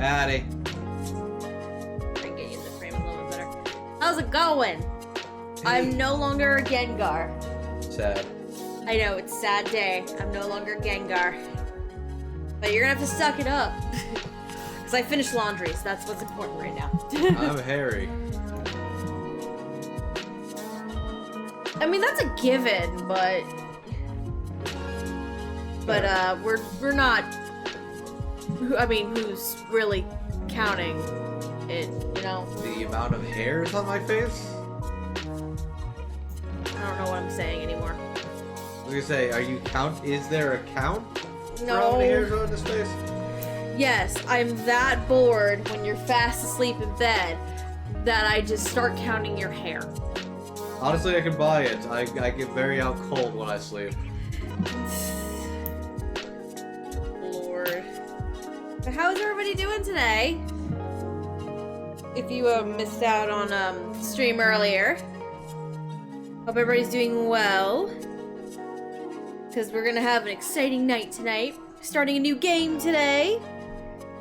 Patty. Try and get you in the frame a little bit better. How's it going? I'm no longer a Gengar. Sad. I know, it's a sad day. I'm no longer Gengar. But you're gonna have to suck it up. Because I finished laundry, so that's what's important right now. I'm Harry. I mean, that's a given, but we're not. I mean, who's really counting it? You know. The amount of hairs on my face. I don't know what I'm saying anymore. I was gonna say, is there a count? For No. how many hairs are on his face? Yes, I'm that bored when you're fast asleep in bed that I just start counting your hair. Honestly, I can buy it. I get very out cold when I sleep. Lord. But how's everybody doing today? If you missed out on stream earlier, hope everybody's doing well. Because we're gonna have an exciting night tonight. Starting a new game today.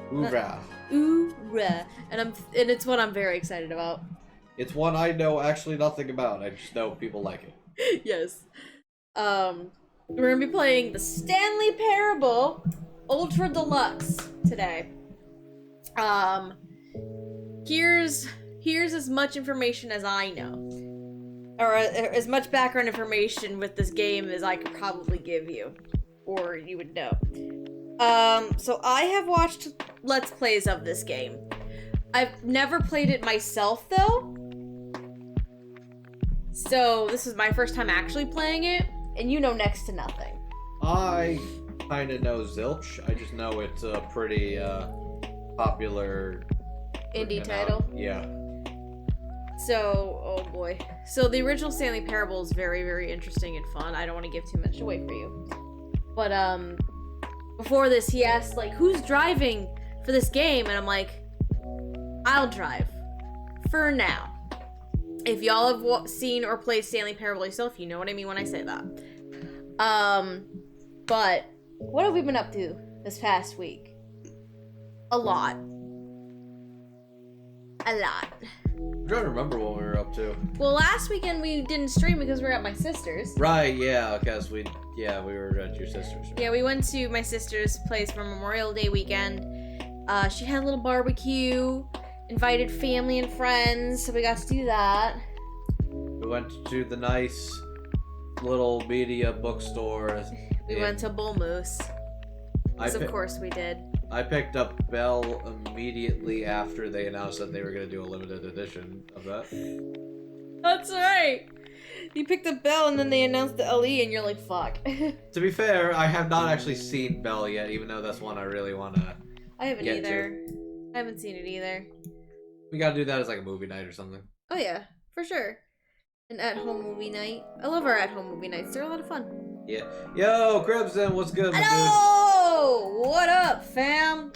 Hoorah. Hoorah. And it's what I'm very excited about. It's one I know actually nothing about. I just know people like it. Yes. We're gonna be playing the Stanley Parable Ultra Deluxe today. Here's as much information as I know. Or as much background information with this game as I could probably give you. Or you would know. So I have watched Let's Plays of this game. I've never played it myself, though. So this is my first time actually playing it, and you know next to nothing. I kind of know Zilch. I just know it's a pretty popular Indie title? Yeah. So, oh boy. So the original Stanley Parable is very, very interesting and fun. I don't want to give too much away for you. But, before this, he asked, like, who's driving for this game? And I'm like, I'll drive. For now. If y'all have seen or played Stanley Parable yourself, you know what I mean when I say that. But what have we been up to this past week? A lot. A lot. I'm trying to remember what we were up to. Well, last weekend we didn't stream because we were at my sister's. Right, yeah, because we were at your sister's. Yeah, we went to my sister's place for Memorial Day weekend. She had a little barbecue, invited family and friends, so we got to do that. We went to the nice little media bookstore. We went to Bull Moose. Of course we did. I picked up Belle immediately after they announced that they were going to do a limited edition of that. That's right! You picked up Belle and then they announced the LE and you're like, fuck. To be fair, I have not actually seen Belle yet, even though that's one I really want to I haven't either. I haven't seen it either. We gotta do that as like a movie night or something. Oh yeah, for sure. An at-home movie night. I love our at-home movie nights. They're a lot of fun. Yeah. Yo, Crimson, what's good, my dude? Hello! What up, fam?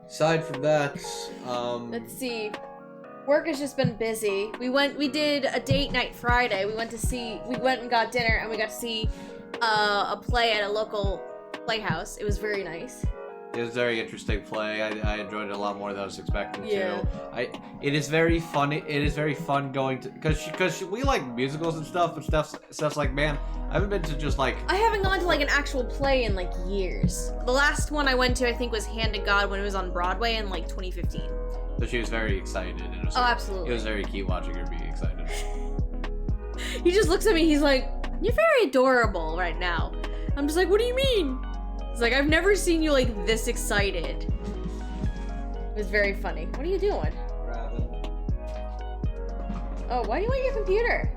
Aside from that, Let's see. Work has just been busy. We did a date night Friday. We went and got dinner and we got to see a play at a local playhouse. It was very nice. It was a very interesting play. I enjoyed it a lot more than I was expecting Yeah. to. It is very funny. It is very fun going to because we like musicals and stuff, but stuff's like, man, I haven't been to just like. I haven't gone to like an actual play in like years. The last one I went to I think was Hand to God when it was on Broadway in like 2015. So she was very excited. And it was absolutely. It was very cute watching her be excited. He just looks at me. He's like, "You're very adorable right now." I'm just like, "What do you mean?" It's like, I've never seen you like this excited. It was very funny. What are you doing? Oh, why do you want your computer?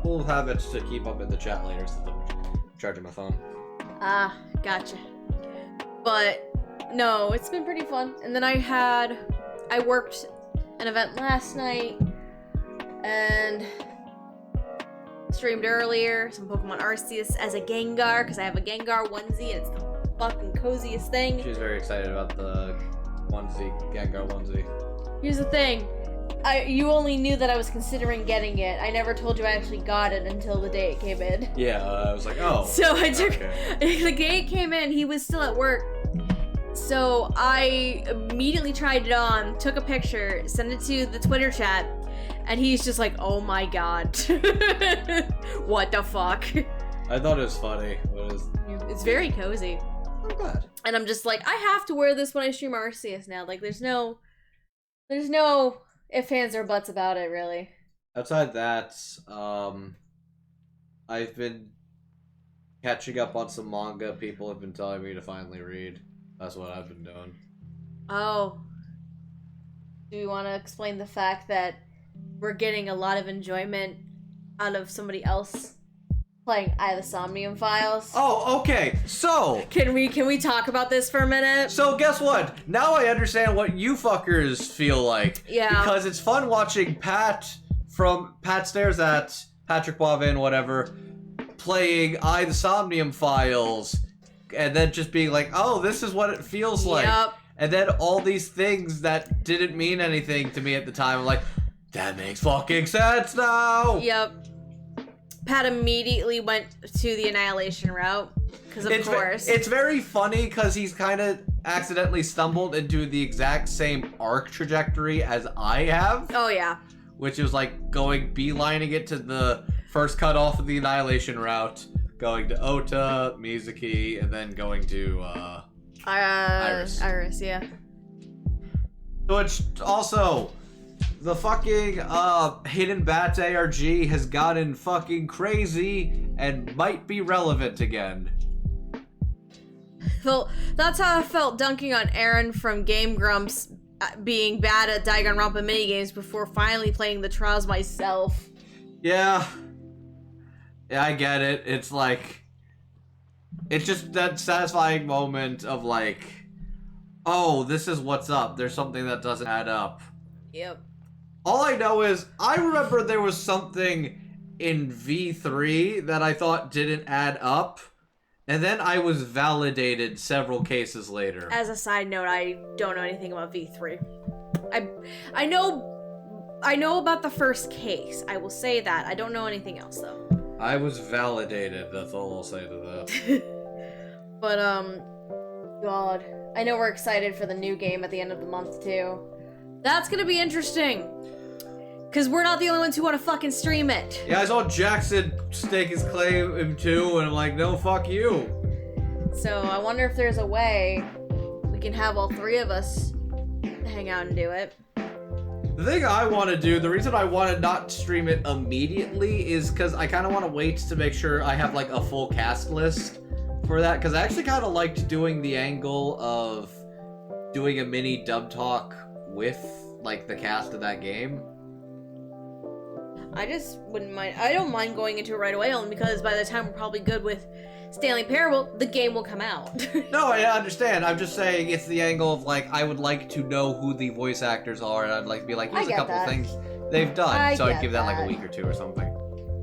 Full of habits to keep up in the chat later since I'm charging my phone. Ah, gotcha. But no, it's been pretty fun. And then I worked an event last night and streamed earlier some Pokemon Arceus as a Gengar because I have a Gengar onesie and it's the fucking coziest thing. She's very excited about the Gengar onesie. Here's the thing. You only knew that I was considering getting it. I never told you I actually got it until the day it came in. Yeah, I was like, oh. So I took... Okay. The day it came in, he was still at work. So I immediately tried it on, took a picture, sent it to the Twitter chat, and he's just like, oh my god. What the fuck? I thought it was funny. It's very cozy. I'm glad. And I'm just like, I have to wear this when I stream Arceus now. Like, there's no ifs, ands, or buts about it, really. Outside that, I've been catching up on some manga people have been telling me to finally read. That's what I've been doing. Oh. Do you want to explain the fact that we're getting a lot of enjoyment out of somebody else playing I the Somnium Files? Oh, okay. So Can we talk about this for a minute? So guess what? Now I understand what you fuckers feel like. Yeah. Because it's fun watching Pat stares at Patrick Boivin, whatever, playing I the Somnium Files, and then just being like, oh, this is what it feels like. Yep. And then all these things that didn't mean anything to me at the time, I'm like, that makes fucking sense now. Yep. Pat immediately went to the Annihilation route, because of course. It's very funny because he's kind of accidentally stumbled into the exact same arc trajectory as I have. Oh yeah. Which is like beelining it to the first cut off of the Annihilation route, going to Ota, Mizuki, and then going to Iris. Iris, yeah. Which also, the fucking Hidden Bats ARG has gotten fucking crazy and might be relevant again. Well, that's how I felt dunking on Aaron from Game Grumps being bad at Danganronpa minigames before finally playing the trials myself. Yeah. Yeah, I get it. It's like, it's just that satisfying moment of like, oh, this is what's up. There's something that doesn't add up. Yep. All I know is, I remember there was something in V3 that I thought didn't add up, and then I was validated several cases later. As a side note, I don't know anything about V3. I know about the first case. I will say that. I don't know anything else though. I was validated, that's all I'll say to that. But God, I know we're excited for the new game at the end of the month too. That's gonna be interesting. Cause we're not the only ones who want to fucking stream it. Yeah, I saw Jackson stake his claim too, and I'm like, no, fuck you. So I wonder if there's a way we can have all three of us hang out and do it. The thing I want to do, the reason I want to not stream it immediately is because I kind of want to wait to make sure I have like a full cast list for that. Because I actually kind of liked doing the angle of doing a mini dub talk with like the cast of that game. I just wouldn't mind. I don't mind going into it right away, only because by the time we're probably good with Stanley Parable, the game will come out. No, I understand. I'm just saying it's the angle of like, I would like to know who the voice actors are, and I'd like to be like, here's a couple things they've done. So I'd give that like a week or two or something.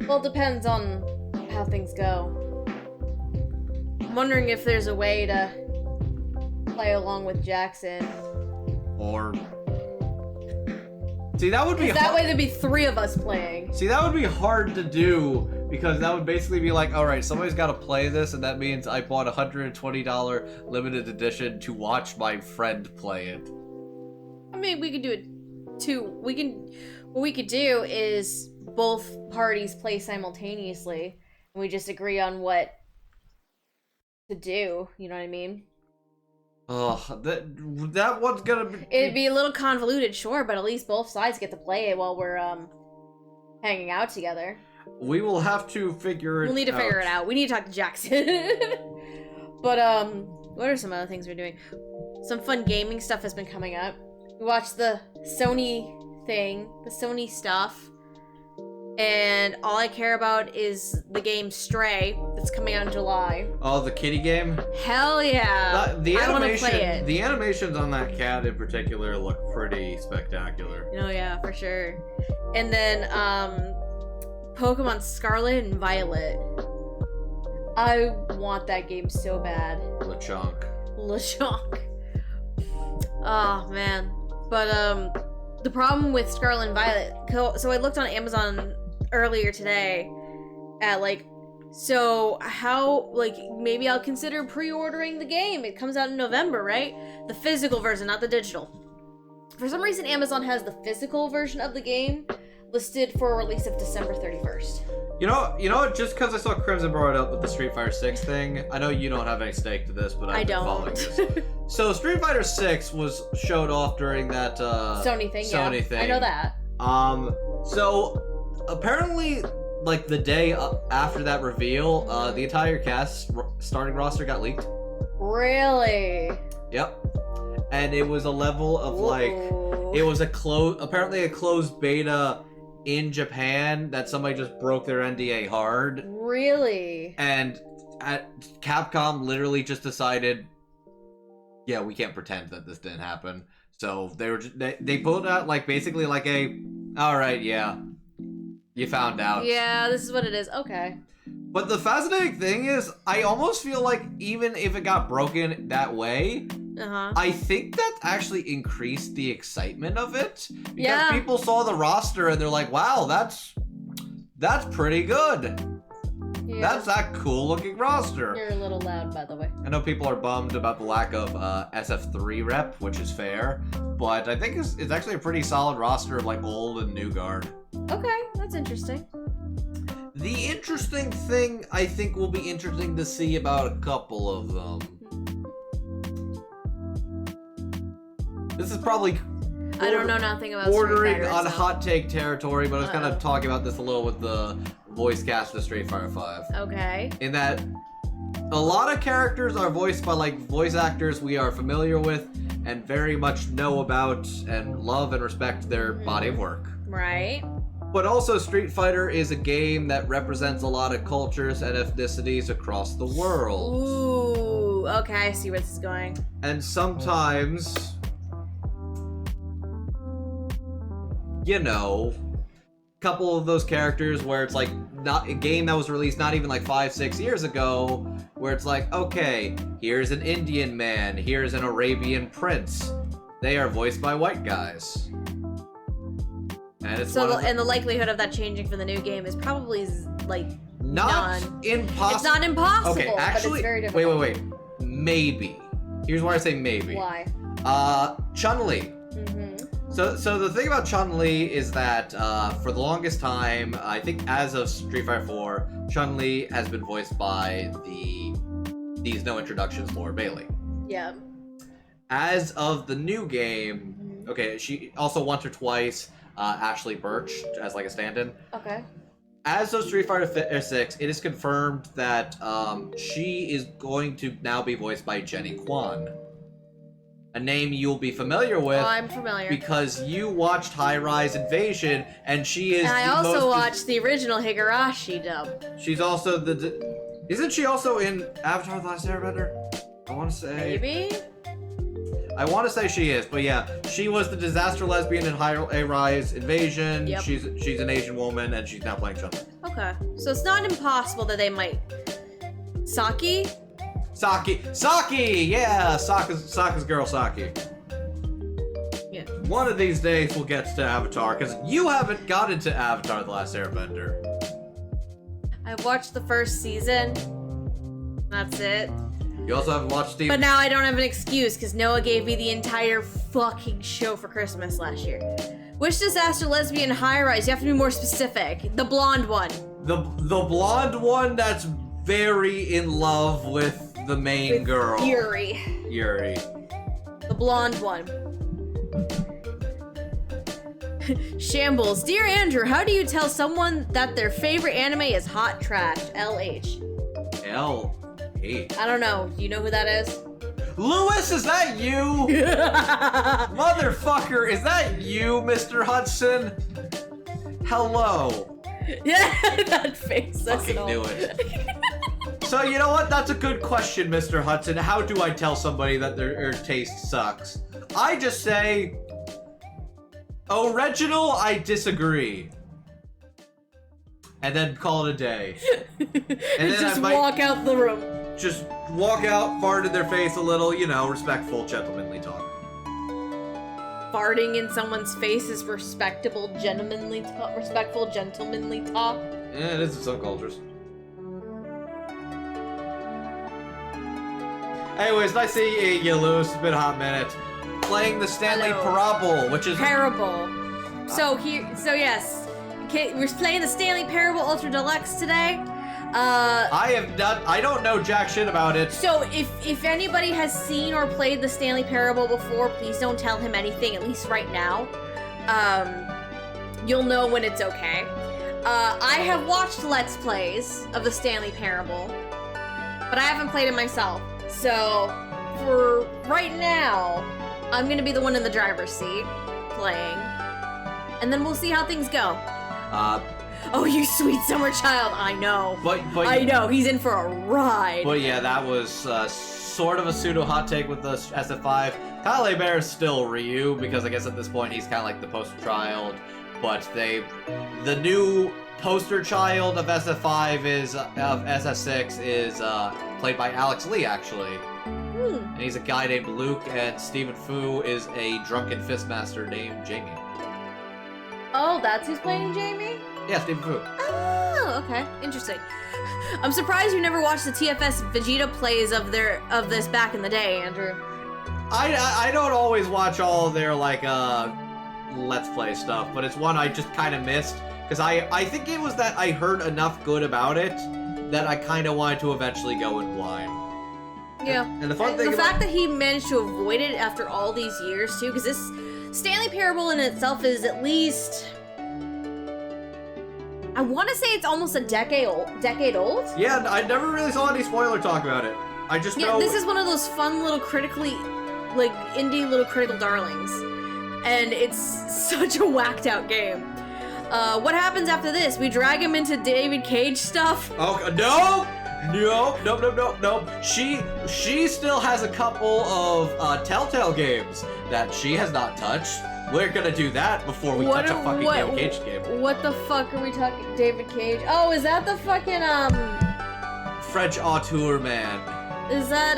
Well, it depends on how things go. I'm wondering if there's a way to play along with Jackson. Or... See, that would be that way there'd be three of us playing. See, that would be hard to do, because that would basically be like, alright, somebody's got to play this, and that means I bought a $120 limited edition to watch my friend play it. I mean, we could do it too. What we could do is both parties play simultaneously, and we just agree on what to do, you know what I mean? Ugh, that one's gonna be... It'd be a little convoluted, sure, but at least both sides get to play it while we're, hanging out together. We will have to figure it out. We'll need to figure it out. We need to talk to Jackson. But, what are some other things we're doing? Some fun gaming stuff has been coming up. We watched the Sony thing, the Sony stuff. And all I care about is the game Stray that's coming out in July. Oh, the kitty game? Hell yeah! I want to play it. The animations on that cat in particular look pretty spectacular. Oh yeah, for sure. And then Pokemon Scarlet and Violet. I want that game so bad. LeChonk. Oh man. But the problem with Scarlet and Violet, so I looked on Amazon earlier today at like So how, like, maybe I'll consider pre-ordering the game. It comes out in November, right? The physical version, not the digital. For some reason, Amazon has the physical version of the game listed for a release of December 31st. You know, just because I saw Crimson brought it up with the Street Fighter 6 thing, I know you don't have any stake to this, but I've been following this. So Street Fighter 6 was showed off during that Sony thing, thing. I know that. So apparently, like the day after that reveal, the entire cast starting roster got leaked. Really? Yep. And it was a level of like, it was apparently a closed beta in Japan that somebody just broke their NDA hard. Really? And Capcom literally just decided, yeah, we can't pretend that this didn't happen. So they pulled out like basically like all right, yeah, you found out. Yeah, this is what it is. Okay. But the fascinating thing is, I almost feel like even if it got broken that way, I think that actually increased the excitement of it. Because people saw the roster and they're like, wow, that's pretty good. Yeah. That's that cool looking roster. You're a little loud, by the way. I know people are bummed about the lack of SF3 rep, which is fair, but I think it's actually a pretty solid roster of like old and new guard. Okay, that's interesting. The interesting thing I think will be interesting to see about a couple of them. This is probably I don't know nothing about bordering Street Fighter, on so. hot take territory, but I was kind of talking about this a little with the voice cast of Street Fighter 5. Okay. In that a lot of characters are voiced by like voice actors we are familiar with and very much know about and love and respect their body of work. Right. But also Street Fighter is a game that represents a lot of cultures and ethnicities across the world. Ooh, okay, I see where this is going. And sometimes, you know, a couple of those characters where it's like not a game that was released not even like 5-6 years ago, where it's like, okay, here's an Indian man, here's an Arabian prince. They are voiced by white guys. And it's and the likelihood of that changing for the new game is probably like not impossible. It's not impossible. Okay, actually, but it's very difficult. wait. Maybe. Here's why I say maybe. Why? Chun-Li. So the thing about Chun-Li is that for the longest time, I think as of Street Fighter 4, Chun-Li has been voiced by these no introductions Laura Bailey. Yeah. As of the new game, okay, she also once or twice. Ashley Birch as like a stand-in. Okay. As of Street Fighter 6, it is confirmed that she is going to now be voiced by Jenny Kwan. A name you'll be familiar with. Oh, I'm familiar. Because you watched High Rise Invasion, and she is and I also watched the original Higurashi dub. She's also isn't she also in Avatar The Last Airbender? I want to say... Maybe? I want to say she is, but yeah, she was the disaster lesbian in High Rise Invasion. Yep. She's an Asian woman, and she's now playing Chun-Li. Okay, so it's not impossible that they might. Saki, yeah, Sokka's girl Saki. Yeah. One of these days we'll get to Avatar, because you haven't gotten to Avatar: The Last Airbender. I watched the first season. That's it. You also haven't watched Steve. But now I don't have an excuse because Noah gave me the entire fucking show for Christmas last year. Which disaster lesbian high rise? You have to be more specific. The blonde one. The blonde one that's very in love with the main girl. Yuri. The blonde one. Shambles. Dear Andrew, how do you tell someone that their favorite anime is hot trash? LH. I don't know. Do you know who that is? Lewis, is that you? Motherfucker, is that you, Mr. Hudson? Hello. Yeah, that face. That's Fucking knew it. So you know what? That's a good question, Mr. Hudson. How do I tell somebody that their taste sucks? I just say, original, I disagree. And then call it a day. And then just walk out the room. Just walk out, fart in their face a little, you know, respectful, gentlemanly talk. Farting in someone's face is respectful, gentlemanly talk. Yeah, it is in some cultures. Anyways, nice seeing you, Lewis. It's been a hot minute. Playing the Stanley Parable, which is Parable. So yes, we're playing the Stanley Parable Ultra Deluxe today. I don't know jack shit about it. So if anybody has seen or played the Stanley Parable before, please don't tell him anything, at least right now. You'll know when it's okay. I have watched Let's Plays of the Stanley Parable, but I haven't played it myself. So, for right now, I'm gonna be the one in the driver's seat, playing. And then we'll see how things go. Oh, you sweet summer child, I know. But I know, he's in for a ride. But yeah, that was sort of a pseudo hot take with the SF5. Kyle Bear is still Ryu, because I guess at this point he's kind of like the poster child. But the new poster child of SF5 of SF6 is played by Alex Lee, actually. And he's a guy named Luke, and Stephen Fu is a drunken fistmaster named Jamie. Oh, that's who's playing Jamie? Yeah, Stephen Fu. Oh, okay. Interesting. I'm surprised you never watched the TFS Vegeta plays of this back in the day, Andrew. I don't always watch all their, like, Let's Play stuff, but it's one I just kind of missed. Because I think it was that I heard enough good about it that I kind of wanted to eventually go in blind. Yeah. And the fun thing the fact that he managed to avoid it after all these years, too, because this Stanley Parable in itself is at least... I want to say it's almost a decade old. Yeah, I never really saw any spoiler talk about it. I just know... Yeah, this is one of those fun little indie little critical darlings. And it's such a whacked out game. What happens after this? We drag him into David Cage stuff? Oh, no! She still has a couple of Telltale games that she has not touched. We're gonna do that before we touch a fucking David Cage game. What the fuck are we talking? David Cage? Oh, is that the fucking, French auteur man. Is that,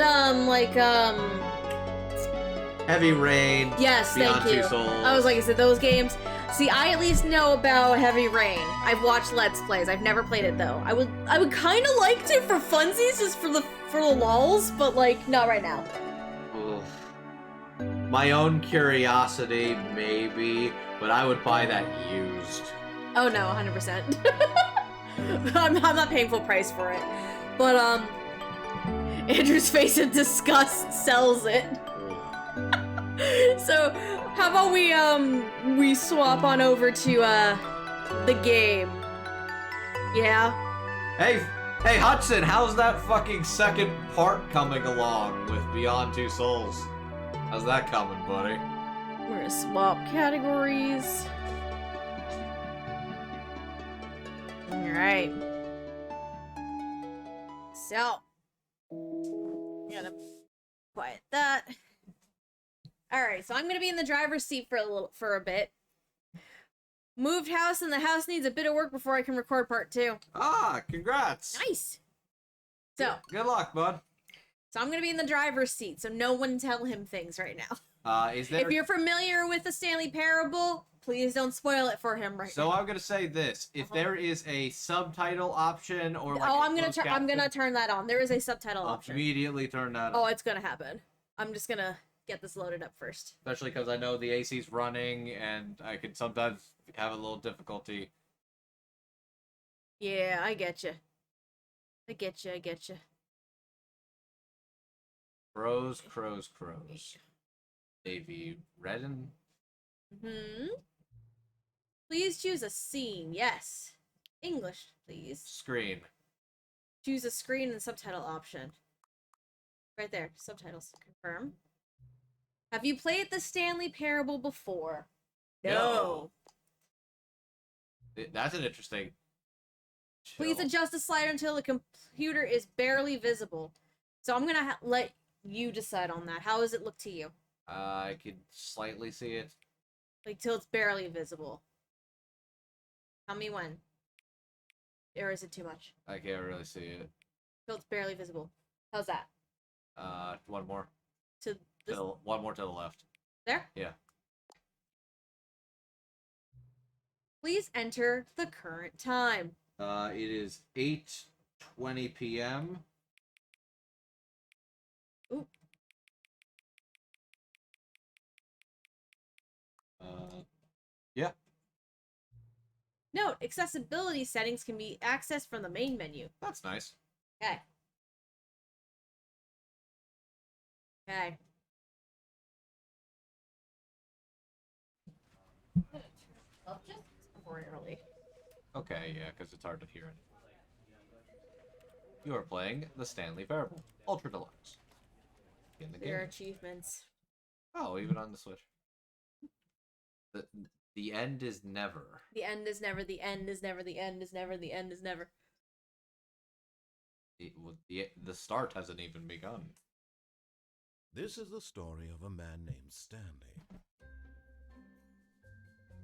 Heavy Rain. Yes, Beyond thank you. Two Souls. I was like, I said, those games. See, I at least know about Heavy Rain. I've watched Let's Plays. I've never played it though. I would kind of like to for funsies, just for the lulz, but like not right now. Oof. My own curiosity, maybe, but I would buy that used. Oh no, 100%. I'm not paying full price for it, but Andrew's face of disgust sells it. So, how about we swap on over to, the game? Yeah? Hey, Hudson, how's that fucking second part coming along with Beyond Two Souls? How's that coming, buddy? We're gonna swap categories. Alright. So, I'm gonna quiet that. Alright, so I'm gonna be in the driver's seat for a bit. Moved house, and the house needs a bit of work before I can record part 2. Ah, congrats. Nice! So, good luck, bud. So I'm gonna be in the driver's seat, so no one tell him things right now. Is there... If you're familiar with the Stanley Parable, please don't spoil it for him right now. So I'm gonna say this: if there is a subtitle option or like I'm gonna turn that on. There is a subtitle I'll option. immediately turn that on. Oh, it's gonna happen. I'm just gonna get this loaded up first. Especially because I know the AC's running, and I can sometimes have a little difficulty. Yeah, I get you. I get you. Crows. Davy Redden. Please choose a scene. Yes. English, please. Screen. Choose a screen and subtitle option. Right there. Subtitles. Confirm. Have you played the Stanley Parable before? No. That's an interesting... Please adjust the slider until the computer is barely visible. So I'm gonna let you decide on that. How does it look to you? I could slightly see it. Like, till it's barely visible. Tell me when. Or is it too much? I can't really see it. Till it's barely visible. How's that? One more. One more to the left. There? Yeah. Please enter the current time. It is 8:20 p.m. Ooh, Yeah. Note, accessibility settings can be accessed from the main menu. That's nice. Okay. Okay. Up just temporarily. Okay, yeah, because it's hard to hear it. You are playing the Stanley Parable Ultra Deluxe. In the There are game. achievements. Oh, even on the Switch. The end is never. The end is never, the end is never, the end is never, the end is never. The start hasn't even begun. This is the story of a man named Stanley.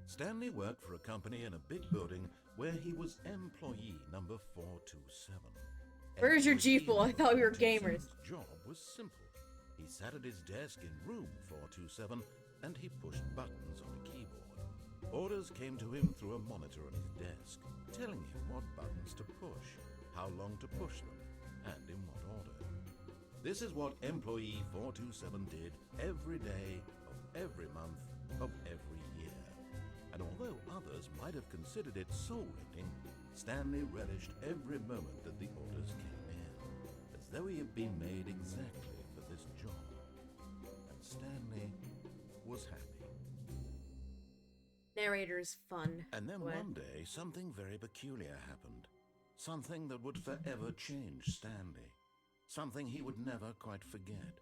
Stanley worked for a company in a big building where he was employee number 427. Where's your Employee Jeeple? I number thought we were 427's gamers. job was simple. He sat at his desk in room 427 and he pushed buttons on a keyboard. Orders came to him through a monitor on his desk, telling him what buttons to push, how long to push them, and in what order. This is what employee 427 did every day of every month of every year. And although others might have considered it soul-rending, Stanley relished every moment that the orders came in, as though he had been made exactly for this job. And Stanley was happy. Narrator's fun. And then What? one day, something very peculiar happened. Something that would forever change Stanley. Something he would never quite forget.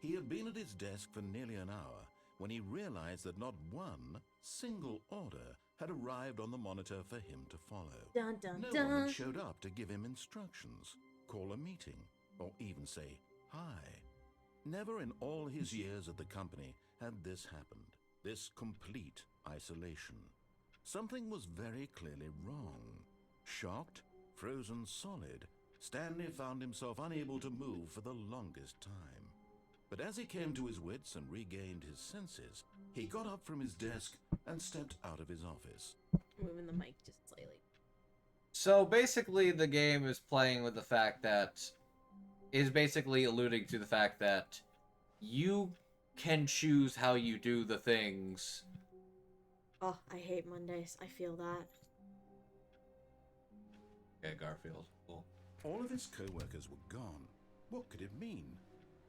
He had been at his desk for nearly an hour when he realized that not one single order had arrived on the monitor for him to follow. Dun dun No dun. one had showed up to give him instructions, call a meeting, or even say hi. Never in all his years at the company had this happened, this complete isolation. Something was very clearly wrong. Shocked, frozen solid, Stanley found himself unable to move for the longest time. But as he came to his wits and regained his senses, he got up from his desk and stepped out of his office. Moving the mic just slightly. So basically, the game is playing with the fact that is basically alluding to the fact that you can choose how you do the things. Oh, I hate Mondays. I feel that. Okay, Garfield. Cool. All of his co-workers were gone. What could it mean?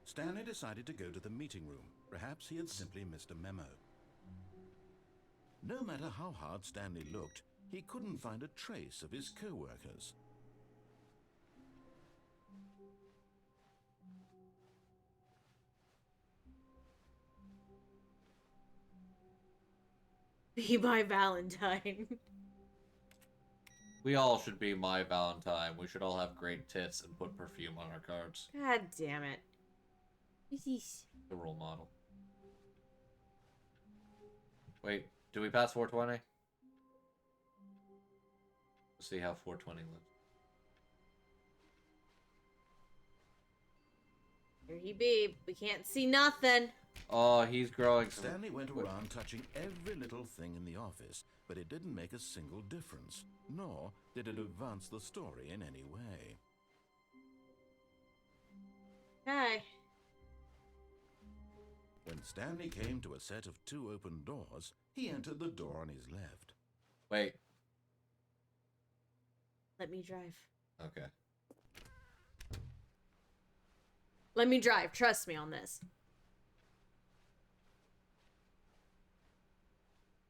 Stanley decided to go to the meeting room. Perhaps he had simply missed a memo. No matter how hard Stanley looked, he couldn't find a trace of his co-workers. Be my Valentine. We all should be my Valentine. We should all have great tits and put perfume on our cards. God damn it. Who's this? The role model. Wait, do we pass 420? Let's see how 420 looks. Here he be. We can't see nothing. Oh, he's growing some... Stanley went around touching every little thing in the office, but it didn't make a single difference, nor did it advance the story in any way. Hi. When Stanley came to a set of 2 open doors, he entered the door on his left. Wait. Let me drive. Okay. Let me drive. Trust me on this.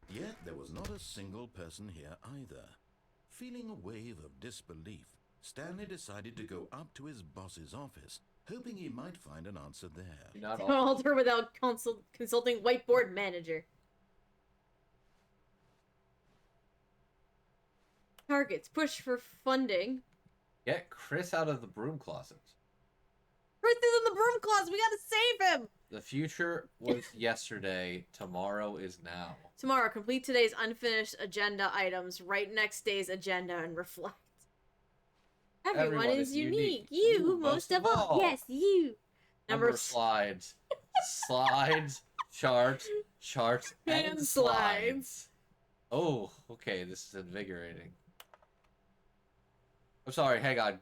Yet there was not a single person here either. Feeling a wave of disbelief, Stanley decided to go up to his boss's office, hoping he might find an answer there. Not all... Alter without consulting whiteboard manager. Targets. Push for funding. Get Chris out of the broom closet. Chris is in the broom closet. We gotta save him. The future was yesterday. Tomorrow is now. Tomorrow, complete today's unfinished agenda items. Write next day's agenda and reflect. Everyone is unique. You, most of all. Yes, you. Number slides. Slides, charts, and And slides. slides. Oh, okay, this is invigorating. I'm sorry, hang on.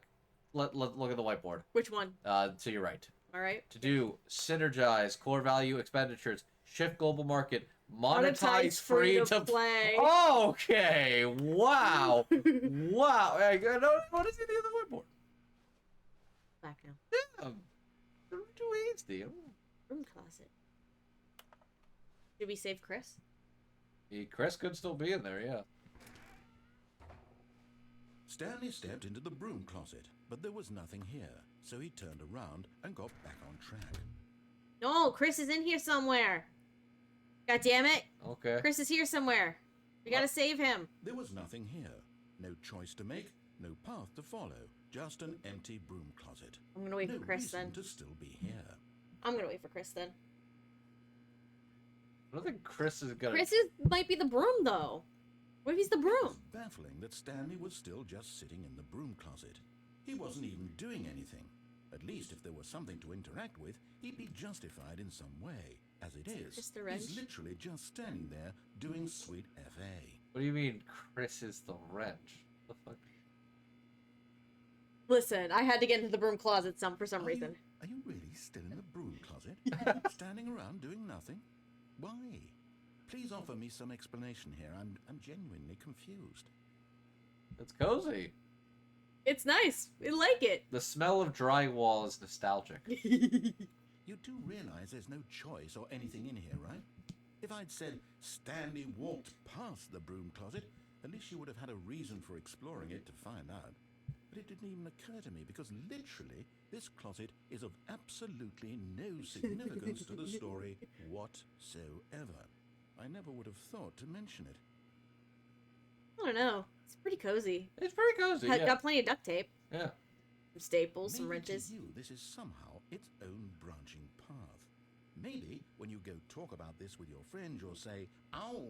Look at the whiteboard. Which one? To your right. All right. To do synergize core value expenditures, shift global market, Monetize free to play. Okay. Wow. Wow. Hey, what is it the other whiteboard? Back now. Damn. They're too easy. Room closet. Did we save Chris? Chris could still be in there, yeah. Stanley stepped into the broom closet, but there was nothing here, so he turned around and got back on track. No, Chris is in here somewhere. God damn it. Okay. Chris is here somewhere. We gotta save him. There was nothing here. No choice to make, no path to follow. Just an empty broom closet. I'm gonna wait no for Chris reason then. to still be here. I'm gonna wait for Chris then. I don't think Chris is gonna... Might be the broom though. What if he's the It broom? was baffling that Stanley was still just sitting in the broom closet. He wasn't even doing anything. At least if there was something to interact with, he'd be justified in some way. As it is, Just the wrench? he's literally just standing there doing sweet FA. What do you mean Chris is the wrench? What the fuck? Listen, I had to get into the broom closet for some reason. Are you really still in the broom closet? Standing around doing nothing? Why? Please offer me some explanation here. I'm genuinely confused. It's cozy. It's nice. I like it. The smell of drywall is nostalgic. You do realize there's no choice or anything in here, right? If I'd said Stanley walked past the broom closet, at least you would have had a reason for exploring it to find out. But it didn't even occur to me because literally this closet is of absolutely no significance to the story whatsoever. I never would have thought to mention it. I don't know. It's pretty cozy. It's pretty cozy, yeah. Got plenty of duct tape. Yeah. Some staples, some Maybe wrenches. to you, this is somehow its own branching path. Maybe when you go talk about this with your friend, you'll say, "Oh,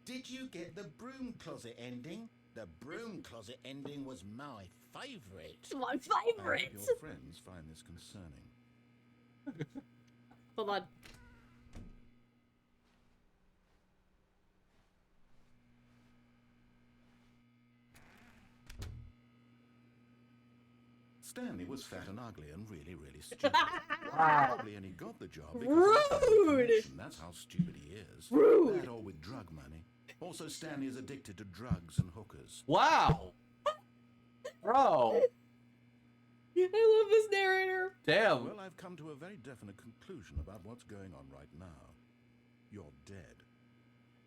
did you get the broom closet ending? The broom closet ending was my favourite." My I favorite. hope your friends find this concerning. Hold on. Stanley was fat and ugly and really, really stupid. Probably only got the job because of his Rude. connection. That's how stupid he is. Rude. That or with drug money. Also, Stanley is addicted to drugs and hookers. Wow! Bro! I love this narrator. Damn. Well, I've come to a very definite conclusion about what's going on right now. You're dead.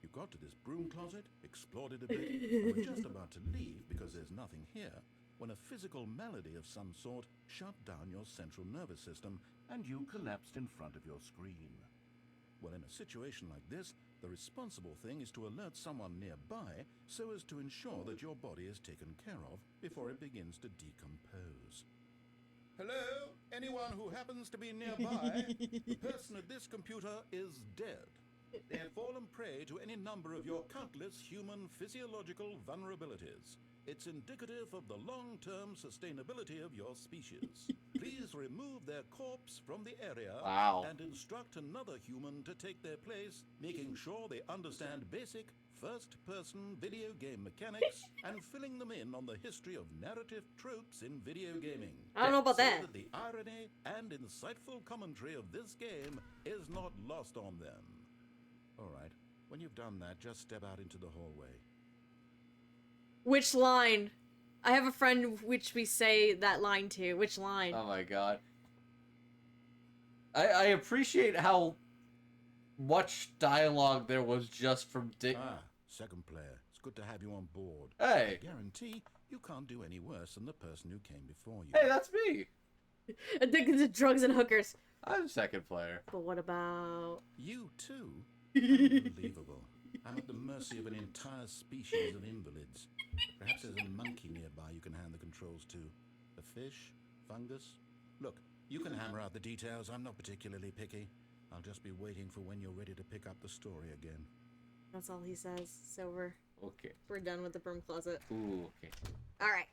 You got to this broom closet, explored it a bit, and were just about to leave because there's nothing here, when a physical malady of some sort shut down your central nervous system and you collapsed in front of your screen. Well, in a situation like this, the responsible thing is to alert someone nearby so as to ensure that your body is taken care of before it begins to decompose. Hello? Anyone who happens to be nearby? The person at this computer is dead. They have fallen prey to any number of your countless human physiological vulnerabilities. It's indicative of the long-term sustainability of your species. Please remove their corpse from the area and instruct another human to take their place, making sure they understand basic first-person video game mechanics and filling them in on the history of narrative tropes in video gaming. I don't know about So that. the irony and insightful commentary of this game is not lost on them. All right, when you've done that, just step out into the hallway. Which line? I have a friend which we say that line to. Which line? Oh my god. I appreciate how much dialogue there was just from Dick. Second player. It's good to have you on board. Hey. I guarantee you can't do any worse than the person who came before you. Hey, that's me. Addicted to drugs and hookers. I'm second player. But what about... You too? Unbelievable. I'm at the mercy of an entire species of invalids. Perhaps there's a monkey nearby you can hand the controls to. A fish? Fungus? Look, you can hammer out the details. I'm not particularly picky. I'll just be waiting for when you're ready to pick up the story again. That's all he says. So we're done with the broom closet. Ooh, okay. All right.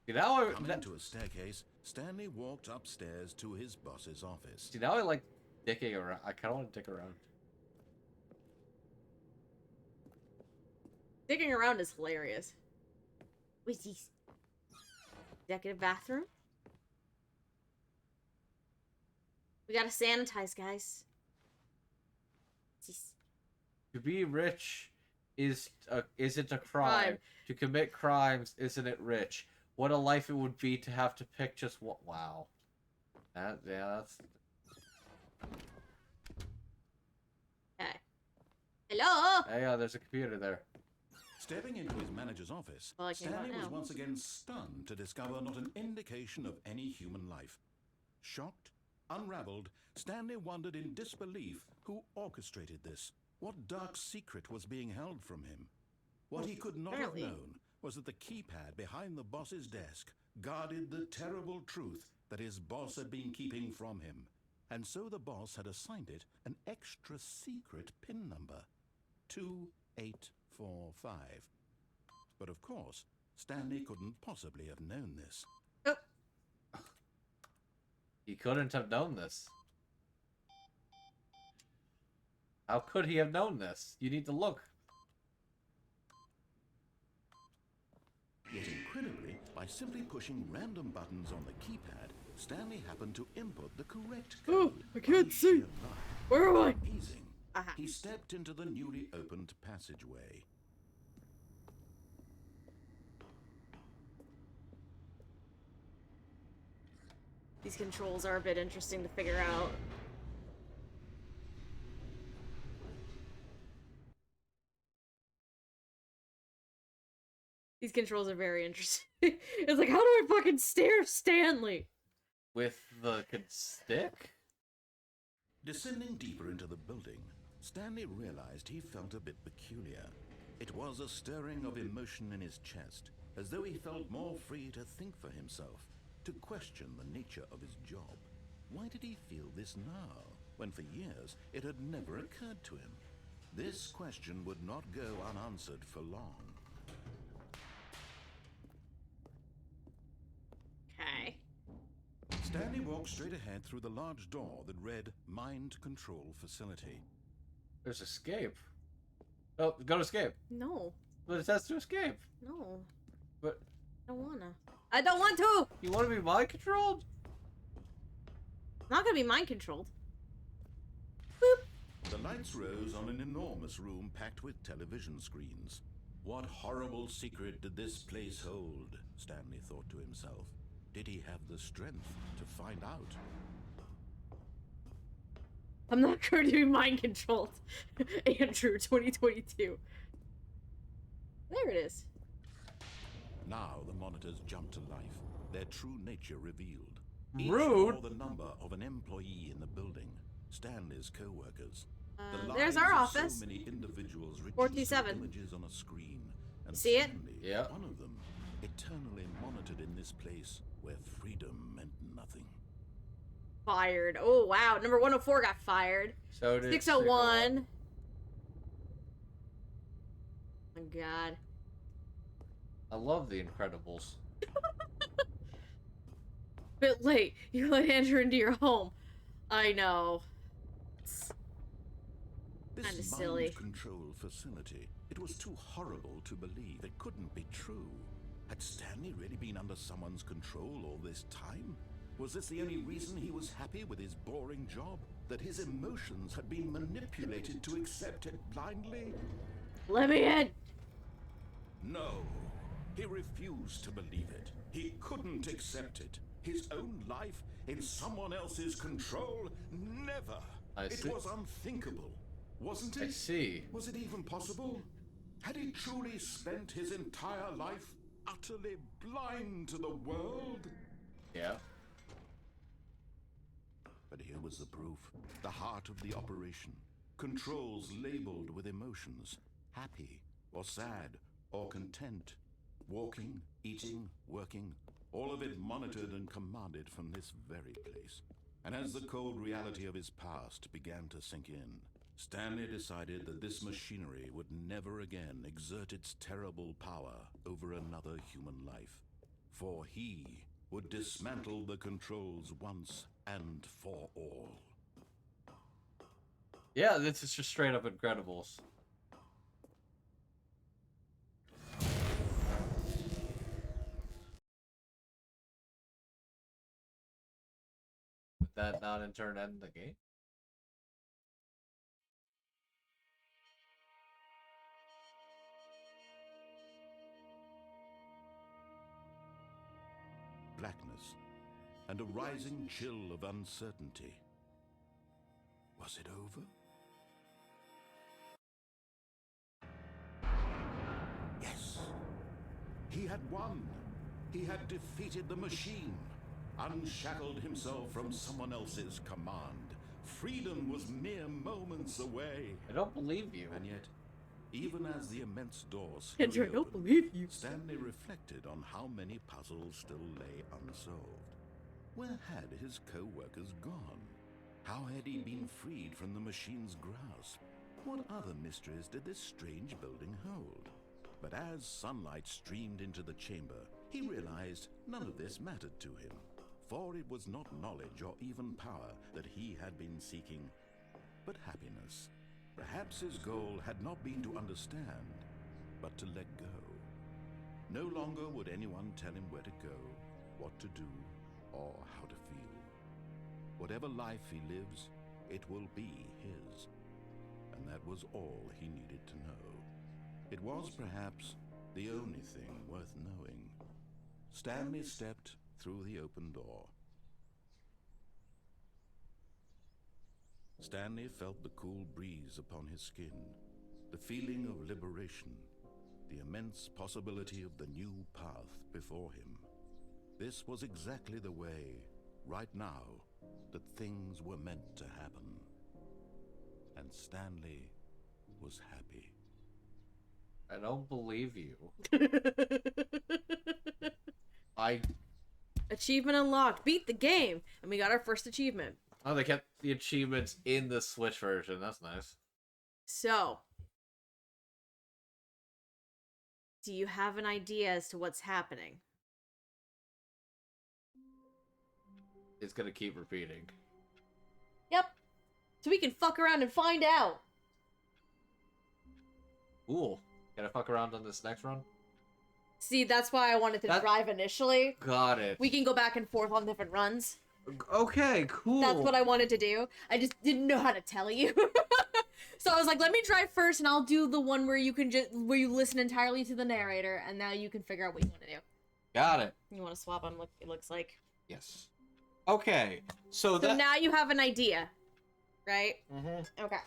See, now Coming into a staircase, Stanley walked upstairs to his boss's office. See, now I like dicking around. I kind of want to dick around. Digging around is hilarious. What's this? Executive bathroom? We gotta sanitize, guys. Jeez. To be rich isn't a crime. Crime. To commit crimes isn't it rich? What a life it would be to have to pick just what. Wow. That's. Okay. Hello. Hey, there's a computer there. Stepping into his manager's office, Well, I came out Stanley was now. once again stunned to discover not an indication of any human life. Shocked, unraveled, Stanley wondered in disbelief who orchestrated this. What dark secret was being held from him? What he could not Apparently. have known was that the keypad behind the boss's desk guarded the terrible truth that his boss had been keeping from him. And so the boss had assigned it an extra secret PIN number, 2845. But of course, Stanley couldn't possibly have known this. He couldn't have known this. How could he have known this? You need to look. Yet incredibly, by simply pushing random buttons on the keypad, Stanley happened to input the correct Oh, code. I can't by see. sheer luck. Where am I? Amazing. Aha. He stepped into the newly opened passageway. These controls are a bit interesting to figure out. These controls are very interesting. It's like, how do I fucking stare Stanley? With the stick? Descending deeper into the building, Stanley realized he felt a bit peculiar. It was a stirring of emotion in his chest, as though he felt more free to think for himself, to question the nature of his job. Why did he feel this now, when for years it had never occurred to him? This question would not go unanswered for long. Okay. Stanley walked straight ahead through the large door that read Mind Control Facility. There's escape. Oh, go to escape. No. But it says to escape. No. But I don't wanna. I don't want to! you want to be mind controlled? I'm not gonna be mind controlled. The lights rose on an enormous room packed with television screens. What horrible secret did this place hold? Stanley thought to himself. Did he have the strength to find out? I'm not going to be mind controlled. Andrew, 2022. There it is. Now the monitors jumped to life, their true nature revealed. Each Rude. bore the number of an employee in the building, Stanley's co-workers. The There's lives our of office. So many individuals reduced 427. to images on a screen. And See it? Stanley, Yeah. one of them, eternally monitored in this place where freedom meant nothing. Fired. Oh, wow. Number 104 got fired. So did 601. Oh, my God. I love The Incredibles. Bit late. You let Andrew into your home. I know. It's This Kinda silly. mind control facility, it was too horrible to believe. It couldn't be true. Had Stanley really been under someone's control all this time? Was this the only reason he was happy with his boring job? That his emotions had been manipulated to accept it blindly? Let me in. No. He refused to believe it. He couldn't accept it. His own life in someone else's control? Never. I see. It was unthinkable. Wasn't it? I see. Was it even possible? Had he truly spent his entire life utterly blind to the world? Yeah. But here was the proof. The heart of the operation. Controls labeled with emotions. Happy, or sad, or content. Walking, eating, working. All of it monitored and commanded from this very place. And as the cold reality of his past began to sink in, Stanley decided that this machinery would never again exert its terrible power over another human life. For he would dismantle the controls once and for all. Yeah, this is just straight up Incredibles. Would that not in turn end the game? blackness and a rising chill of uncertainty. Was it over? Yes. He had won. He had defeated the machine, unshackled himself from someone else's command. Freedom was mere moments away. I don't believe you. And yet, even as the immense doors Andrew, I don't believe you. Stanley reflected on how many puzzles still lay unsolved. Where had his co-workers gone? How had he been freed from the machine's grasp? What other mysteries did this strange building hold? But as sunlight streamed into the chamber, he realized none of this mattered to him, for it was not knowledge or even power that he had been seeking, but happiness. Perhaps his goal had not been to understand, but to let go. No longer would anyone tell him where to go, what to do, or how to feel. Whatever life he lives, it will be his. And that was all he needed to know. It was perhaps the only thing worth knowing. Stanley stepped through the open door. Stanley felt the cool breeze upon his skin, the feeling of liberation, the immense possibility of the new path before him. This was exactly the way, right now, that things were meant to happen. And Stanley was happy. I don't believe you. Achievement unlocked. Beat the game. And we got our first achievement. Oh, they kept the achievements in the Switch version. That's nice. So, do you have an idea as to what's happening? It's gonna keep repeating. Yep. So we can fuck around and find out. Cool. Can I fuck around on this next run? See, that's why I wanted to drive initially. Got it. We can go back and forth on different runs. Okay, cool. That's what I wanted to do. I just didn't know how to tell you. So I was like, let me drive first, and I'll do the one where you can where you listen entirely to the narrator, and now you can figure out what you want to do. Got it. You want to swap them? It looks like. Yes. Okay. So now you have an idea, right? Mm-hmm. Okay.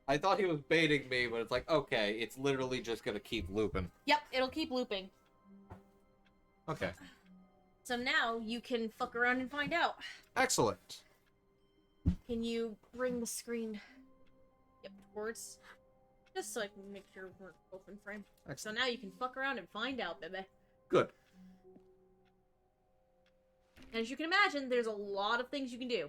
I thought he was baiting me, but it's like, okay, it's literally just gonna keep looping. Yep, it'll keep looping. Okay. So now you can fuck around and find out. Excellent. Can you bring the screen towards? Just so I can make sure we're both in frame. Excellent. So now you can fuck around and find out, baby. Good. And as you can imagine, there's a lot of things you can do.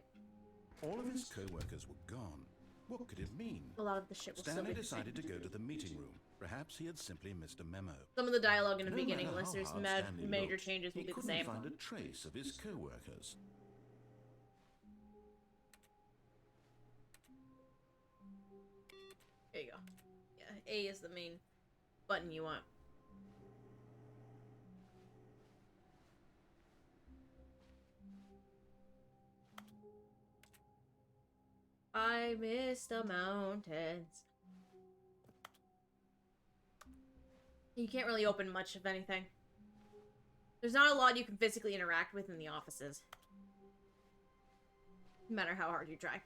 All of his co-workers were gone. What could it mean? A lot of the shit will still Stanley be decided to go to the meeting room. Perhaps he had simply missed a memo. Some of the dialogue in the No beginning, matter unless how there's hard Stanley major looked, changes, will he be the couldn't same. find a trace of his co-workers. There you go. Yeah, A is the main button you want. I miss the mountains. You can't really open much of anything. There's not a lot you can physically interact with in the offices. No matter how hard you try.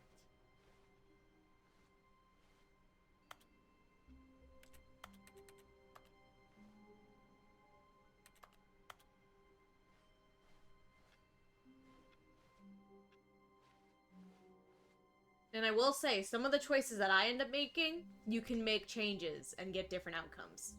And I will say, some of the choices that I end up making, you can make changes and get different outcomes.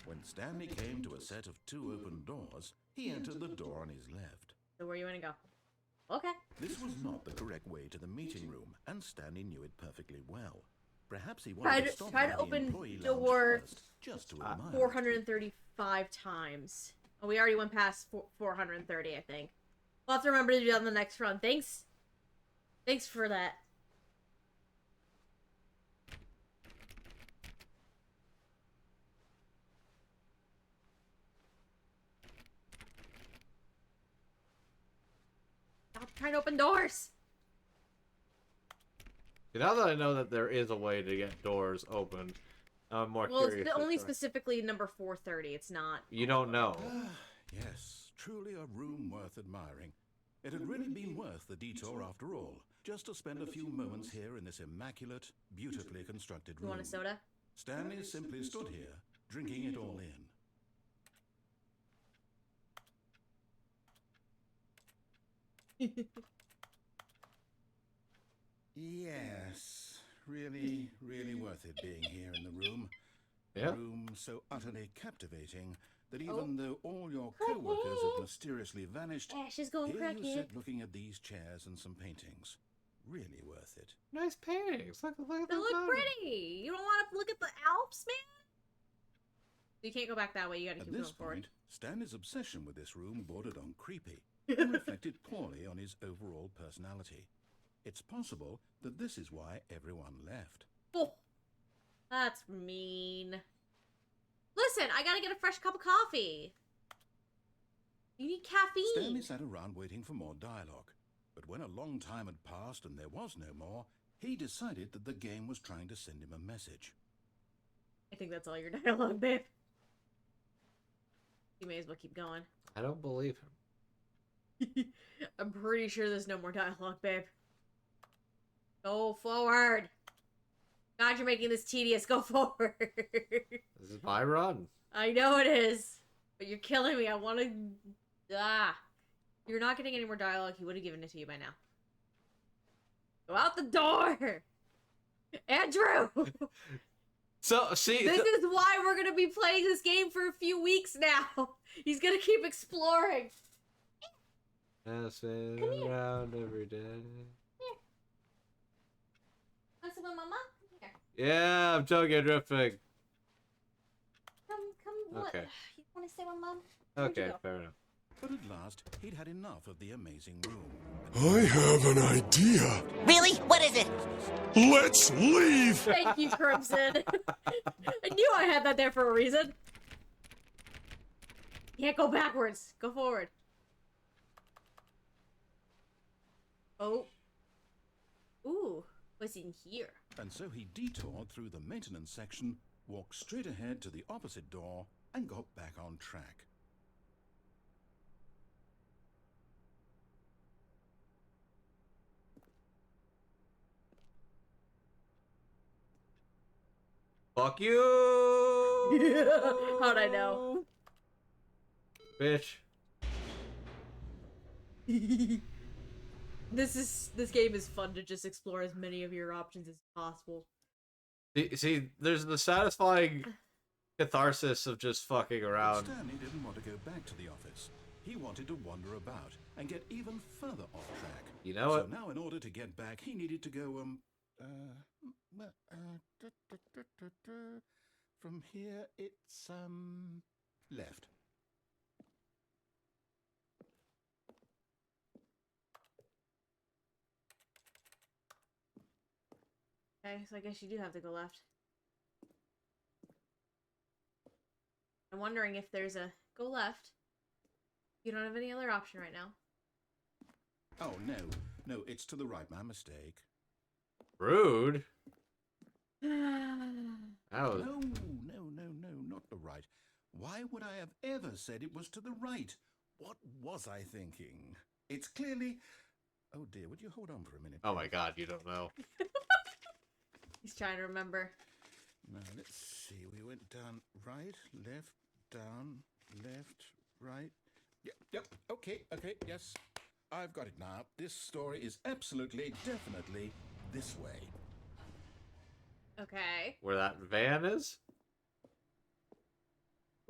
When Stanley came to a set of 2 open doors, he entered the door on his left. So where you want to go? Okay. This was not the correct way to the meeting room, and Stanley knew it perfectly well. Perhaps he wanted to stop try by to the open employee lounge door first, just to admire. 435 times. Oh, we already went past 430, I think. We'll have to remember to do that on the next run. Thanks. Thanks for that. Stop trying to open doors. Now that I know that there is a way to get doors open, I'm more curious. Well, it's only specifically number 430. It's not. You don't know. Yes, Truly a room worth admiring. It had really been worth the detour after all, just to spend a few moments here in this immaculate, beautifully constructed You room. want a soda? Stanley simply stood here, drinking it all in. Yes, really, really worth it being here in the room. Yeah. A room so utterly captivating that even though all your co-workers have mysteriously vanished, Ash is going here you crackhead. sit looking at these chairs and some paintings. Really worth it. Nice paintings. Look at They look them. pretty. You don't want to look at the Alps, man? You can't go back that way. You gotta At keep this going forward. point, Stanley's obsession with this room bordered on creepy and reflected poorly on his overall personality. It's possible that this is why everyone left. Oh, that's mean. Listen, I gotta get a fresh cup of coffee. You need caffeine. Stanley sat around waiting for more dialogue, but when a long time had passed and there was no more, he decided that the game was trying to send him a message. I think that's all your dialogue, babe. You may as well keep going. I don't believe him. I'm pretty sure there's no more dialogue, babe. Go forward. God, you're making this tedious. Go forward. This is my run. I know it is, but you're killing me. I want to... You're not getting any more dialogue. He would have given it to you by now. Go out the door! Andrew! So, see... This is why we're gonna be playing this game for a few weeks now. He's gonna keep exploring. I spin Come here. around every day. Want to swim, Mama? Here. Yeah, I'm telling you, drifting. Come, what? Okay. You want to stay with Mom? Where'd you Okay, go? fair enough. But at last, he'd had enough of the amazing room. I have an idea. Really? What is it? Let's leave! Thank you, Crimson. I knew I had that there for a reason. You can't go backwards. Go forward. Oh. Ooh, what's in here? And so he detoured through the maintenance section, walked straight ahead to the opposite door, and got back on track. Fuck you! How'd I know? Bitch. This game is fun to just explore as many of your options as possible. See, there's the satisfying catharsis of just fucking But around. Stanley didn't want to go back to the office. He wanted to wander about and get even further off track. You know So what? now in order to get back, he needed to go, from here, it's, left. Okay, so I guess you do have to go left. I'm wondering if there's a go left. You don't have any other option right now. Oh, no, it's to the right, my mistake. Rude. That was... No, not the right. Why would I have ever said it was to the right? What was I thinking? It's clearly... Oh dear, would you hold on for a minute? Oh my god, you don't know. He's trying to remember. Now, let's see. We went down right, left, down, left, right. Yep, okay, yes. I've got it now. This story is absolutely, definitely this way. Okay. Where that van is?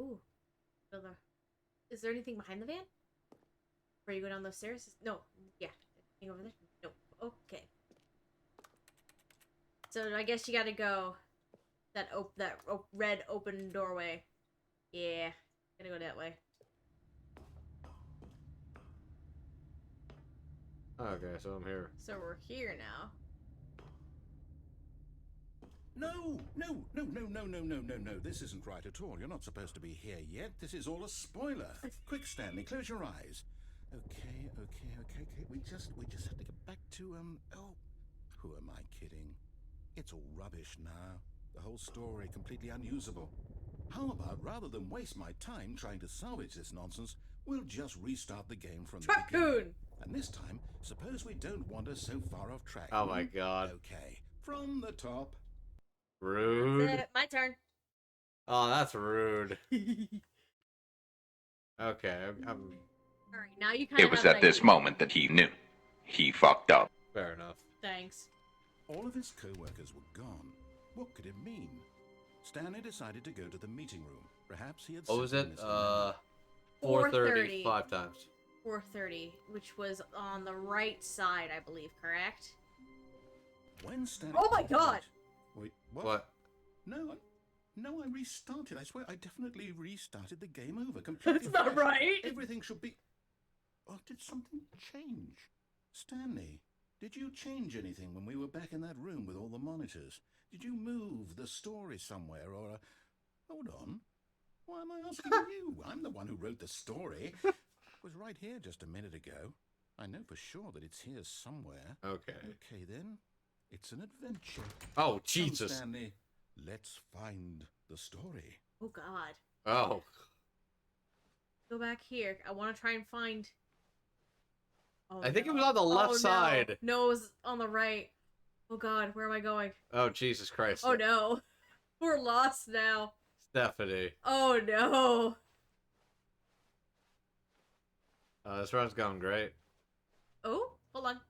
Ooh. Is there anything behind the van? Where you go down those stairs? No. Yeah. Anything over there? Nope. Okay. So I guess you gotta go that red open doorway. Yeah. Gotta go that way. Okay, so I'm here. So we're here now. No. This isn't right at all. You're not supposed to be here yet. This is all a spoiler. Quick, Stanley, close your eyes. Okay. We just have to get back to, oh, who am I kidding? It's all rubbish now. The whole story completely unusable. How about, rather than waste my time trying to salvage this nonsense, We'll just restart the game from the beginning. Raccoon! And this time, suppose we don't wander so far off track. Oh my god. Okay, from the top. Rude. That's it. My turn. Oh, that's rude. Okay, I'm Alright, now you kind of It was have at an this idea. moment that he knew. He fucked up. fair enough. Thanks. All of his co-workers were gone. What could it mean? Stanley decided to go to the meeting room. Perhaps he had... What was it? simply missed the memo. 4:30 5 times. 4:30, which was on the right side, I believe, correct? When Stanley... Oh my god! Wait, what? What? No, I restarted. I swear, I definitely restarted the game over. Completely That's not fresh. right! Everything should be... Oh, did something change? Stanley, did you change anything when we were back in that room with all the monitors? Did you move the story somewhere, or... Hold on. Why am I asking you? I'm the one who wrote the story. It was right here just a minute ago. I know for sure that it's here somewhere. Okay. Okay, then. It's an adventure. Oh, Come, Jesus. Stanley, let's find the story. Oh god. Oh. Go back here. I want to try and find... Oh, I think it no. was on the left Oh, no. side. No, it was on the right. Oh god, where am I going? Oh, Jesus Christ. Oh no. We're lost now. Stephanie. Oh no. This run's going great. Oh, hold on.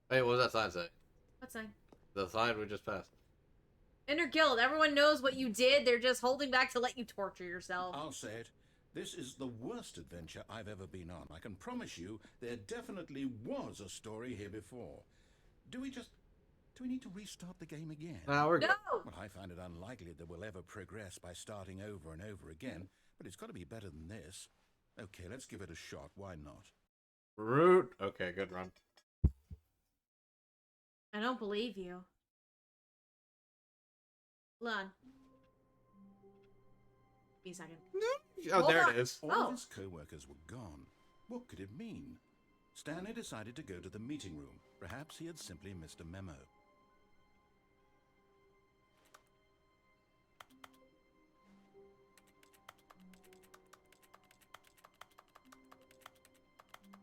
Hey, what was that sign say? What sign? The sign we just passed. Inner guild. Everyone knows what you did. They're just holding back to let you torture yourself. I'll say it. This is the worst adventure I've ever been on. I can promise you there definitely was a story here before. Do we need to restart the game again? Nah, we're good. No! Well, I find it unlikely that we'll ever progress by starting over and over again, but it's got to be better than this. Okay, let's give it a shot. Why not? Root. Okay, good run. I don't believe you. Hold on. Give me a second. Oh, Hold there on. it is. All Oh. of his co-workers were gone. What could it mean? Stanley decided to go to the meeting room. Perhaps he had simply missed a memo.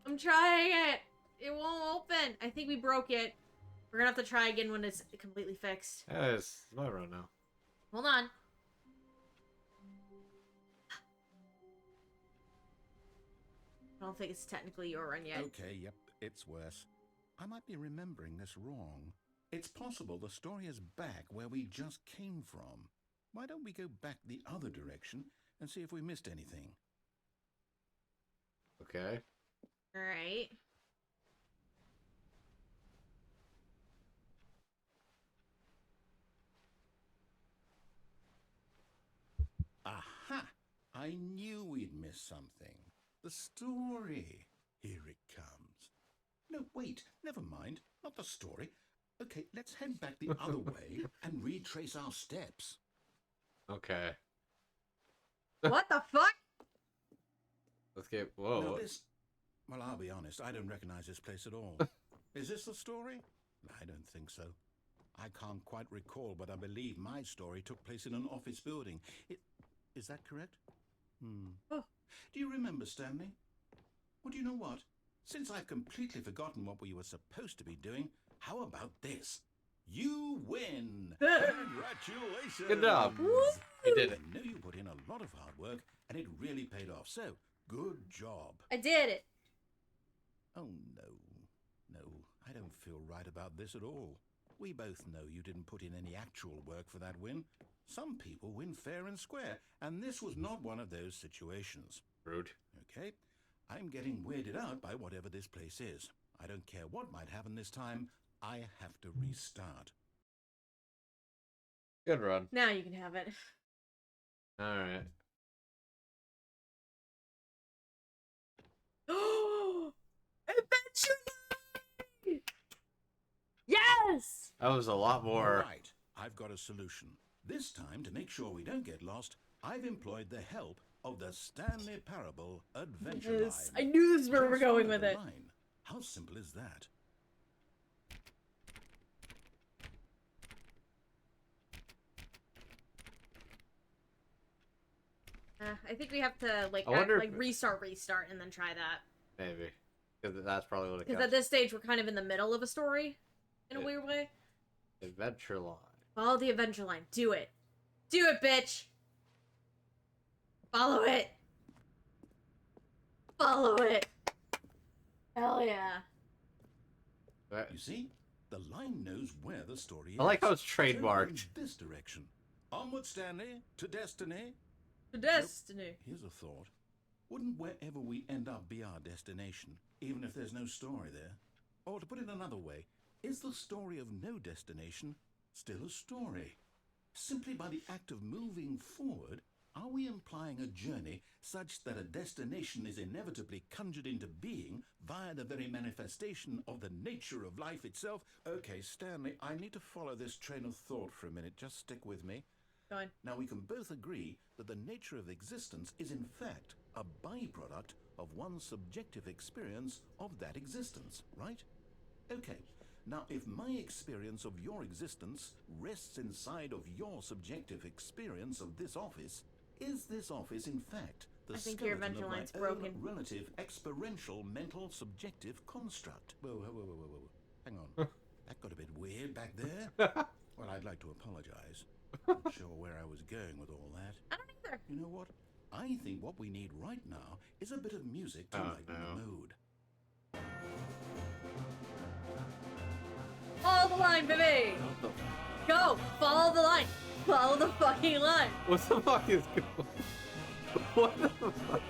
I'm trying it. It won't open. I think we broke it. We're gonna have to try again when it's completely fixed. Yeah, it's my run now. Hold on. I don't think it's technically your run yet. Okay, yep, it's worse. I might be remembering this wrong. It's possible the story is back where we just came from. Why don't we go back the other direction and see if we missed anything? Okay. Alright. Aha! I knew we'd miss something. The story. Here it comes. No, wait, never mind. Not the story. Okay, let's head back the other way and retrace our steps. Okay. What the fuck? Let's get. Whoa. Now this... Well, I'll be honest, I don't recognize this place at all. Is this the story? I don't think so. I can't quite recall, but I believe my story took place in an office building. Is that correct? Oh. Do you remember, Stanley? Well, do you know what? Since I've completely forgotten what we were supposed to be doing, how about this? You win! Congratulations! Good job. You did it. I know you put in a lot of hard work, and it really paid off, so good job. I did it. Oh, no. No, I don't feel right about this at all. We both know you didn't put in any actual work for that win. Some people win fair and square, and this was not one of those situations. Rude. Okay? I'm getting weirded out by whatever this place is. I don't care what might happen this time. I have to restart. Good run. Now you can have it. Alright. Adventure! Yes! That was a lot All more. right, I've got a solution. This time, to make sure we don't get lost, I've employed the help of the Stanley Parable Adventure Yes. I Line. knew this is where we're Just going follow with the it. line. How simple is that? I think we have to like I wonder if- restart, and then try that. Maybe. Because that's probably what it Because comes. at this stage, we're kind of in the middle of a story, in a weird way. Adventure line. Follow the adventure line. Do it. Do it, bitch. Follow it. Follow it. Hell yeah. You see, the line knows where the story is. I like how it's over trademarked. in this direction. Onward, Stanley, to destiny. To destiny. Here's a thought. Wouldn't wherever we end up be our destination, even if there's no story there? Or to put it another way, is the story of no destination still a story? Simply by the act of moving forward, are we implying a journey such that a destination is inevitably conjured into being via the very manifestation of the nature of life itself? Okay, Stanley, I need to follow this train of thought for a minute. Just stick with me. Go on. Now, we can both agree that the nature of existence is in fact a byproduct of one's subjective experience of that existence, right? Okay, now if my experience of your existence rests inside of your subjective experience of this office, is this office in fact the I think your skeleton adventure of my line's own broken. relative experiential mental subjective construct? Whoa. Hang on. That got a bit weird back there. Well, I'd like to apologize. Not sure where I was going with all that. I don't either. You know what? I think what we need right now is a bit of music to lighten the mood. Follow the line, baby. Go. Follow the line. Follow the fucking line. What the fuck is going? What the fuck?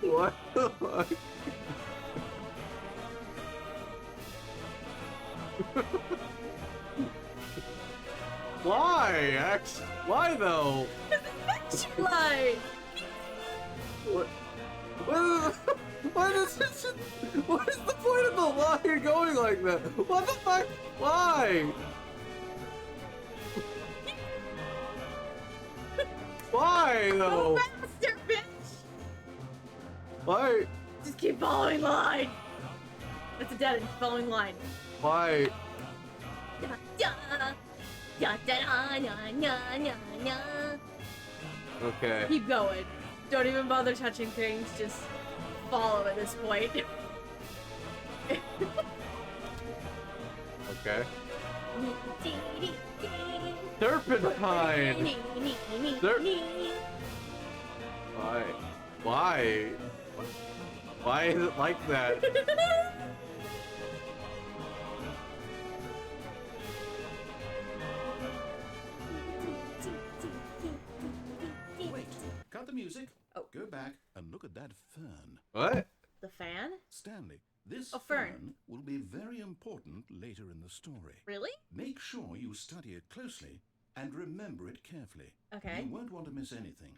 What the fuck? Why? Why though? Adventure line. What? What is this? What is the point of the line going like that? What the fuck? Why? Why though? Go faster, bitch. Why? Just keep following the line. That's a dead end. Following line. Why? Da, da, da, da, da, da, da, da. Okay. Keep going. Don't even bother touching things. Just follow at this point. Okay. Serpentine. Why? Why? Why is it like that? Wait, cut the music. Oh. Go back and look at that fern. What? The fan? Stanley, this A fern. fern will be very important later in the story. Really? Make sure you study it closely and remember it carefully. Okay. You won't want to miss anything.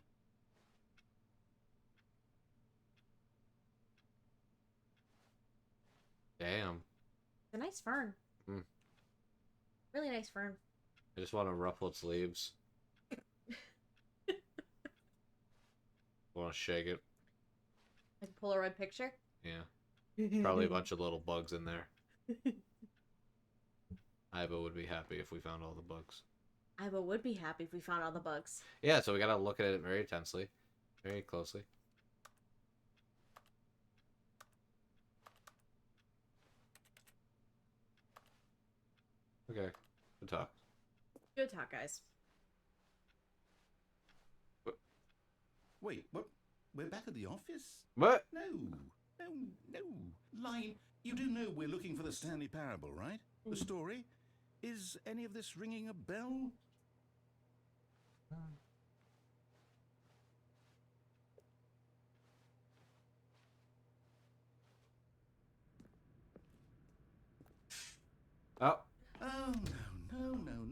Damn. It's a nice fern. Hmm. Really nice fern. I just want to ruffle its leaves. Want to shake it. Like a Polaroid picture. Yeah. Probably a bunch of little bugs in there. Iva would be happy if we found all the bugs. Iva would be happy if we found all the bugs. Yeah, so we gotta look at it very intensely. Very closely. Okay. Good talk. Good talk, guys. Wait, what? We're back at the office? What? No. Line, you do know we're looking for the Stanley Parable, right? The story? Is any of this ringing a bell? Oh. Oh,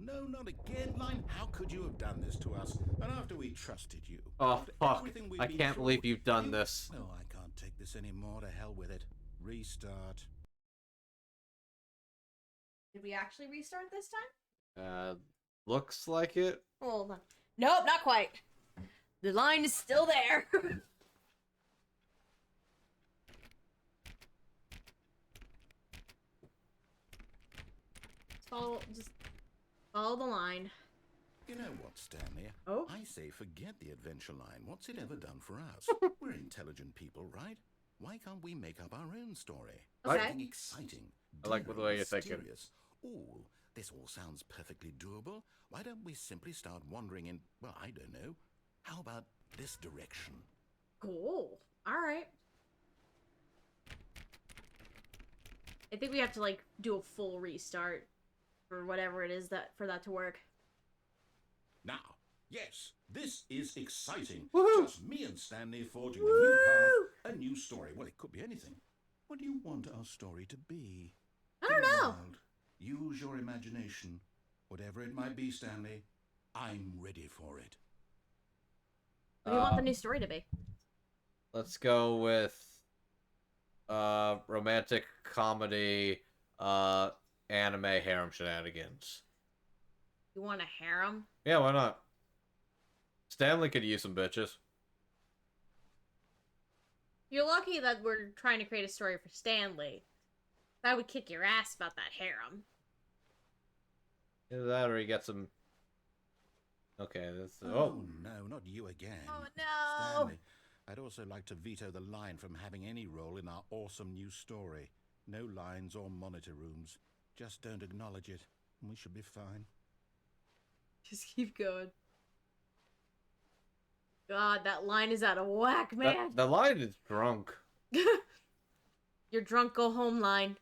no, not again. Line, how could you have done this to us? And after we trusted you. Oh, After fuck. everything we've I been can't through, believe you've done this. No, I can't take this anymore. To hell with it. Restart. Did we actually restart this time? Looks like it. Hold on. Nope, not quite. The line is still there. just follow the line. You know what, Stanley? Oh? I say forget the adventure line. What's it ever done for us? We're intelligent people, right? Why can't we make up our own story? Okay. Something exciting. I like the way you're thinking. mysterious. Ooh, this all sounds perfectly doable. Why don't we simply start wandering in, well, I don't know. How about this direction? Cool. Alright. I think we have to, like, do a full restart for whatever it is that for that to work. Now, yes, this is exciting. Woohoo! Just me and Stanley forging a new path, a new story. Well, it could be anything. What do you want our story to be? I don't know. Wild. Use your imagination. Whatever it might be, Stanley, I'm ready for it. What do you want the new story to be? Let's go with romantic comedy, anime harem shenanigans. You want a harem? Yeah, why not? Stanley could use some bitches. You're lucky that we're trying to create a story for Stanley. I would kick your ass about that harem. Either that or he gets some... Okay, that's... Oh, no, not you again. Oh, no! Stanley, I'd also like to veto the line from having any role in our awesome new story. No lines or monitor rooms. Just don't acknowledge it, and we should be fine. Just keep going. God, that line is out of whack, man. The line is drunk. Your drunk go home line.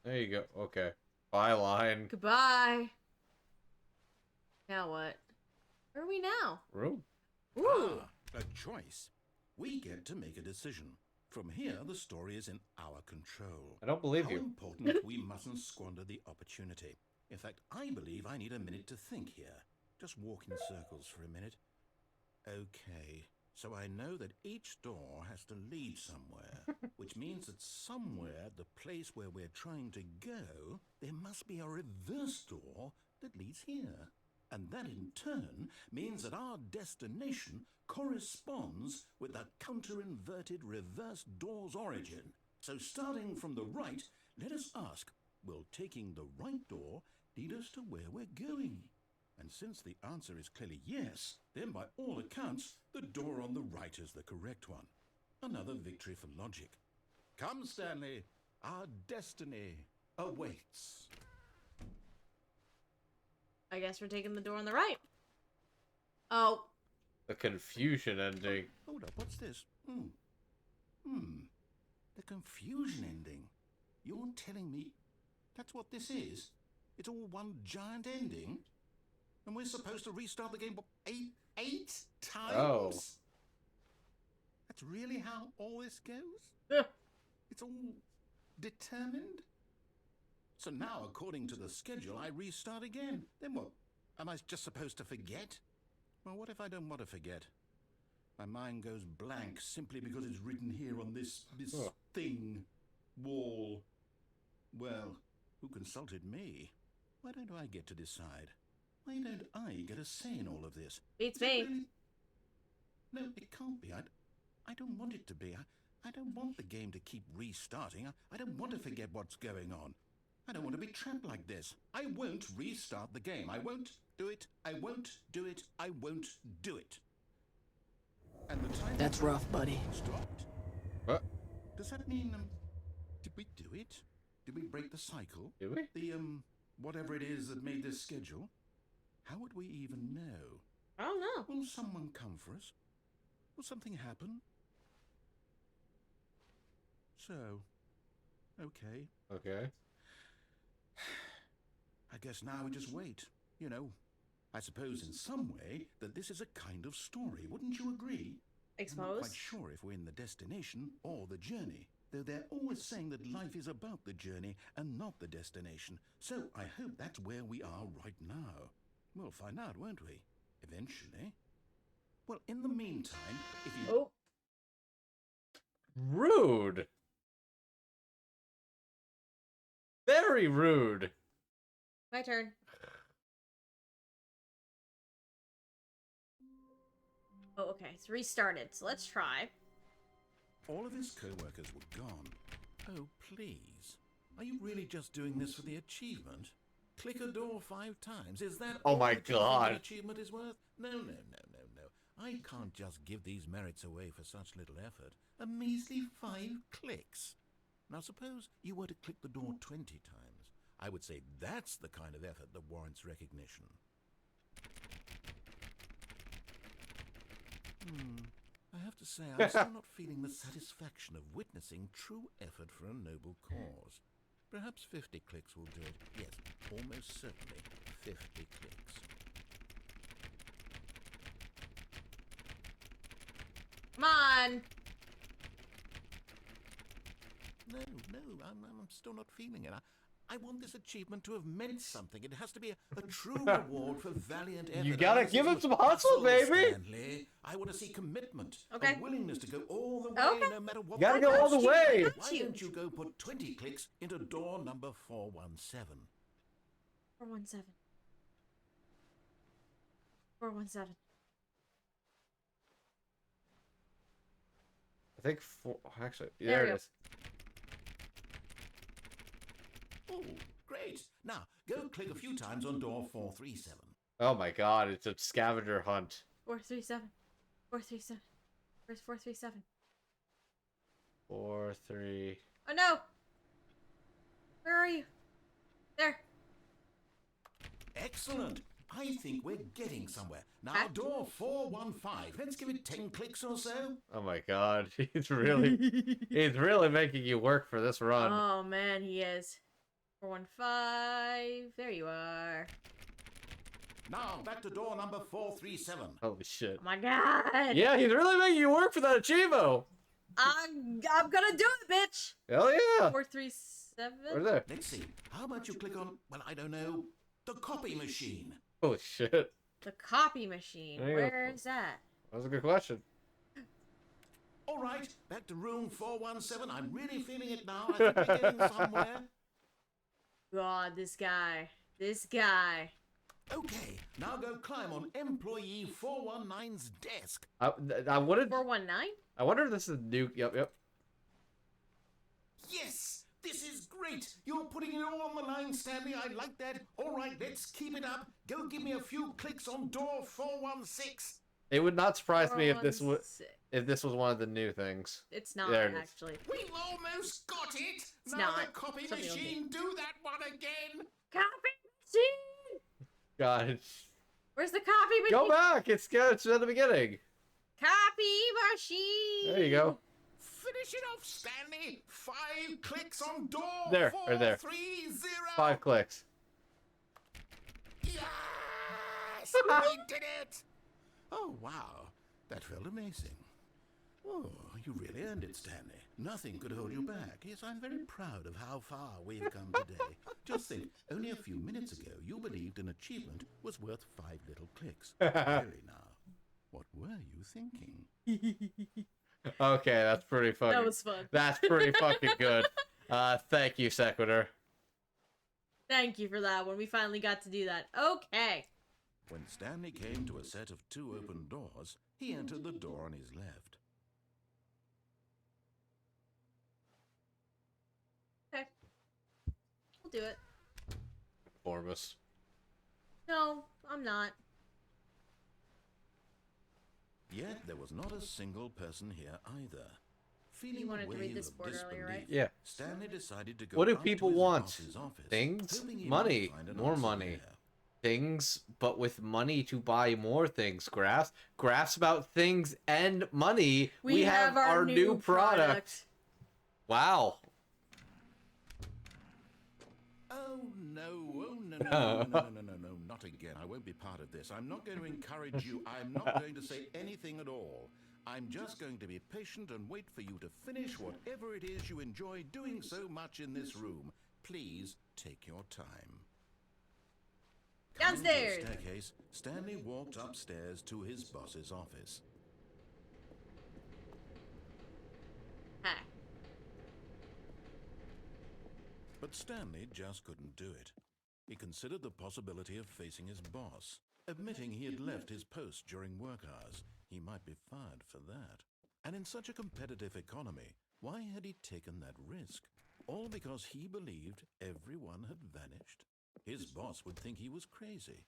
There you go. Okay. Bye, line. Goodbye. Now what? Where are we now? Room. Ooh. A choice. We get to make a decision. From here, the story is in our control. I don't believe How you. important we mustn't squander the opportunity. In fact, I believe I need a minute to think here. Just walk in circles for a minute. Okay, so I know that each door has to lead somewhere, which means that somewhere at the place where we're trying to go, there must be a reverse door that leads here. And that in turn means that our destination corresponds with the counter-inverted reverse door's origin. So starting from the right, let us ask, will taking the right door lead us to where we're going? And since the answer is clearly yes, then by all accounts, the door on the right is the correct one. Another victory for logic. Come, Stanley, our destiny awaits. I guess we're taking the door on the right. Oh. The confusion ending. Hold up, what's this? The confusion ending. You're telling me that's what this is? It's all one giant ending? And we're supposed to restart the game what, eight times? Oh. That's really how all this goes? It's all determined? So now, according to the schedule, I restart again. Then what? Am I just supposed to forget? Well, what if I don't want to forget? My mind goes blank simply because it's written here on this thing, wall. Well, who consulted me? Why don't I get to decide? Why don't I get a say in all of this? Beats Is it me. really- No, it can't be. I don't want it to be. I don't want the game to keep restarting. I don't want to forget what's going on. I don't want to be trapped like this. I won't restart the game. I won't do it. I won't do it. I won't do it. And the time That's rough, buddy. stopped. What? Does that mean did we do it? Did we break the cycle? Did we? The whatever it is that made this schedule? How would we even know? I don't know. Will someone come for us? Will something happen? So, okay. Okay. I guess now we just wait. You know, I suppose in some way that this is a kind of story. Wouldn't you agree? I'm not Expose? quite sure if we're in the destination or the journey, though they're always saying that life is about the journey and not the destination. So I hope that's where we are right now. We'll find out, won't we? Eventually. Well, in the meantime, if you... Oh. Rude. Very rude. My turn. Oh, okay. It's restarted. So let's try. All of his co-workers were gone. Oh, please. Are you really just doing this for the achievement? Click a door 5 times. Is that Oh all my that you think God. an achievement is worth? No. I can't just give these merits away for such little effort. A measly 5 clicks. Now suppose you were to click the door 20 times. I would say that's the kind of effort that warrants recognition. I have to say, I'm still not feeling the satisfaction of witnessing true effort for a noble cause. Perhaps 50 clicks will do it. Yes, almost certainly 50 clicks. Come on. No, I'm still not feeling it. I want this achievement to have meant something. It has to be a true reward for valiant effort. You gotta Otherwise give it him was some hustle, baby. Stanley. I want to see commitment. Okay. A willingness to go all the way, Okay. no matter what. You gotta the go all the cost. way. Why don't you go put 20 clicks into door number 417? 417. 417. I think 4. Actually, There there we it go. is. Oh, great. Now, go click a few times on door 437. Oh my God, it's a scavenger hunt. 437. 437. Where's 437? 4, 3. Oh no! Where are you? There. Excellent. I think we're getting somewhere. Now, Huh? door 415. Let's give it 10 clicks or so. Oh my God, he's really making you work for this run. Oh man, he is. 415. There you are. Now, back to door number 437. Holy shit. Oh my god. Yeah, he's really making you work for that achievo. I'm gonna do it, bitch. Hell yeah. 437. Where's there? Let's see. How about you click on, well, I don't know, the copy machine? Holy shit. The copy machine. There you go. Where is that? That was a good question. All right, back to room 417. I'm really feeling it now. I think we're getting somewhere. God, this guy. This guy. Okay, now go climb on employee 419's desk. I wouldn't. 419? I wonder if this is new. Yep. Yes, this is great. You're putting it all on the line, Stanley. I like that. All right, let's keep it up. Go give me a few clicks on door 416. It would not surprise me if this 416. was one of the new things. It's not, There it is. actually. We've almost got it. It's now not. the copy Something will machine, do that one again. Copy machine! God, Where's the copy machine? go back. It's at the beginning. Copy machine! There you go. Finish it off, Stanley. 5 clicks on door There, right there. 430. 5 clicks. Yes! We did it! Oh, wow. That felt amazing. Oh, you really earned it, Stanley. Nothing could hold you back. Yes, I'm very proud of how far we've come today. Just think, only a few minutes ago, you believed an achievement was worth 5 little clicks. Really now, what were you thinking? Okay, that's pretty fucking. That was fun. That's pretty fucking good. Thank you, Sequitur. Thank you for that one. We finally got to do that. Okay. When Stanley came to a set of 2 open doors, he entered the door on his left. Okay. We'll do it. Formus. No, I'm not. Yet there was not a single person here either. Feeling wanted a to wave read this of board earlier, disbelief, right? Yeah. Stanley decided to go What do up to people his want? boss's office, Things? hoping he Money. might find an More answer money. there. Things, but with money to buy more things. Graphs about things and money. We have our new product. Wow. Oh no, not again. I won't be part of this. I'm not going to encourage you. I'm not going to say anything at all. I'm just going to be patient and wait for you to finish whatever it is you enjoy doing so much in this room. Please take your time. Coming to the Downstairs. staircase, Stanley walked upstairs to his boss's office. Hi. But Stanley just couldn't do it. He considered the possibility of facing his boss. Admitting he had left his post during work hours, he might be fired for that. And in such a competitive economy, why had he taken that risk? All because he believed everyone had vanished? His boss would think he was crazy.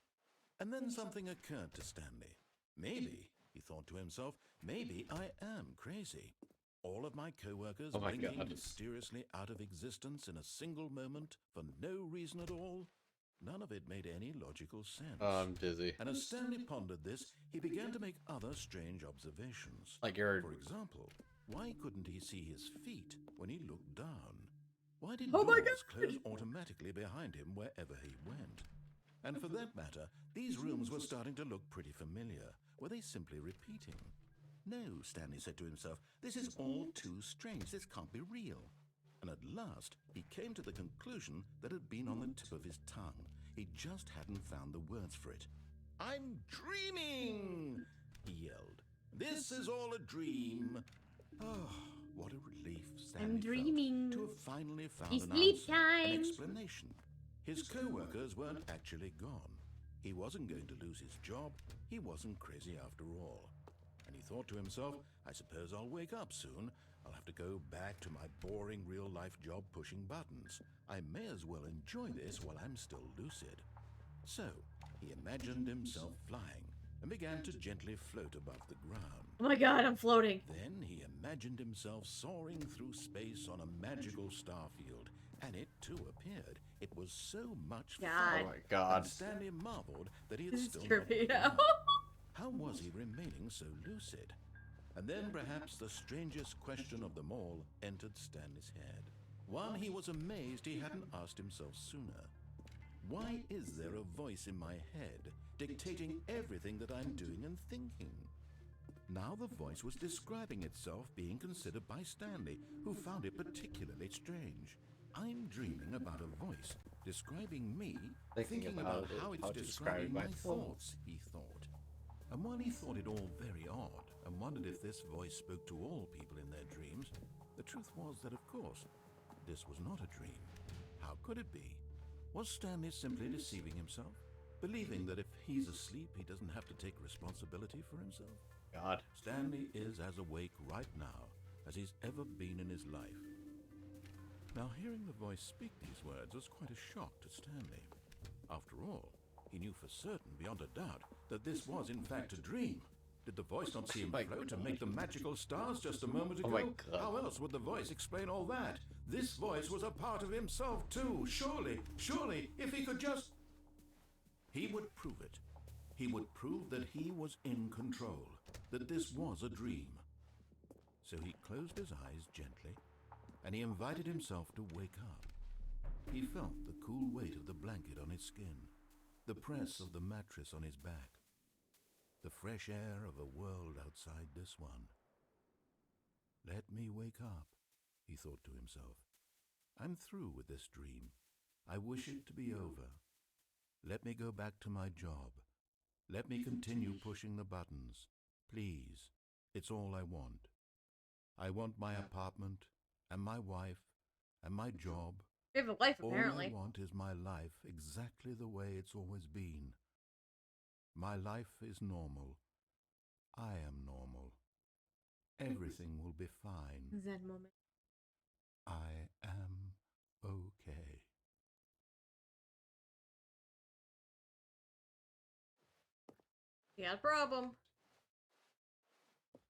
And then something occurred to Stanley. Maybe, he thought to himself, maybe I am crazy. All of my co-workers Oh my blinking God. mysteriously out of existence in a single moment for no reason at all. None of it made any logical sense. I'm dizzy. And as Stanley pondered this, he began to make other strange observations. Like you're... For example, why couldn't he see his feet when he looked down? Why did Oh my doors close automatically behind him wherever he went? And for that matter, these rooms were starting to look pretty familiar. Were they simply repeating? No, Stanley said to himself, this is all too strange. This can't be real. And at last, he came to the conclusion that had been on the tip of his tongue. He just hadn't found the words for it. I'm dreaming, he yelled. This is all a dream. Oh, what a relief Stanley I'm dreaming. felt to have finally found It's an sleep answer, time. an explanation. His co-workers weren't actually gone. He wasn't going to lose his job. He wasn't crazy after all. And he thought to himself, I suppose I'll wake up soon. I'll have to go back to my boring real-life job pushing buttons. I may as well enjoy this while I'm still lucid. So, he imagined himself flying and began to gently float above the ground. Oh my god, I'm floating. Then he imagined himself soaring through space on a magical star field, and it too appeared. It was so much God. fun. Oh my God. And Stanley marveled that he had This is still not trippy woken now. up. How was he remaining so lucid? And then perhaps the strangest question of them all entered Stanley's head. One he was amazed he hadn't asked himself sooner. Why is there a voice in my head dictating everything that I'm doing and thinking? Now the voice was describing itself being considered by Stanley, who found it particularly strange. I'm dreaming about a voice describing me, thinking about how it's describing my thoughts, he thought. And while he thought it all very odd and wondered if this voice spoke to all people in their dreams, the truth was that, of course, this was not a dream. How could it be? Was Stanley simply deceiving himself, believing that if he's asleep, he doesn't have to take responsibility for himself? God. Stanley is as awake right now as he's ever been in his life. Now, hearing the voice speak these words was quite a shock to Stanley. After all, he knew for certain, beyond a doubt, that this was in fact a dream. Did the voice not see him float and make the magical stars just a moment ago? Oh my God. How else would the voice explain all that? This voice was a part of himself too. Surely, if he could just... He would prove it. He would prove that he was in control, that this was a dream. So he closed his eyes gently, and he invited himself to wake up. He felt the cool weight of the blanket on his skin, the press of the mattress on his back, the fresh air of a world outside this one. Let me wake up, he thought to himself. I'm through with this dream. I wish it to be over. Let me go back to my job. Let me continue pushing the buttons. Please, it's all I want. I want my apartment, and my wife, and my job. We have a life, All apparently. I want is my life exactly the way it's always been. My life is normal. I am normal. Everything will be fine. Zen moment. I am okay. You got a problem.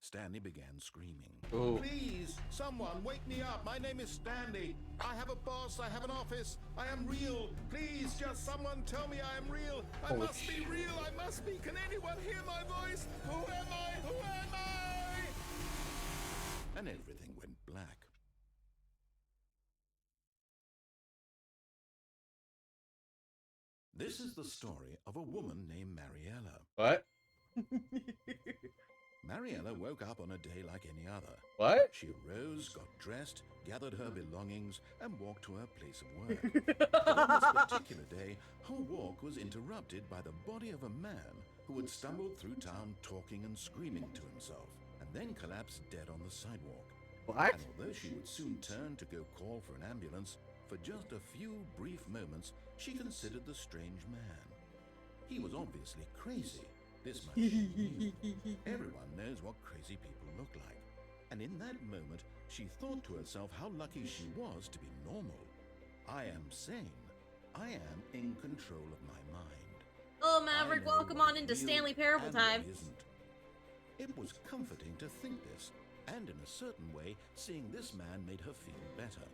Stanley began screaming. Ooh. Please, someone, wake me up. My name is Stanley. I have a boss. I have an office. I am real. Please, just someone tell me I am real. I must be real. I must be. Can anyone hear my voice? Who am I? Who am I? And everything went black. This is the story of a woman named Mariella. What? Mariella woke up on a day like any other. What? She rose, got dressed, gathered her belongings, and walked to her place of work. But on this particular day, her walk was interrupted by the body of a man who had stumbled through town talking and screaming to himself, and then collapsed dead on the sidewalk. What? And although she would soon turn to go call for an ambulance, for just a few brief moments, she considered the strange man. He was obviously crazy. This much she knew. Everyone knows what crazy people look like. And in that moment, she thought to herself how lucky she was to be normal. I am sane. I am in control of my mind. Oh, Maverick, I know welcome what on into is real Stanley Parable and time. what isn't. It was comforting to think this, and in a certain way, seeing this man made her feel better.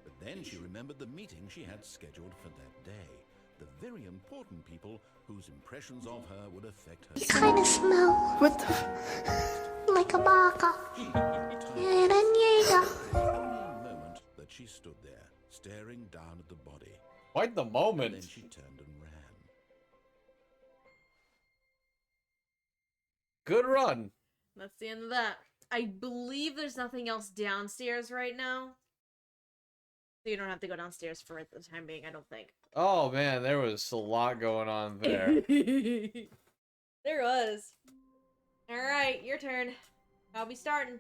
But then she remembered the meeting she had scheduled for that day. The very important people whose impressions of her would affect her. You kind of smell. What the? Like a baka. Only a moment that she stood there, staring down at the body. Quite the Then moment. she turned and ran. Good run. That's the end of that. I believe there's nothing else downstairs right now. So you don't have to go downstairs for it the time being, I don't think. Oh man, there was a lot going on there. There was. Alright, your turn. I'll be starting.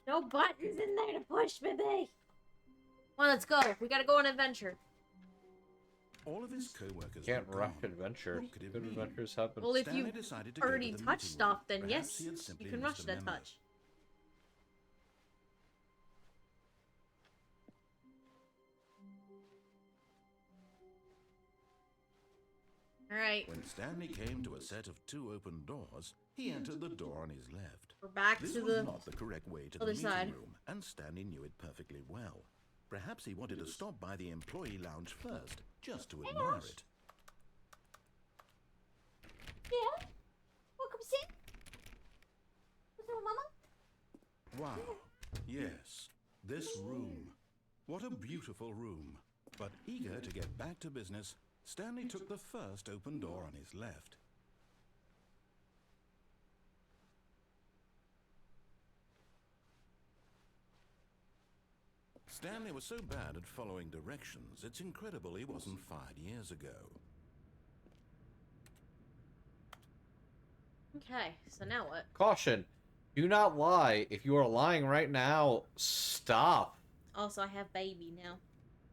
No buttons in there to push, baby. Well, let's go. We gotta go on an adventure. All of his co-workers Can't were rush gone. adventure. What could it Good mean? adventures happen. Well, if Stanley you decided to go already to the touched meeting stuff, room. then Perhaps yes, he had you simply can missed rush a that memo. touch. Alright, When Stanley came to a set of 2 open doors, he entered the door on his left. we're back This to was the... not the correct way to the other meeting side. room, and Stanley knew it perfectly well. Perhaps he wanted to stop by the employee lounge first, just to admire it. Yeah? Welcome, sit. What's up, Mama? Wow. Yes, this room. What a beautiful room. But eager to get back to business, Stanley took the first open door on his left. Stanley was so bad at following directions, it's incredible he wasn't fired years ago. Okay, so now what? Caution. Do not lie. If you are lying right now, stop. Also, I have baby now.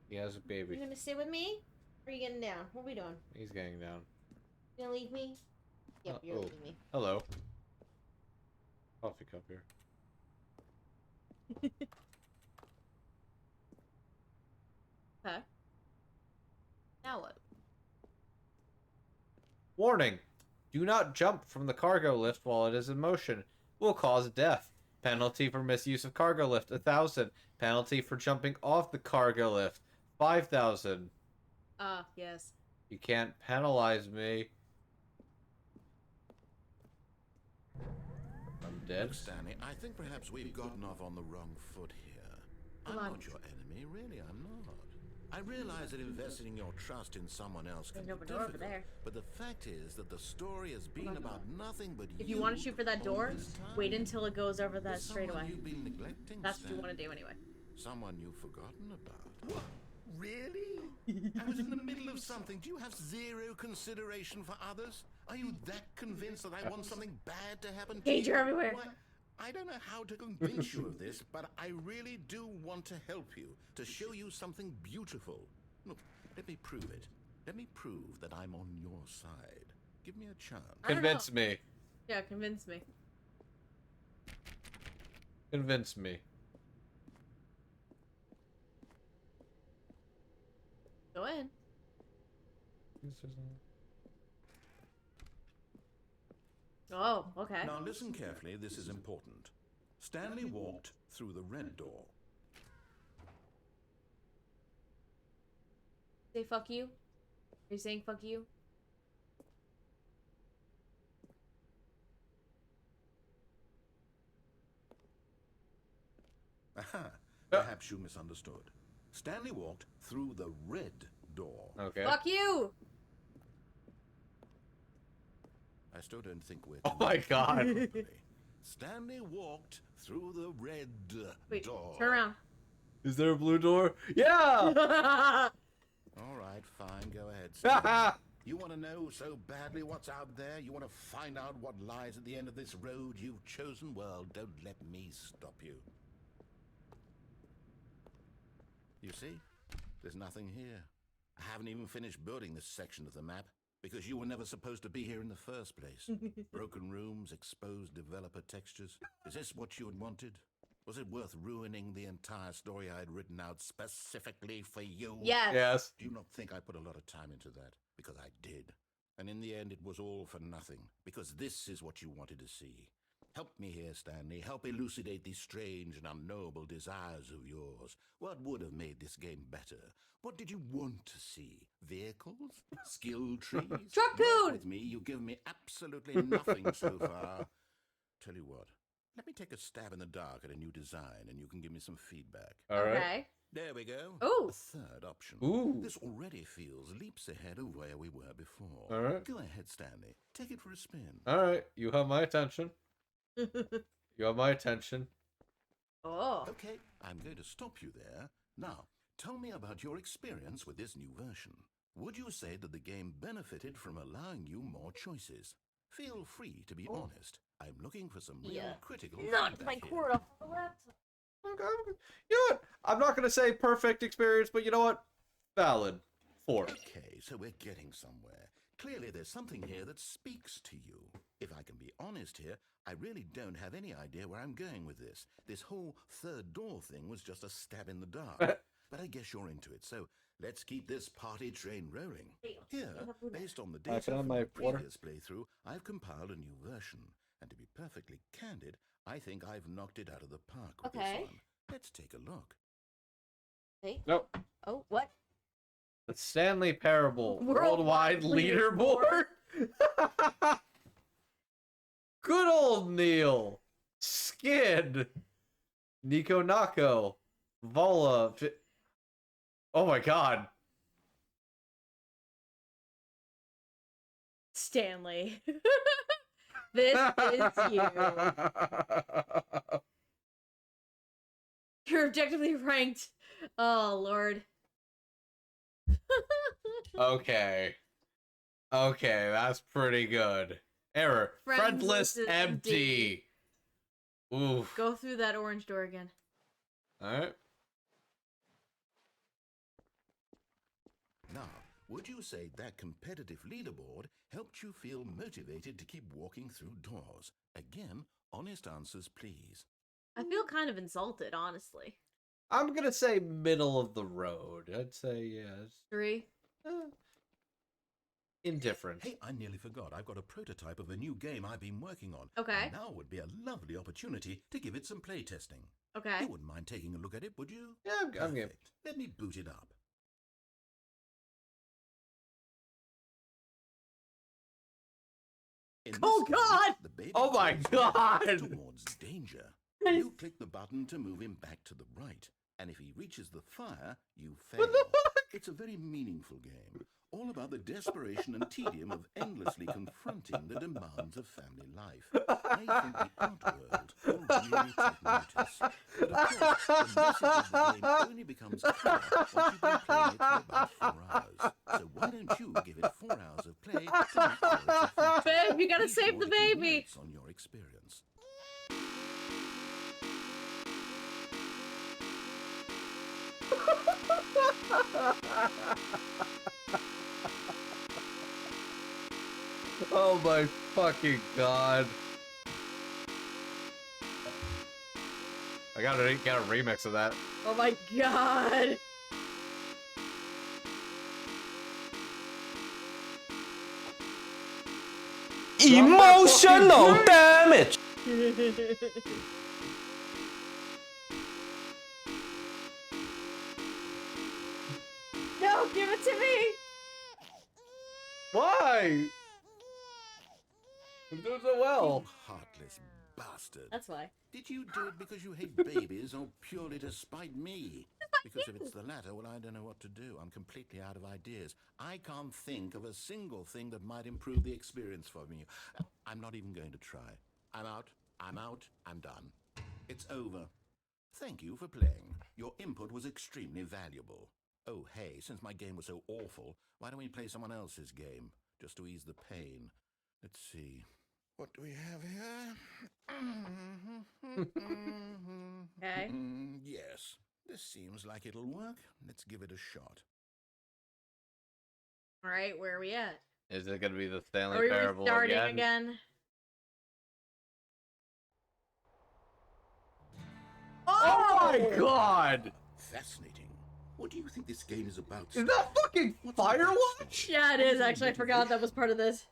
He has a You baby. gonna sit with me? Or are you getting down? What are we doing? He's getting down. You gonna leave me? Yep, you're oh. leaving me. Hello. Coffee cup here. Okay. Now what? Warning. Do not jump from the cargo lift while it is in motion. Will cause death. Penalty for misuse of cargo lift, 1,000. Penalty for jumping off the cargo lift, 5,000. Yes. You can't penalize me. I'm dead. Look, Stanley, I think perhaps we've gotten off on the wrong foot here. I'm Come on. not your enemy, really, I'm not. I realize that investing your trust in someone else can There's be an open door over difficult, there. but the fact is that the story has been about nothing but If you want to shoot for that all door, this time. wait until it goes over that There's someone straightaway. you've been neglecting, That's what you want to Stanley. do anyway. Someone you've forgotten about. What? Really? I was in the middle of something. Do you have zero consideration for others? Are you that convinced that I want something bad to happen to Danger you? everywhere. Why, I don't know how to convince you of this, but I really do want to help you, to show you something beautiful. Look, let me prove it. Let me prove that I'm on your side. Give me a chance. I don't Convince know. me. Yeah, convince me. Convince me. Go in. Oh, okay. Now listen carefully, this is important. Stanley walked through the red door. Say fuck you? Are you saying fuck you? Aha, perhaps you misunderstood. Stanley walked through the red door. Okay. Fuck you! I still don't think we're... Oh my god. properly. Stanley walked through the red Wait, door. turn around. Is there a blue door? Yeah! All right, fine, go ahead. Stanley. You want to know so badly what's out there? You want to find out what lies at the end of this road you've chosen? Well, don't let me stop you. You see? There's nothing here. I haven't even finished building this section of the map. because you were never supposed to be here in the first place. Broken rooms, exposed developer textures. Is this what you had wanted? Was it worth ruining the entire story I had written out specifically for you? Yes. Yes. Do you not think I put a lot of time into that? Because I did. And in the end, it was all for nothing. Because this is what you wanted to see. Help me here, Stanley. Help elucidate these strange and unknowable desires of yours. What would have made this game better? What did you want to see? Vehicles? Skill trees? Truck Work food! with me, you've given me absolutely nothing so far. Tell you what, let me take a stab in the dark at a new design, and you can give me some feedback. All right. Okay. There we go. Ooh. A third option. Ooh. This already feels leaps ahead of where we were before. All right. Go ahead, Stanley. Take it for a spin. All right. You have my attention. You have my attention. Oh. Okay, I'm going to stop you there. Now, tell me about your experience with this new version. Would you say that the game benefited from allowing you more choices? Feel free to be honest. I'm looking for some real critical Knocked feedback my here. cord off the laptop. You know what? I'm not gonna say perfect experience, but you know what? Valid. 4. Okay, so we're getting somewhere. Clearly there's something here that speaks to you. If I can be honest here, I really don't have any idea where I'm going with this. This whole third door thing was just a stab in the dark. But I guess you're into it, so let's keep this party train rolling. Here, based on the Can I data have from my the water? previous playthrough, I've compiled a new version. And to be perfectly candid, I think I've knocked it out of the park with this Okay. one. Let's take a look. Hey. Nope. Oh, what? The Stanley Parable Worldwide Worldwide Leaderboard. Good old Neil. Skid. Nico Nako. Vola. Oh my god. Stanley. This is you. You're objectively ranked. Oh, Lord. Okay. Okay, that's pretty good. Error. Friends Friend list list is empty. Oof. Go through that orange door again. Alright. Now, would you say that competitive leaderboard helped you feel motivated to keep walking through doors? Again, honest answers, please. I feel kind of insulted, honestly. I'm gonna say middle of the road. I'd say yes. 3. Indifferent. Hey, I nearly forgot. I've got a prototype of a new game I've been working on. Okay. And now would be a lovely opportunity to give it some play testing. Okay. You wouldn't mind taking a look at it, would you? Yeah, I'm game. Perfect. Let me boot it up. In this Oh, game, God! the baby Oh my goes God! towards danger. You click the button to move him back to the right, and if he reaches the fire, you fail. What the fuck? It's a very meaningful game, all about the desperation and tedium of endlessly confronting the demands of family life. I think the art world will really take notice. But of course, the message of the game only becomes clear once you've been playing it for about 4 hours. So why don't you give it 4 hours of play to make sure it's effective? Babe, you gotta Be save sure the to keep baby. notes on your experience. Oh my fucking god. I gotta get a remix of that. Oh my god. Emotional damage. No, give it to me. Why? I'm doing so well. You heartless bastard. That's why. Did you do it because you hate babies or purely to spite me? Because if it's the latter, well, I don't know what to do. I'm completely out of ideas. I can't think of a single thing that might improve the experience for me. I'm not even going to try. I'm out. I'm out. I'm done. It's over. Thank you for playing. Your input was extremely valuable. Oh, hey, since my game was so awful, why don't we play someone else's game? Just to ease the pain. Let's see. What do we have here? Okay. Yes, this seems like it'll work. Let's give it a shot. All right, where are we at? Is it gonna be the Stanley Are we Parable restarting again? again? Oh my god! Fascinating. What do you think this game is about? Is that fucking What's the Firewatch? backstory? Yeah, it What is the actually. I forgot that was part of this.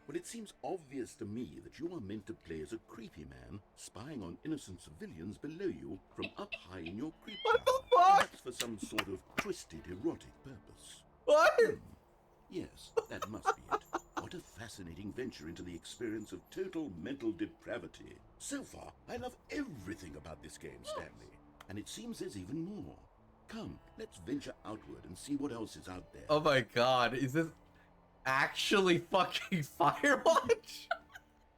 Well, it seems obvious to me that you are meant to play as a creepy man spying on innocent civilians below you from up high in your creep What the tower, fuck? perhaps for some sort of twisted erotic purpose. What? Yes, that must be it. What a fascinating venture into the experience of total mental depravity. So far, I love everything about this game, Stanley. And it seems there's even more. Come, let's venture outward and see what else is out there. Oh my god, is this actually fucking Firewatch?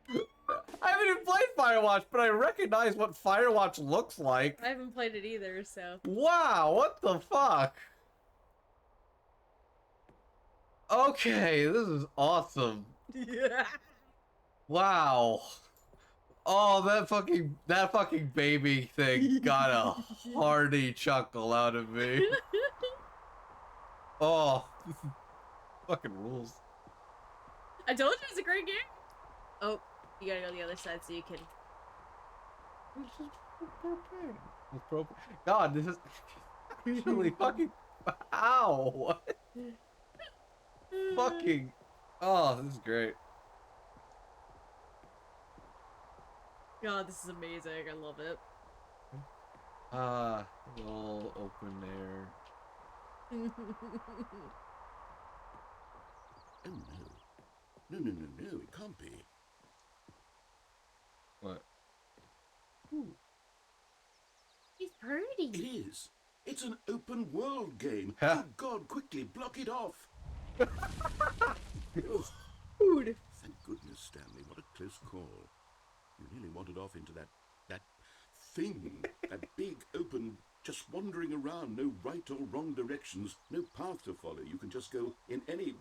I haven't even played Firewatch, but I recognize what Firewatch looks like. I haven't played it either, so. Wow, what the fuck? Okay, this is awesome. Yeah. Wow. Oh, that fucking baby thing got a hearty chuckle out of me. Oh, this is fucking rules. I told you it's a great game. Oh, you gotta go the other side so you can. God, this is actually fucking. Ow! What? Fucking. Oh, this is great. God, this is amazing. I love it. All open air. Oh no. No, it can't be. What? He's pretty. It is. It's an open world game. Huh? Oh God, quickly, block it off. Oh, Food. thank goodness, Stanley. What a close call. You nearly wandered off into that thing. That big, open, just wandering around. No right or wrong directions. No path to follow. You can just go in any...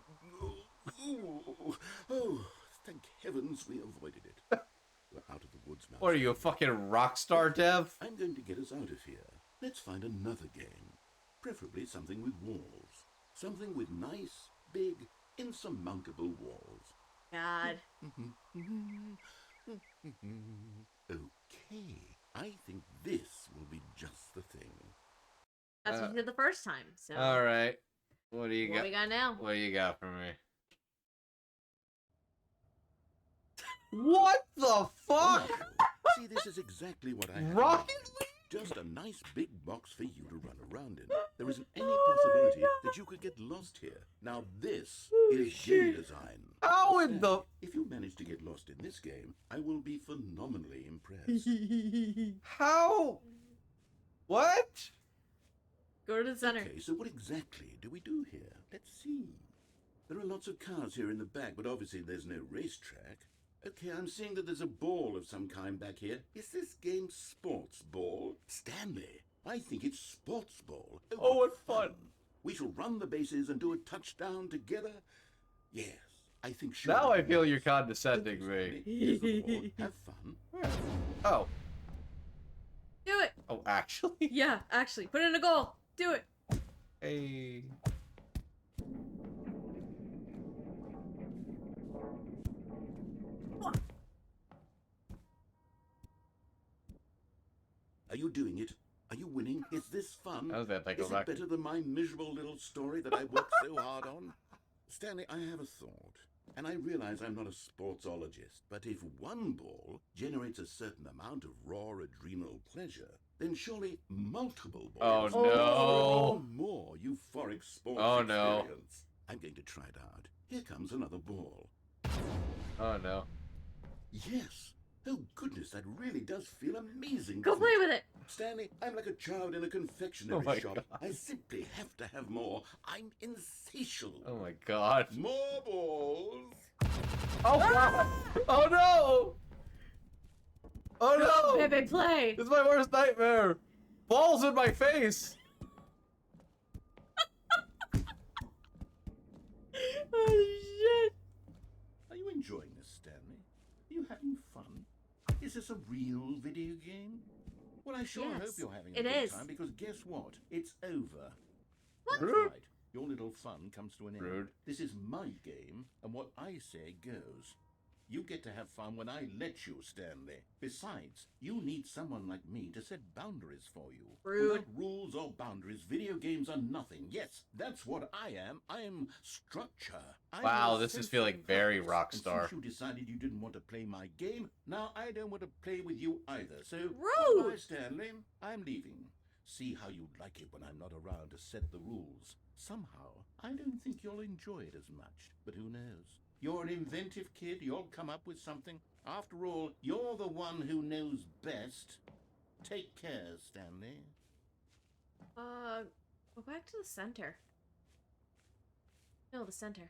Oh, thank heavens we avoided it. We're out of the woods now. What are you, a fucking rock star, Dev? I'm going to get us out of here. Let's find another game. Preferably something with walls. Something with nice, big, insurmountable walls. God. Okay, I think this will be just the thing. That's what we did the first time. So. All right. What do you What got? we got now? What do you got for me? What the fuck? See, this is exactly what I had. Rocket League? Just a nice big box for you to run around in. There isn't any possibility that you could get lost here. Now this is game design. How in the... If you manage to get lost in this game, I will be phenomenally impressed. How? What? Go to the center. Okay, so what exactly do we do here? Let's see. There are lots of cars here in the back, but obviously there's no racetrack. Okay, I'm seeing that there's a ball of some kind back here. Is this game sports ball? Stanley, I think it's sports ball. Oh, what fun. We shall run the bases and do a touchdown together. Yes, I think sure. Now I feel you're condescending me. Here's the ball. Have fun. Oh. Do it. Oh, actually? Yeah, actually, put in a goal. Do it. Hey. Are you doing it? Are you winning? Is this fun? How's that? I go Is back. it better than my miserable little story that I worked so hard on? Stanley, I have a thought. And I realize I'm not a sportsologist, but if one ball generates a certain amount of raw adrenal pleasure, then surely multiple balls Oh, no. will more euphoric sports Oh, no. experience. I'm going to try it out. Here comes another ball. Oh, no. Yes. Oh, goodness, that really does feel amazing. Go doesn't play it? with it. Stanley, I'm like a child in a confectionery Oh my shop. God. I simply have to have more. I'm insatiable. Oh, my God. More balls. Oh, God. Oh, no. Oh, no. Pepe, play. This is my worst nightmare. Balls in my face. Oh shit. Are you enjoying this, Stanley? Are you having fun? Is this a real video game? Well, I sure Yes, hope you're having a it good is. time, because guess what? It's over. What? That's right. Your little fun comes to an end. Rude. This is my game, and what I say goes. You get to have fun when I let you, Stanley. Besides, you need someone like me to set boundaries for you. Rude. Without rules or boundaries, video games are nothing. Yes, that's what I am. I am structure. I Wow, have a this is sense feeling of very purpose. Rockstar. And since you decided you didn't want to play my game, now I don't want to play with you either. So, Rude. goodbye, Stanley. I'm leaving. See how you'd like it when I'm not around to set the rules. Somehow, I don't think you'll enjoy it as much, but who knows? You're an inventive kid, you'll come up with something. After all, you're the one who knows best. Take care, Stanley. Go back to the center. No, the center.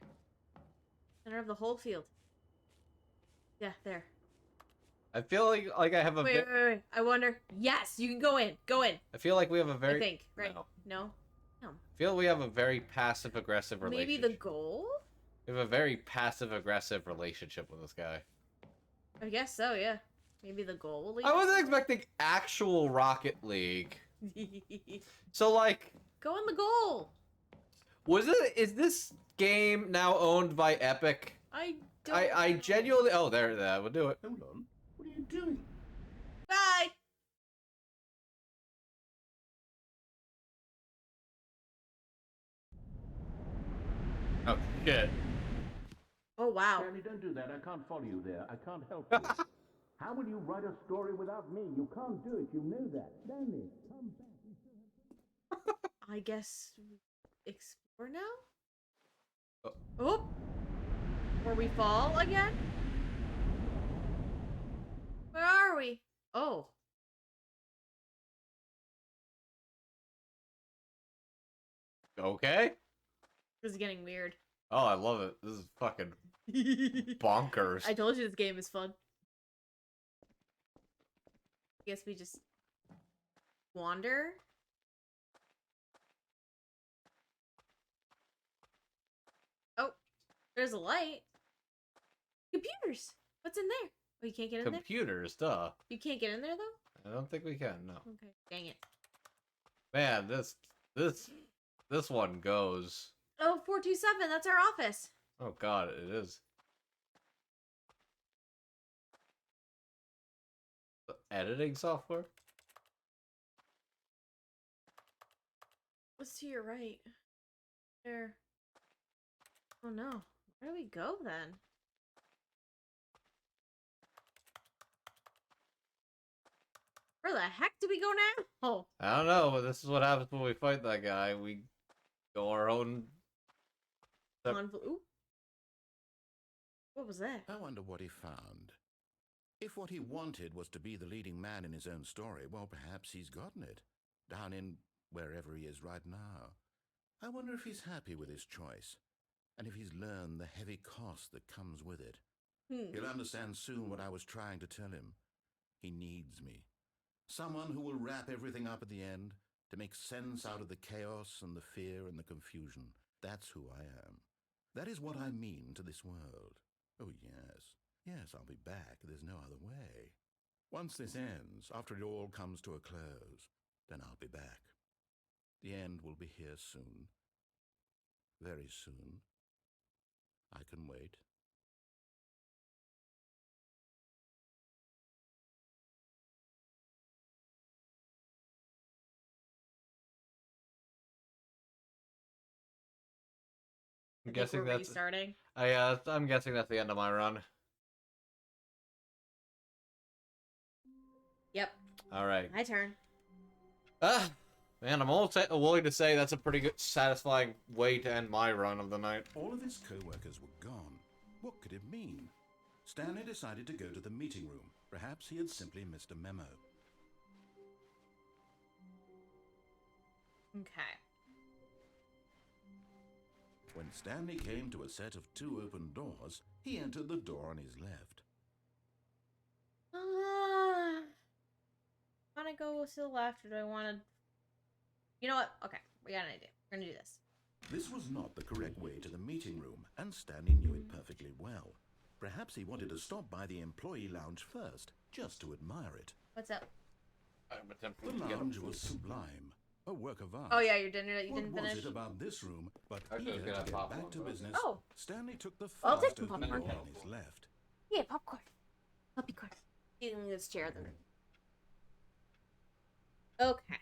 Center of the whole field. Yeah, there. I feel like I have a. Wait. I wonder. Yes, you can go in. Go in. I feel like we have a very. I think. Right. No. No. I feel we have a very passive aggressive relationship. Maybe the goal? We have a very passive aggressive relationship with this guy. I guess so, yeah. Maybe the goal will lead. I wasn't expecting actual Rocket League. So like, Go in the goal. is this game now owned by Epic? I don't I know. genuinely that would do it. Hold on. What are you doing? Bye. Oh shit. Oh wow. Stanley, don't do that. I can't follow you there. I can't help you. How will you write a story without me? You can't do it. You know that. Stanley, come back. I guess explore now? Oh. Oh. Or we fall again? Where are we? Oh. Okay. This is getting weird. Oh, I love it. This is fucking bonkers. I told you this game is fun. I guess we just wander. Oh, there's a light. Computers. What's in there? Oh, you can't get in there? Computers, duh. You can't get in there though? I don't think we can. No. Okay, dang it. Man, this one goes. Oh, 427, that's our office. Oh god, it is. The editing software? What's to your right? There. Oh no. Where do we go then? Where the heck do we go now? Oh. I don't know, but this is what happens when we fight that guy. We go our own. Ooh. What was that? I wonder what he found. If what he wanted was to be the leading man in his own story, well, perhaps he's gotten it. Down in wherever he is right now. I wonder if he's happy with his choice. And if he's learned the heavy cost that comes with it. He'll understand soon what I was trying to tell him. He needs me. Someone who will wrap everything up at the end, to make sense out of the chaos and the fear and the confusion. That's who I am. That is what I mean to this world. Oh, yes. Yes, I'll be back. There's no other way. Once this ends, after it all comes to a close, then I'll be back. The end will be here soon. Very soon. I can wait. I'm guessing we're that's. restarting. I'm guessing that's the end of my run. Yep. All right. My turn. Man, I'm all willing to say that's a pretty good, satisfying way to end my run of the night. All of his co-workers were gone. What could it mean? Stanley decided to go to the meeting room. Perhaps he had simply missed a memo. Okay. When Stanley came to a set of 2 open doors, he entered the door on his left. Want to go to the left, or do I want to... You know what? Okay, we got an idea. We're gonna do this. This was not the correct way to the meeting room, and Stanley knew it perfectly well. Perhaps he wanted to stop by the employee lounge first, just to admire it. What's up? I'm attempting The to get lounge was sublime. a work of art. Oh yeah, your dinner that you What didn't was finish. it about this room? But Actually, eager we to could have get popcorn back to first. business, Oh. Stanley took the I'll take first some open popcorn. door on his left. Yeah, popcorn. Popcorn. Eating this chair then. Okay.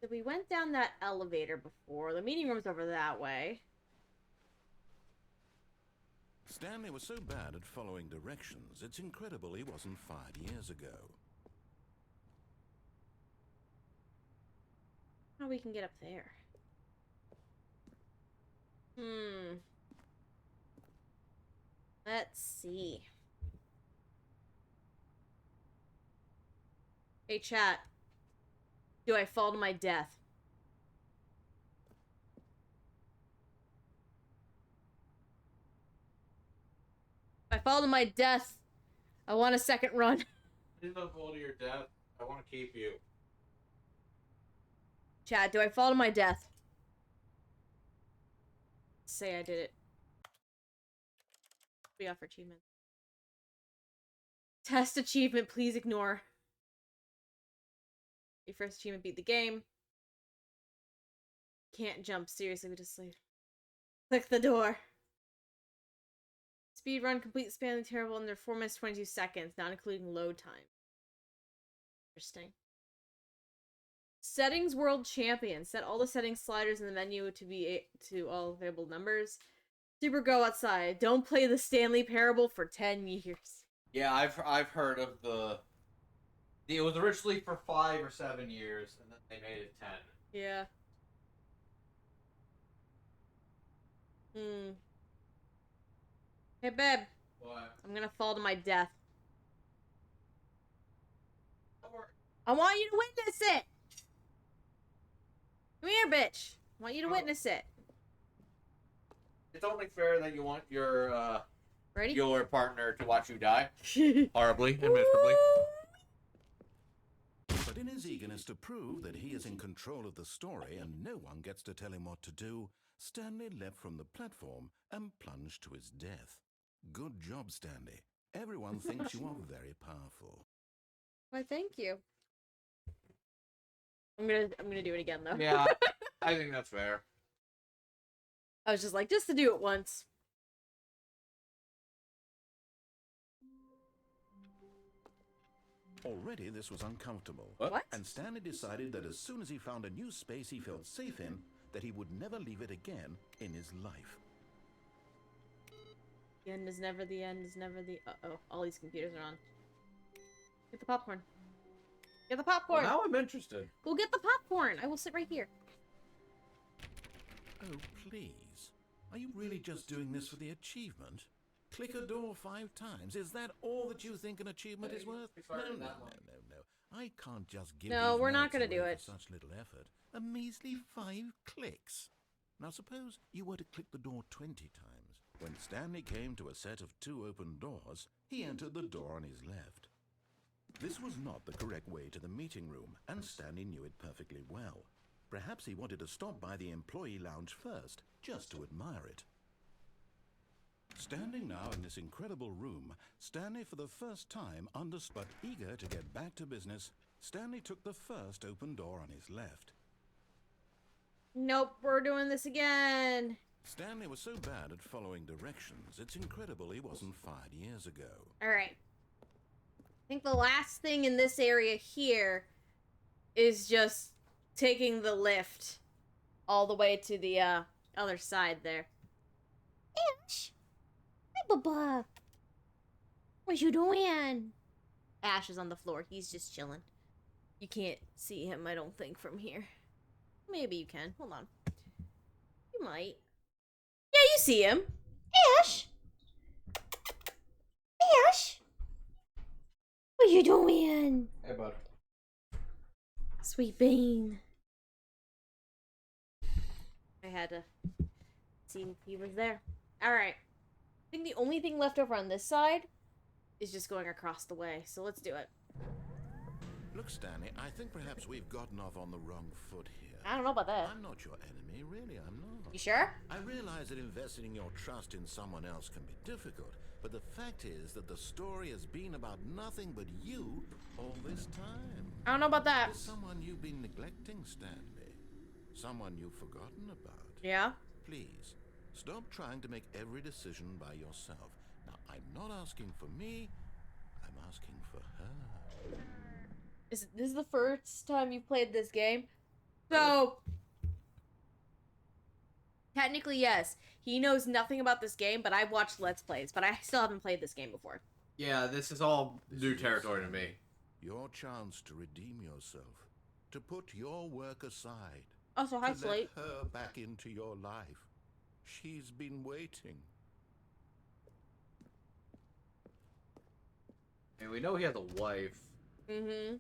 So we went down that elevator before. The meeting room's over that way. Stanley was so bad at following directions, it's incredible he wasn't fired years ago. How we can get up there? Let's see. Hey, chat. Do I fall to my death? If I fall to my death, I want a second run. Please don't fall to your death. I want to keep you. Chat, do I fall to my death? Say I did it. We offer achievement. Test achievement, please ignore. Your first achievement, beat the game. Can't jump, seriously, we just sleep. Click the door. Speed run, complete span of terrible under 4 minutes 22 seconds, not including load time. Interesting. Settings world champion. Set all the settings sliders in the menu to all available numbers. Super go outside. Don't play the Stanley Parable for 10 years. Yeah, I've heard of the. It was originally for 5 or 7 years, and then they made it 10. Yeah. Hey, babe. What? I'm gonna fall to my death. Don't worry. I want you to witness it! Come here, bitch. I want you to witness it. It's only fair that you want your Ready? your partner to watch you die horribly and miserably. But in his eagerness to prove that he is in control of the story and no one gets to tell him what to do, Stanley leapt from the platform and plunged to his death. Good job, Stanley. Everyone thinks you are very powerful. Why, thank you. I'm gonna do it again though. Yeah, I think that's fair. I was just like, just to do it once. Already this was uncomfortable. What? And Stanley decided that as soon as he found a new space he felt safe in, that he would never leave it again in his life. The end is never the end is never the... Uh-oh, all these computers are on. Get the popcorn. Get the popcorn! Well, now I'm interested. Go get the popcorn! I will sit right here. Oh, please. Are you really just doing this for the achievement? Click a door 5 times. Is that all that you think an achievement is worth? No. I can't just give No, these we're not notes gonna do away it. for such little effort. A measly 5 clicks. Now suppose you were to click the door 20 times. When Stanley came to a set of 2 open doors, he entered the door on his left. This was not the correct way to the meeting room, and Stanley knew it perfectly well. Perhaps he wanted to stop by the employee lounge first, just to admire it. Standing now in this incredible room, Stanley for the first time understood, but eager to get back to business, Stanley took the first open door on his left. Nope, we're doing this again. Stanley was so bad at following directions, it's incredible he wasn't fired years ago. Alright. I think the last thing in this area here is just taking the lift all the way to the other side there. Ash! Hi, Bubba! What you doing? Ash is on the floor. He's just chilling. You can't see him, I don't think, from here. Maybe you can. Hold on. You might. Yeah, you see him. Ash! Ash! What you doing? Hey, bud. Sweet Bean. I had to see if he was there. Alright. I think the only thing left over on this side is just going across the way. So let's do it. Look, Stanley, I think perhaps we've gotten off on the wrong foot here. I don't know about that. I'm not your enemy, really, I'm not. You sure? I realize that investing your trust in someone else can be difficult, But the fact is that the story has been about nothing but you all this time. I don't know about that. There's someone you've been neglecting, Stanley. Someone you've forgotten about. Yeah? Please, stop trying to make every decision by yourself. Now, I'm not asking for me, I'm asking for her. This is the first time you've played this game? So, technically, yes. He knows nothing about this game, but I've watched Let's Plays, but I still haven't played this game before. Yeah, this is all new territory to me. Your chance to redeem yourself, to put your work aside, Also, hi, to Slate. let her back into your life. She's been waiting. And we know he has a wife. Mm-hmm.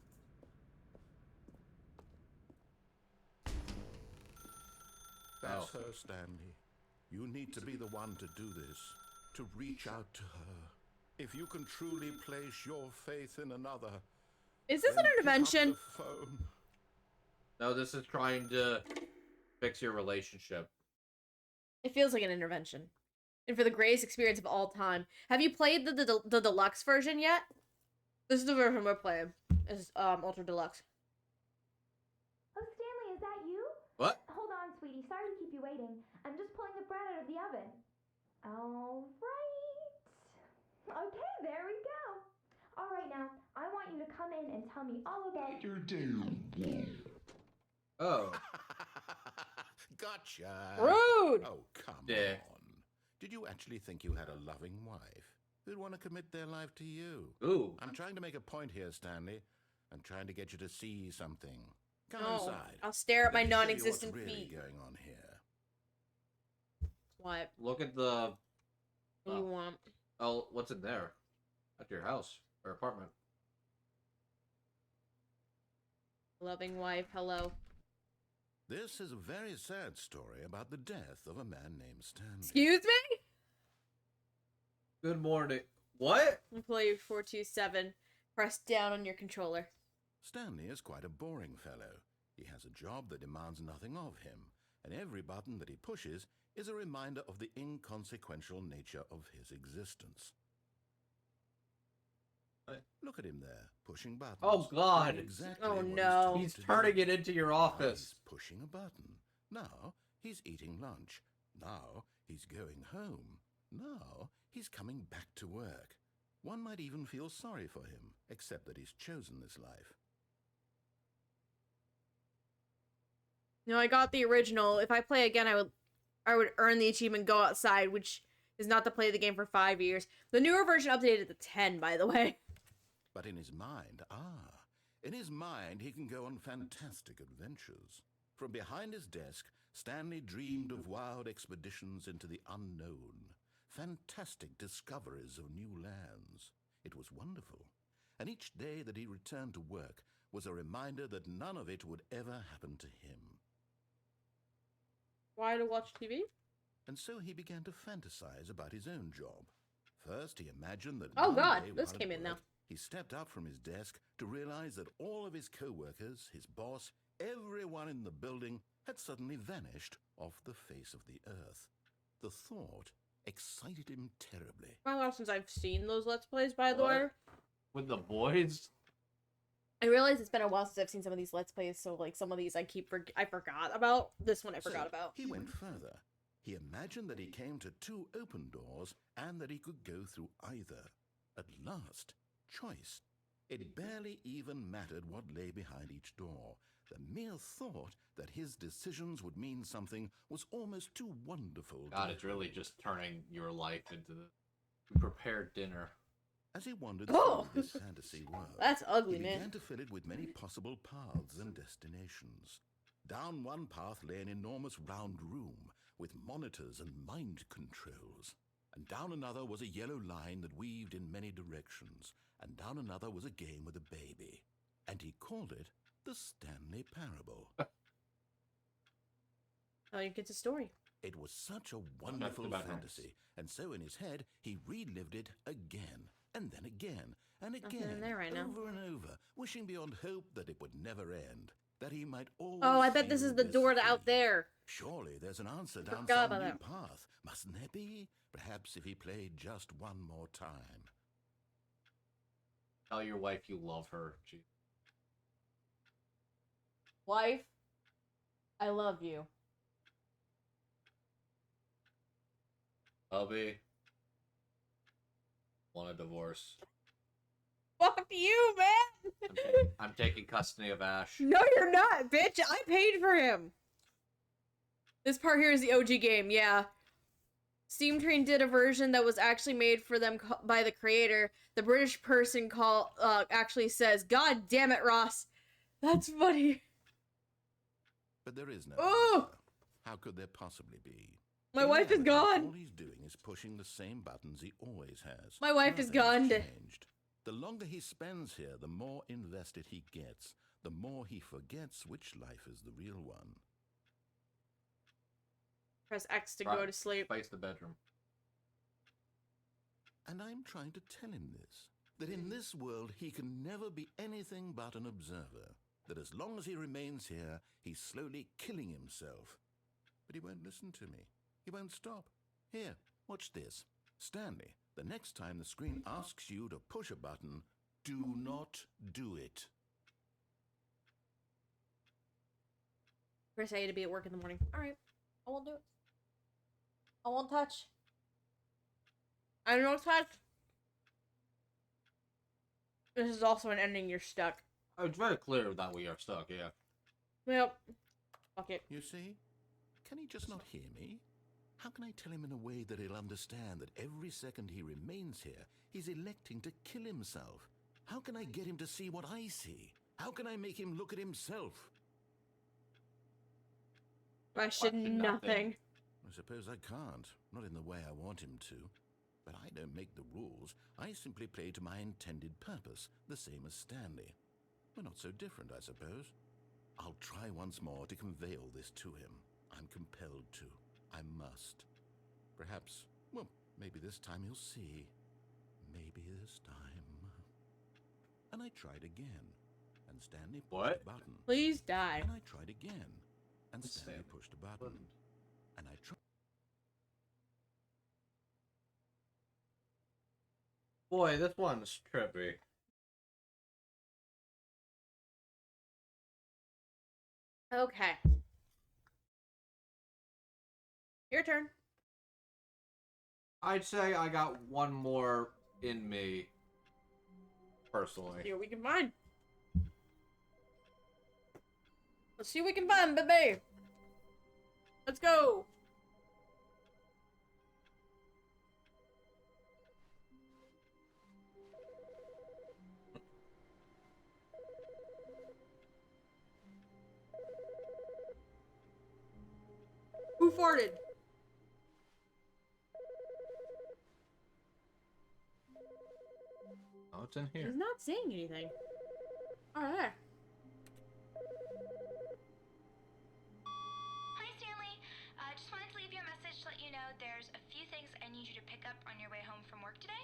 That's her, Stanley. You need to be the one to do this, to reach out to her. If you can truly place your faith in another, Is this then an pick up intervention? the phone. No, this is trying to fix your relationship. It feels like an intervention. And for the greatest experience of all time. Have you played the deluxe version yet? This is the version we're playing. It's Ultra Deluxe. Oh, Stanley, is that you? What? Hold on, sweetie. Sorry to keep you waiting. I'm just pulling the bread out of the oven. All right. Okay, there we go. All right, now, I want you to come in and tell me all about your day. Oh. Gotcha. Rude! Oh, come Yeah. on. Did you actually think you had a loving wife who'd want to commit their life to you? Ooh. I'm trying to make a point here, Stanley. I'm trying to get you to see something. Come No, inside. I'll stare at my Let me show you non-existent what's really feet. going on here. What? Look at the... What do you want? Oh, what's in there? At your house or apartment. Loving wife, hello. This is a very sad story about the death of a man named Stanley. Excuse me? Good morning. What? Employee 427. Press down on your controller. Stanley is quite a boring fellow. He has a job that demands nothing of him, and every button that he pushes is a reminder of the inconsequential nature of his existence. Look at him there, pushing buttons. Oh, God. Doing exactly Oh, what he's no. told He's to turning do. it into your Now office. he's pushing a button. Now he's eating lunch. Now he's going home. Now he's coming back to work. One might even feel sorry for him, except that he's chosen this life. No, I got the original. If I play again, I would earn the achievement Go Outside, which is not to play the game for 5 years. The newer version updated to 10, by the way. But in his mind, in his mind he can go on fantastic adventures. From behind his desk, Stanley dreamed of wild expeditions into the unknown, fantastic discoveries of new lands. It was wonderful, and each day that he returned to work was a reminder that none of it would ever happen to him. Why to watch TV? And so he began to fantasize about his own job. First, he imagined that Oh, one God, day this while came at in now. work, he stepped up from his desk to realize that all of his co-workers, his boss, everyone in the building had suddenly vanished off the face of the earth. The thought excited him terribly. My last since I've seen those Let's Plays, by the What? way. With the boys? I realize it's been a while since I've seen some of these Let's Plays, so like some of these I forgot about. This one I So, forgot about. He went further. He imagined that he came to 2 open doors and that he could go through either. At last, choice. It barely even mattered what lay behind each door. The mere thought that his decisions would mean something was almost too wonderful. God, to it's really just turning your life into the prepared dinner. As he wandered Oh! through this fantasy world, That's ugly, he man. began to fill it with many possible paths and destinations. Down one path lay an enormous round room with monitors and mind controls. And down another was a yellow line that weaved in many directions. And down another was a game with a baby. And he called it the Stanley Parable. Oh, you get the story. It was such a wonderful about fantasy, and so in his head he relived it again, and then again, and Nothing again, in there right now. over and over, wishing beyond hope that it would never end. that he might always Oh, I bet this feel is the door to out free. there. Surely there's an answer down Forgot some about new that. path, mustn't there be? Perhaps if he played just one more time. Tell your wife you love her. Gee. Wife, I love you. Hubby, want a divorce. Fuck you, man! I'm taking custody of Ash. No, you're not, bitch! I paid for him! This part here is the OG game, yeah. Steam Train did a version that was actually made for them by the creator. The British person actually says, "God damn it, Ross." That's funny. But there is no Ooh! answer. How could there possibly be? My In wife is reality, gone. All he's doing is pushing the same buttons he always has. My wife is Nothing has gone. changed. The longer he spends here, the more invested he gets. The more he forgets which life is the real one. Press X to go to sleep. Face the bedroom. And I'm trying to tell him this. That in this world he can never be anything but an observer. That as long as he remains here, he's slowly killing himself. But he won't listen to me. He won't stop. Here, watch this. Stanley, the next time the screen asks you to push a button, do not do it. Chris, I had to be at work in the morning. Alright, I won't do it. I won't touch. I don't touch. This is also an ending you're stuck. Oh, it's very clear that we are stuck, yeah. Well, fuck it. You see? Can he just not hear me? How can I tell him in a way that he'll understand that every second he remains here, he's electing to kill himself? How can I get him to see what I see? How can I make him look at himself? I should nothing. I suppose I can't. Not in the way I want him to. But I don't make the rules. I simply play to my intended purpose, the same as Stanley. We're not so different, I suppose. I'll try once more to convey all this to him. I'm compelled to. I must. Perhaps, well, maybe this time he'll see. Maybe this time. And I tried again. And Stanley pushed a button. Please die. And I tried again. And Stanley pushed a button. And I tried. Boy, this one's trippy. Okay. Your turn. I'd say I got one more in me, personally. See what we can find. Let's see what we can find, baby. Let's go. Who farted? Oh, it's in here. He's not saying anything. Alright. Hi, Stanley. Just wanted to leave you a message to let you know there's a few things I need you to pick up on your way home from work today.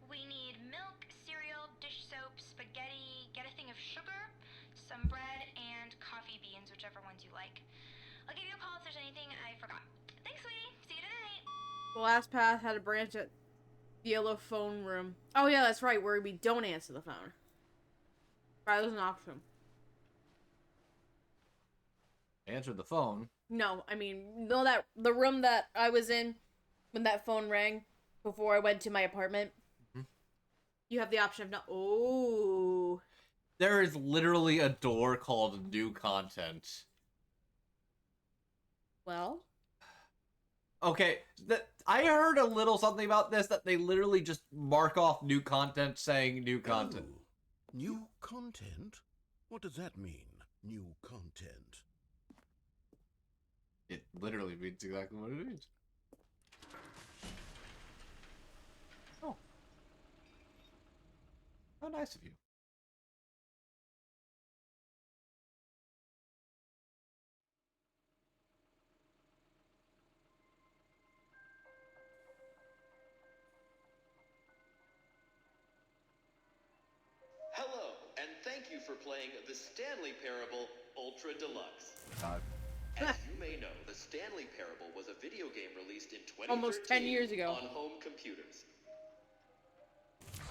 We need milk, cereal, dish soap, spaghetti, get a thing of sugar, some bread, and coffee beans, whichever ones you like. I'll give you a call if there's anything I forgot. Thanks, sweetie. See you tonight. The last path had a branch at the yellow phone room. Oh yeah, that's right, where we don't answer the phone. Right, there's an option. Answered the phone. No, I mean, no, that the room that I was in when that phone rang before I went to my apartment. Mm-hmm. You have the option of not. Oh. There is literally a door called New Content. Well. Okay, I heard a little something about this, that they literally just mark off new content saying new content. Oh, new content? What does that mean, new content? It literally means exactly what it is. Oh. How nice of you. Hello, and thank thank you for playing the Stanley Parable Ultra Deluxe. God. As you may know, the Stanley Parable was a video game released in 2013 Almost 10 years ago. on home computers.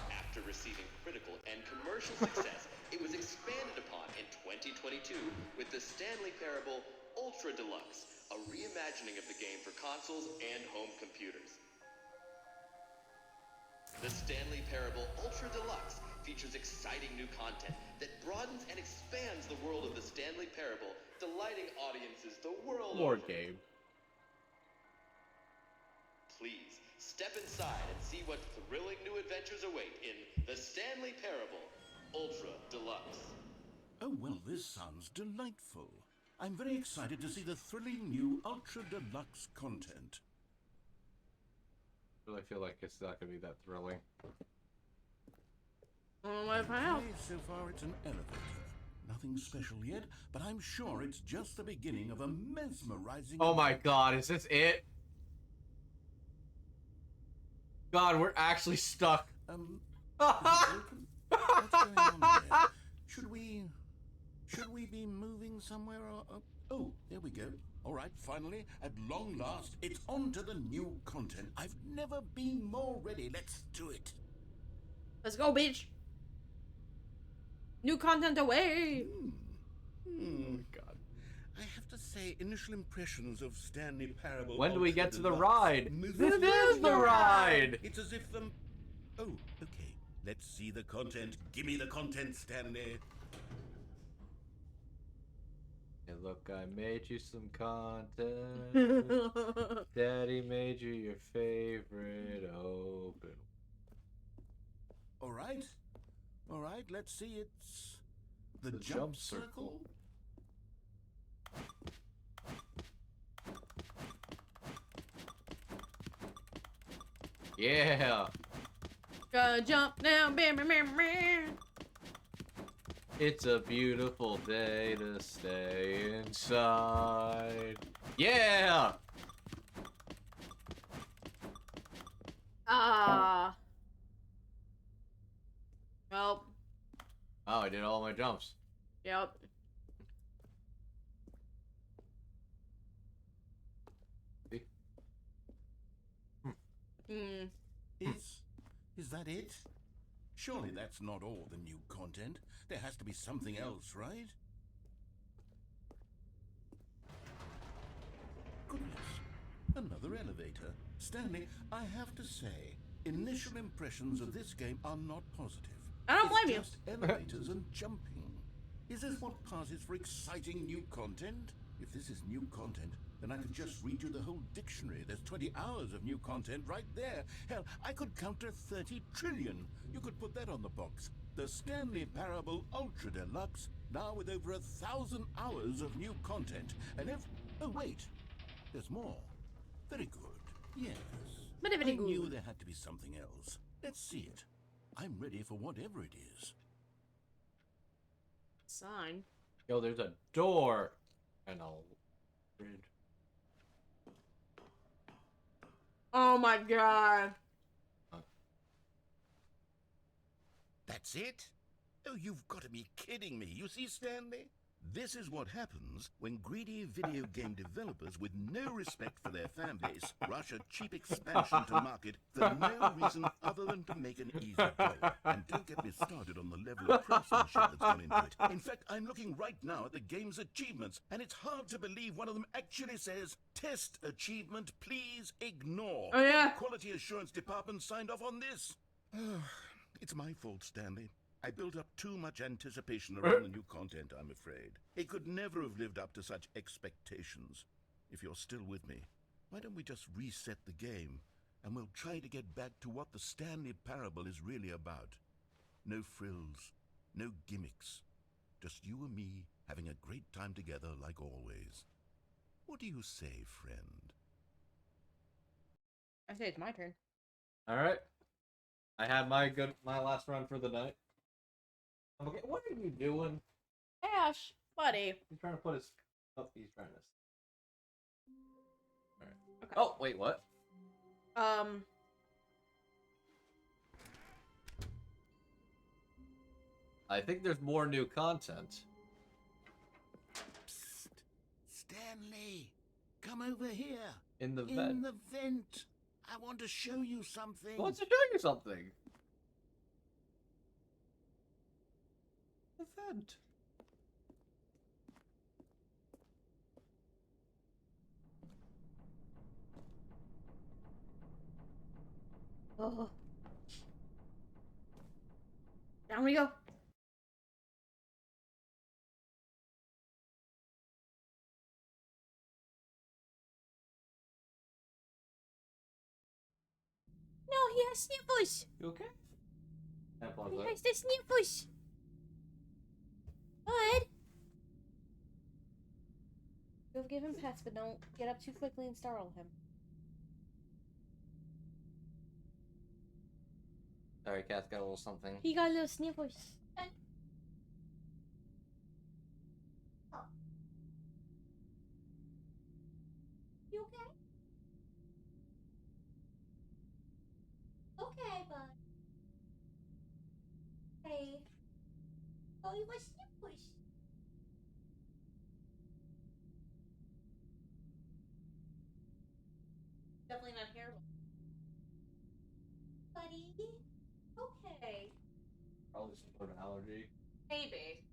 After receiving critical and commercial success, it was expanded upon in 2022 with the Stanley Parable Ultra Deluxe, a reimagining of the game for consoles and home computers. The Stanley Parable Ultra Deluxe features exciting new content that broadens and expands the world of the Stanley Parable, delighting audiences the world More over. game. Please, step inside and see what thrilling new adventures await in the Stanley Parable Ultra Deluxe. Oh, well, this sounds delightful. I'm very excited to see the thrilling new Ultra Deluxe content. I really feel like it's not gonna be that thrilling. Okay, so far it's an elevator. Nothing special yet, but I'm sure it's just the beginning of a mesmerizing... Oh my god, is this it? God, we're actually stuck. Is it open? What's going on there? Should we be moving somewhere or... Oh, there we go. All right, finally, at long last, it's on to the new content. I've never been more ready. Let's do it. Let's go, bitch. New content away. Oh my god. I have to say, initial impressions of Stanley Parable... When do we get to the Deluxe ride? movies- This is the ride! It's as if the... Oh, okay. Let's see the content. Give me the content, Stanley. Hey, look, I made you some content. Daddy made you your favorite open. All right. All right, let's see. It's... The jump circle? Yeah! Gotta jump now, bam, bam, bam, bam. It's a beautiful day to stay inside. Yeah! Ah. Well. Oh, I did all my jumps. Yep. See? Hmm. Is that it? Surely that's not all the new content. There has to be something else, right? Goodness. Another elevator. Stanley, I have to say, initial impressions of this game are not positive. I don't blame you. It's just elevators and jumping. Is this what passes for exciting new content? If this is new content, then I could just read you the whole dictionary. There's 20 hours of new content right there. Hell, I could counter 30 trillion. You could put that on the box. The Stanley Parable Ultra Deluxe, now with over 1,000 hours of new content. And if... Oh, wait. There's more. Very good. Yes. Very, very I knew good. there had to be something else. Let's see it. I'm ready for whatever it is. Sign. Yo, there's a door and a bridge. Oh my god. That's it? Oh, you've got to be kidding me. You see, Stanley? This is what happens when greedy video game developers with no respect for their fan base rush a cheap expansion to market for no reason other than to make an easy go. And don't get me started on the level of craftsmanship that's gone into it. In fact, I'm looking right now at the game's achievements, and it's hard to believe one of them actually says, "Test achievement, please ignore." Oh, yeah. Quality assurance department signed off on this. It's my fault, Stanley. I built up too much anticipation around the new content, I'm afraid. It could never have lived up to such expectations. If you're still with me, why don't we just reset the game, and we'll try to get back to what the Stanley Parable is really about. No frills, no gimmicks. Just you and me having a great time together like always. What do you say, friend? I say it's my turn. Alright. I had my last run for the night. Okay, what are you doing? Ash, buddy. He's trying to put his... Oh, he's trying to... Alright. Okay. Oh, wait, what? I think there's more new content. Psst. Stanley, come over here. In the In vent. the vent. I want to show you something. He wants to show you something. The vent. Oh. Down we go. No, he has sniffles. You okay? Yeah, pause He that. has the sniffles. Bud. Go give him pets, but don't get up too quickly and startle him. Sorry, Cat's got a little something. He got a little sniffles. You okay? Okay, bud. Hey. Oh, you got sniffles. Definitely not hair. Buddy. Okay. Probably some sort of allergy. Maybe.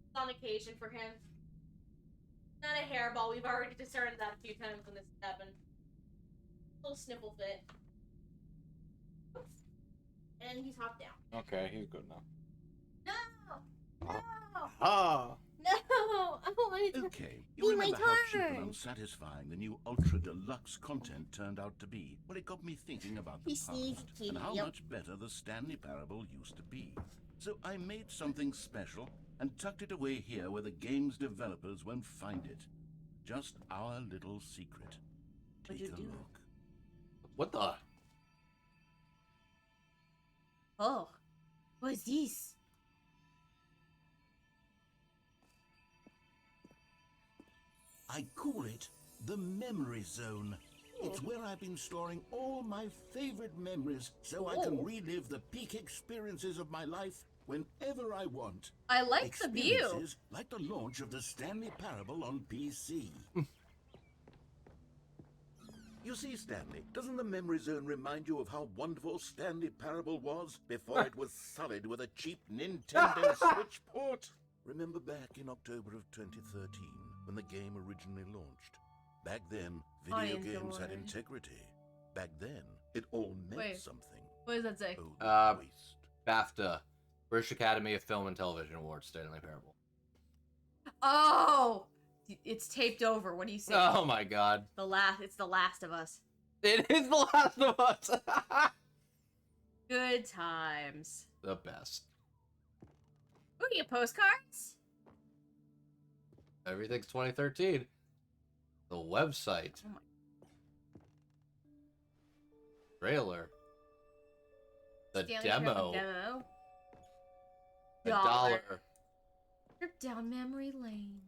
It's on occasion for him. Not a hairball. We've already discerned that a few times when this has happened. Little sniffle fit. Oops. And he's hopped down. Okay, he's good now. No! No! Ah! No! I wanted to Okay, be you my remember how cheap and turn. unsatisfying the new Ultra Deluxe content turned out to be? Well, it got me thinking about the He sneezed, past kitty, and how yep. much better the Stanley Parable used to be. So I made something special and tucked it away here where the game's developers won't find it. Just our little secret. What'd Take you a do? look. What the? Oh. What is this? I call it the Memory Zone. It's where I've been storing all my favorite memories so I can Oh. relive the peak experiences of my life whenever I want. I like the view. Experiences like the launch of the Stanley Parable on PC. You see, Stanley, doesn't the Memory Zone remind you of how wonderful Stanley Parable was before it was sullied with a cheap Nintendo Switch port? Remember back in October of 2013 when the game originally launched? Back then, video games had enjoyed. integrity. Back then, it all meant Wait. something. What does that say? Oh, waste. BAFTA. British Academy of Film and Television Awards, Stanley Parable. Oh! It's taped over. What do you say? Oh my god. It's The Last of Us. It is The Last of Us! Good times. The best. Ooh, you get postcards? Everything's 2013. The website. Oh my. Trailer. The Stanley Parable demo. demo. $1. Trip down memory lane.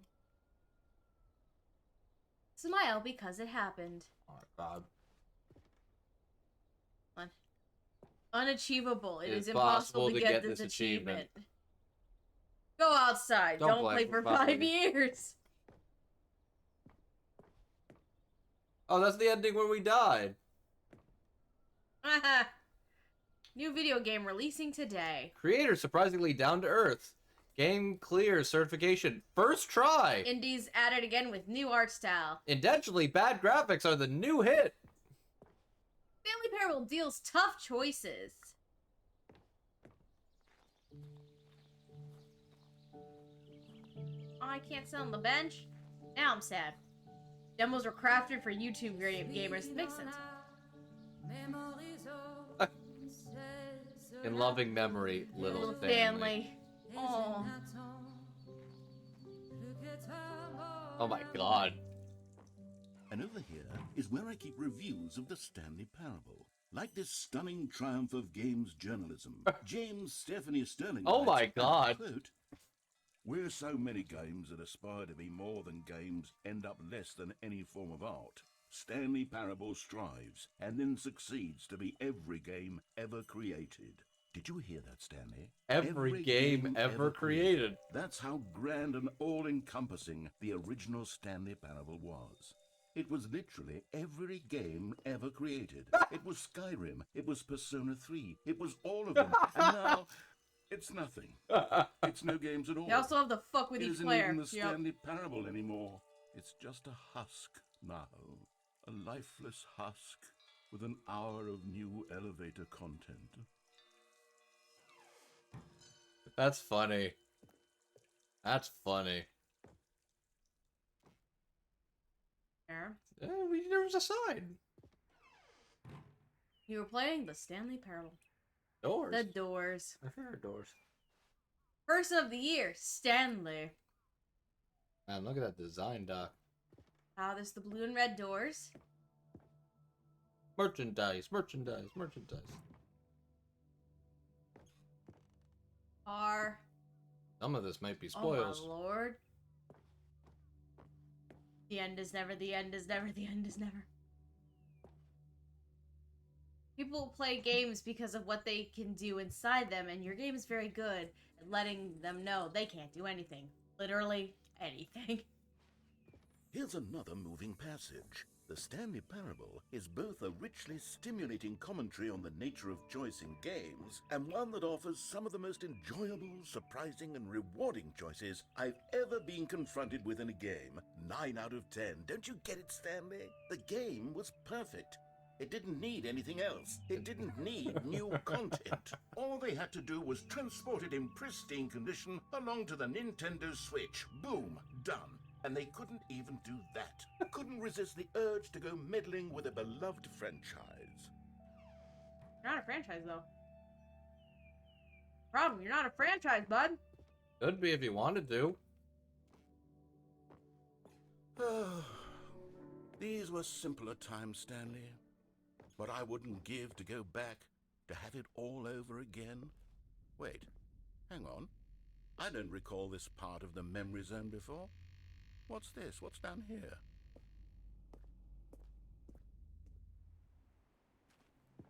Smile because it happened. Oh my god. Unachievable. It It's is impossible to get this achievement. Go outside. Don't play for 5 years. Oh, that's the ending where we died. New video game releasing today. Creator surprisingly down to earth. Game clear certification. First try. Indies added again with new art style. Intentionally bad graphics are the new hit. Stanley Parable deals tough choices. I can't sit on the bench. Now I'm sad. Demos were crafted for YouTube gamers. Makes sense. In loving memory, little Stanley. Stanley. Oh. Oh my god. And over here is where I keep reviews of the Stanley Parable. Like this stunning triumph of games journalism, James Stephanie Sterling Oh my writes, god. quote, "Where so many games that aspire to be more than games end up less than any form of art, Stanley Parable strives and then succeeds to be every game ever created. Did you hear that, Stanley? Every game ever created. That's how grand and all-encompassing the original Stanley Parable was. It was literally every game ever created. It was Skyrim. It was Persona 3. It was all of them. And now, it's nothing. It's no games at all. You also have the fuck with It each isn't player. even the Stanley Parable anymore. It's just a husk now. A lifeless husk with an hour of new elevator content. That's funny. That's funny. There. There was a sign. You were playing the Stanley Parable. Doors. The Doors. My favorite doors. Person of the year, Stanley. Man, look at that design, Doc. There's the blue and red doors. Merchandise, merchandise, merchandise. Some of this might be spoils. Oh my lord. The end is never, the end is never, the end is never. People play games because of what they can do inside them, and your game is very good at letting them know they can't do anything. Literally anything. Here's another moving passage. The Stanley Parable is both a richly stimulating commentary on the nature of choice in games, and one that offers some of the most enjoyable, surprising, and rewarding choices I've ever been confronted with in a game. 9 out of 10. Don't you get it, Stanley? The game was perfect. It didn't need anything else. It didn't need new content. All they had to do was transport it in pristine condition along to the Nintendo Switch. Boom, done. And they couldn't even do that. Couldn't resist the urge to go meddling with a beloved franchise. You're not a franchise, though. Problem, you're not a franchise, bud. Could be if you wanted to. These were simpler times, Stanley. But I wouldn't give to go back to have it all over again. Wait, hang on. I don't recall this part of the memory zone before. What's this? What's down here?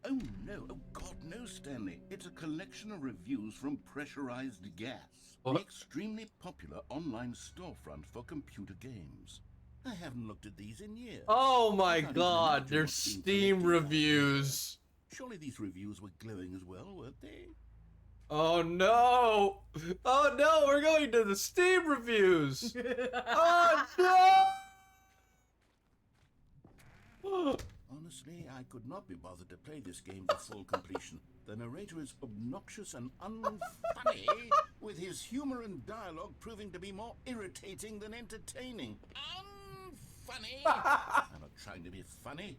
Oh no, oh God, no, Stanley. It's a collection of reviews from Pressurized Gas, What? the extremely popular online storefront for computer games. I haven't looked at these in years. Oh my I can't even god, imagine there's what's been Steam collected. reviews. Surely these reviews were glowing as well, weren't they? Oh no! Oh no, we're going to the Steam reviews! Oh no! Honestly, I could not be bothered to play this game to full completion. The narrator is obnoxious and unfunny, with his humor and dialogue proving to be more irritating than entertaining. Unfunny! I'm not trying to be funny.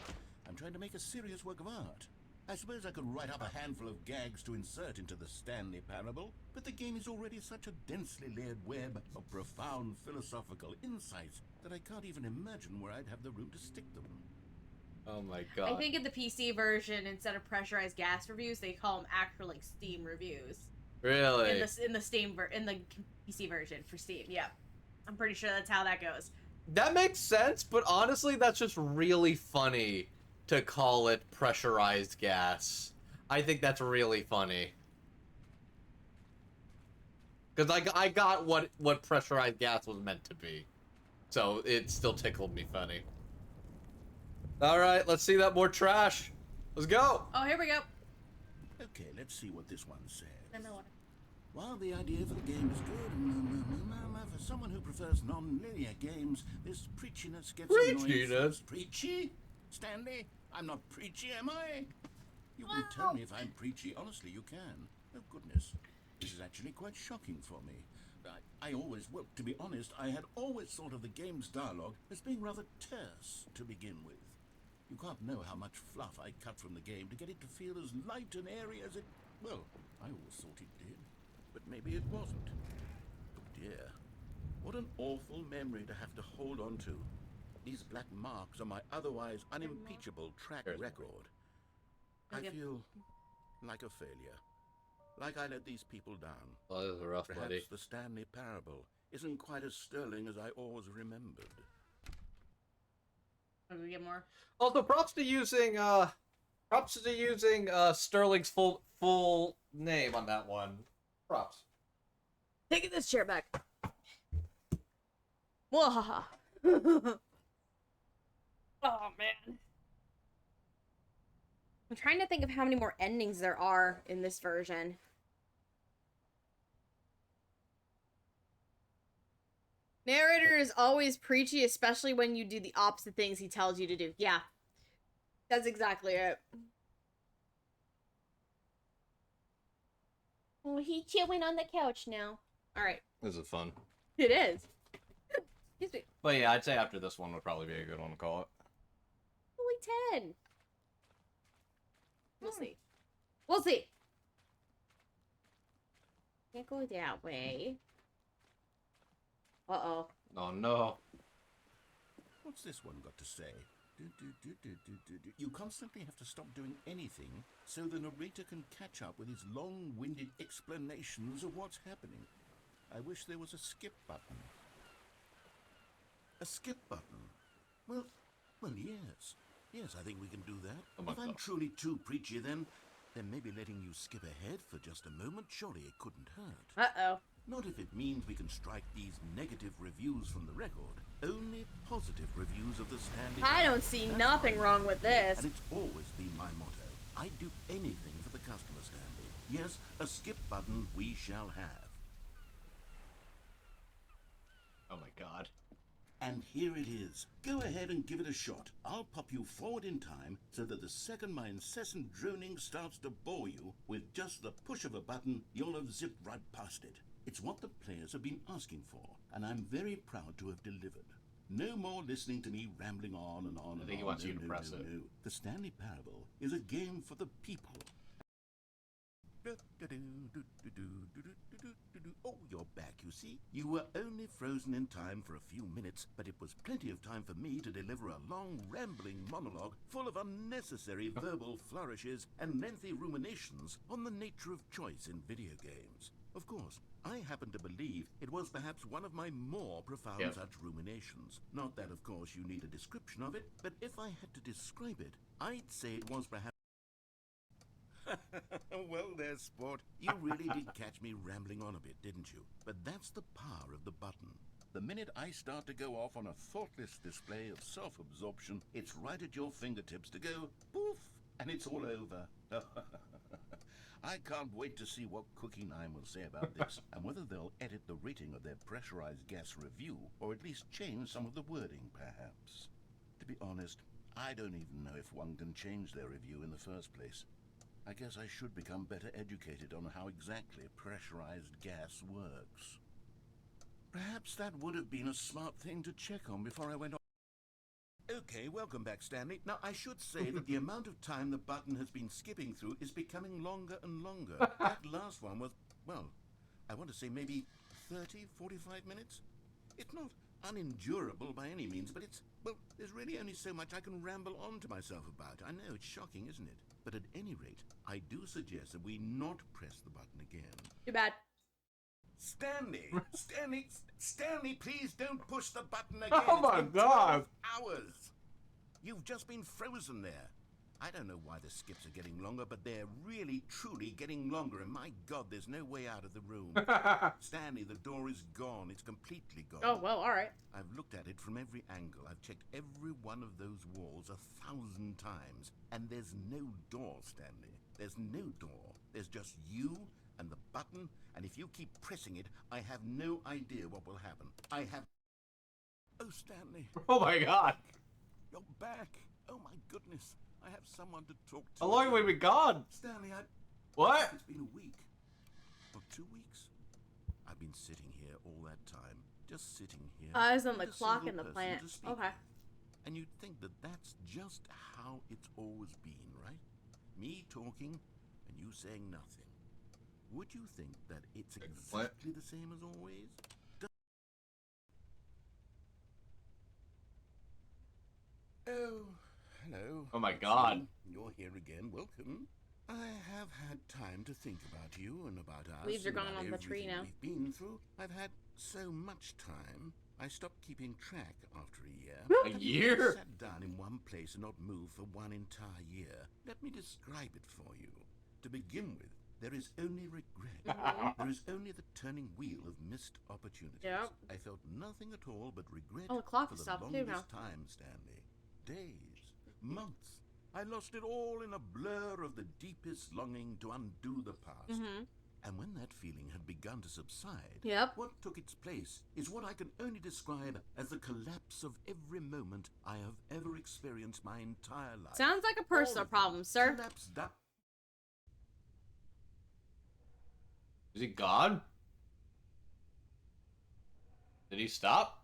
I'm trying to make a serious work of art. I suppose I could write up a handful of gags to insert into the Stanley Parable, but the game is already such a densely layered web of profound philosophical insights that I can't even imagine where I'd have the room to stick them. Oh my god. I think in the PC version, instead of pressurized gas reviews, they call them actual like Steam reviews. Really? In the PC version for Steam, yeah. I'm pretty sure that's how that goes. That makes sense, but honestly, that's just really funny to call it pressurized gas. I think that's really funny. Because I got what pressurized gas was meant to be. So it still tickled me funny. Alright, let's see that more trash. Let's go! Oh, here we go. Okay, let's see what this one says. Another one. While the idea for the game is good, for someone who prefers non-linear games, this preachiness gets annoying. Preachiness? Preachy? Stanley? I'm not preachy, am I? You can tell me if I'm preachy. Honestly, you can. Oh, goodness. This is actually quite shocking for me. Well, to be honest, I had always thought of the game's dialogue as being rather terse to begin with. You can't know how much fluff I cut from the game to get it to feel as light and airy as it... Well, I always thought it did. But maybe it wasn't. Oh dear. What an awful memory to have to hold on to. These black marks on my otherwise unimpeachable track record. I feel like a failure. Like I let these people down. Oh, this is rough, Perhaps buddy. the Stanley Parable isn't quite as sterling as I always remembered. Can we get more? Also, props to using Props to using Sterling's full name on that one. Props. Taking this chair back. Wahaha. Oh man. I'm trying to think of how many more endings there are in this version. Narrator is always preachy, especially when you do the opposite things he tells you to do. Yeah. That's exactly it. Oh, he's chilling on the couch now. Alright. This is fun. It is. Excuse me. But yeah, I'd say after this one would probably be a good one to call it. Only 10. We'll see. We'll see. Can't go that way. Uh-oh. Oh no. What's this one got to say? You constantly have to stop doing anything so the narrator can catch up with his long-winded explanations of what's happening. I wish there was a skip button. A skip button? Well, yes. Yes, I think we can do that. Oh if I'm truly too preachy, then maybe letting you skip ahead for just a moment, surely it couldn't hurt. Uh-oh. Not if it means we can strike these negative reviews from the record. Only positive reviews of the Stanley. I don't see nothing wrong with this. And it's always been my motto. I'd do anything for the customer, Stanley. Yes, a skip button we shall have. Oh my god. And here it is. Go ahead and give it a shot. I'll pop you forward in time so that the second my incessant droning starts to bore you, with just the push of a button, you'll have zipped right past it. It's what the players have been asking for, and I'm very proud to have delivered. No more listening to me rambling on and on and on. I think he wants you to press it. No. The Stanley Parable is a game for the people. Oh, you're back, you see. You were only frozen in time for a few minutes, but it was plenty of time for me to deliver a long, rambling monologue full of unnecessary verbal flourishes and lengthy ruminations on the nature of choice in video games. Of course, I happen to believe it was perhaps one of my more profound such ruminations. Not that, of course, you need a description of it, but if I had to describe it, I'd say it was perhaps... Well there, sport. You really did catch me rambling on a bit, didn't you? But that's the power of the button. The minute I start to go off on a thoughtless display of self-absorption, it's right at your fingertips to go poof, and it's all over. I can't wait to see what Cookie 9 will say about this, and whether they'll edit the rating of their pressurized gas review, or at least change some of the wording, perhaps. To be honest, I don't even know if one can change their review in the first place. I guess I should become better educated on how exactly pressurized gas works. Perhaps that would have been a smart thing to check on before I went on. Okay, welcome back, Stanley. Now, I should say that the amount of time the button has been skipping through is becoming longer and longer. That last one was, well, I want to say maybe 30, 45 minutes? It's not unendurable by any means, but it's, well, there's really only so much I can ramble on to myself about. I know, it's shocking, isn't it? But at any rate, I do suggest that we not press the button again. Too bad. Stanley, please don't push the button again. Oh my god. Hours. You've just been frozen there. I don't know why the skips are getting longer, but they're really, truly getting longer, and my god, there's no way out of the room. Stanley, the door is gone. It's completely gone. Oh, well, alright. I've looked at it from every angle. I've checked every one of those walls 1,000 times, and there's no door, Stanley. There's no door. There's just you and the button, and if you keep pressing it, I have no idea what will happen. I have... Oh, Stanley. Oh my god. You're back. Oh my goodness. I have someone to talk to. How long have we been gone? Stanley, What? It's been a week. Or 2 weeks. I've been sitting here all that time. Just sitting here. Eyes on the with a clock single in the person plant. to speak Okay. with. And you'd think that that's just how it's always been, right? Me talking and you saying nothing. Would you think that it's exactly the same as always? Oh, hello. Oh my god. So, you're here again. Welcome. I have had time to think about you and about us. Leaves are and gone about on the tree everything now. We've been through. I've had so much time. I stopped keeping track after a year. A Have you year? ever sat down in one place and not moved for one entire year? Let me describe it for you. To begin with, there is only regret. There is only the turning wheel of missed opportunities. Yep. I felt nothing at all but regret Oh, the clock for has the stopped too now. longest time, Stanley. Days, months. I lost it all in a blur of the deepest longing to undo the past. And when that feeling had begun to subside, Yep. what took its place is what I can only describe as the collapse of every moment I have ever experienced my entire life. Sounds like a personal problem, sir. Collapsed down. Is he gone? Did he stop?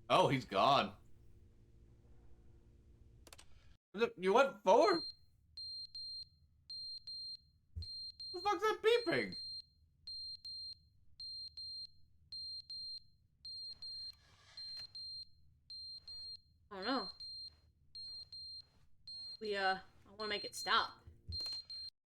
Oh, he's gone. You went forward? What the fuck's that beeping? I don't know. I want to make it stop.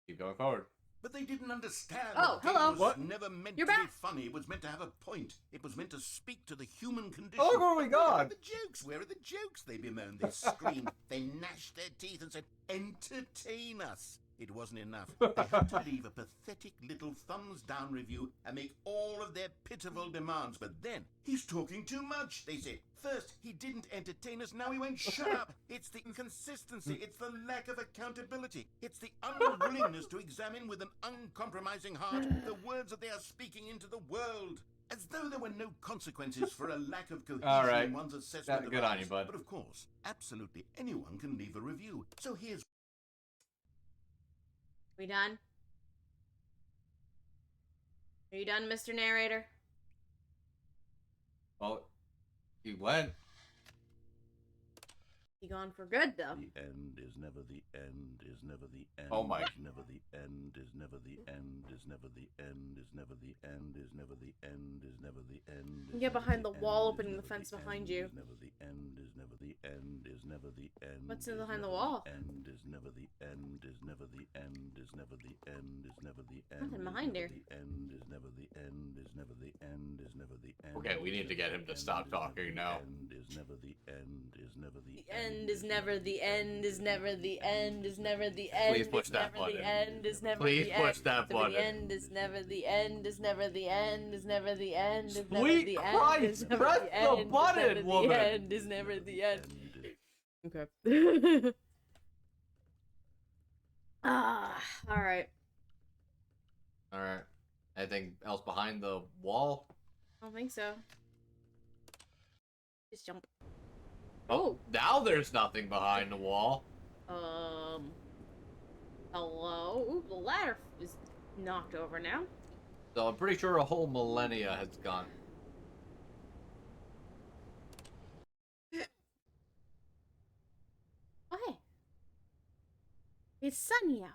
Keep going forward. But they didn't understand. Oh, the game hello. was What? never meant You're to back. be funny. It was meant to have a point. It was meant to speak to the human condition. Oh, look where we Where are gone. the jokes? Where are the jokes? They bemoaned. They screamed. They gnashed their teeth and said, "Entertain us." It wasn't enough. They had to leave a pathetic little thumbs-down review and make all of their pitiful demands. But then, he's talking too much, they said. First, he didn't entertain us. Now he won't shut up. It's the inconsistency. It's the lack of accountability. It's the unwillingness to examine with an uncompromising heart the words that they are speaking into the world. As though there were no consequences for a lack of cohesion All right. in one's assessment of Good on you, others. bud. But of course, absolutely anyone can leave a review. So here's We done? Are you done, Mr. Narrator? Well, he went. He gone for good, though. The end is never the end, is never the end. Oh my. Is never the end, is never the end, is never the end, is never the end, is never the end, is never the end. You get behind the wall, opening the fence behind you. Is never the end, is never the end, is never the end. What's in behind the wall? End is never the end, is never the end, is never the end, is never the end. Nothing behind here. The end is never the end, is never the end, is never the end. Okay, we need to get him to stop talking now. End is never the end, is never the The end is never the end, is never the end, is never the end. Please push is that never button. The end is never Please the push end. that So button. The end is never the end, is never the end, is never the end, is never Sweet the Christ, end, is never press the the end, button, is never woman. the end, is never the end. Okay. Alright. Alright. Anything else behind the wall? I don't think so. Just jump. Oh, now there's nothing behind the wall. Hello? Ooh, the ladder is knocked over now. So I'm pretty sure a whole millennia has gone. Oh, hey. It's sunny out.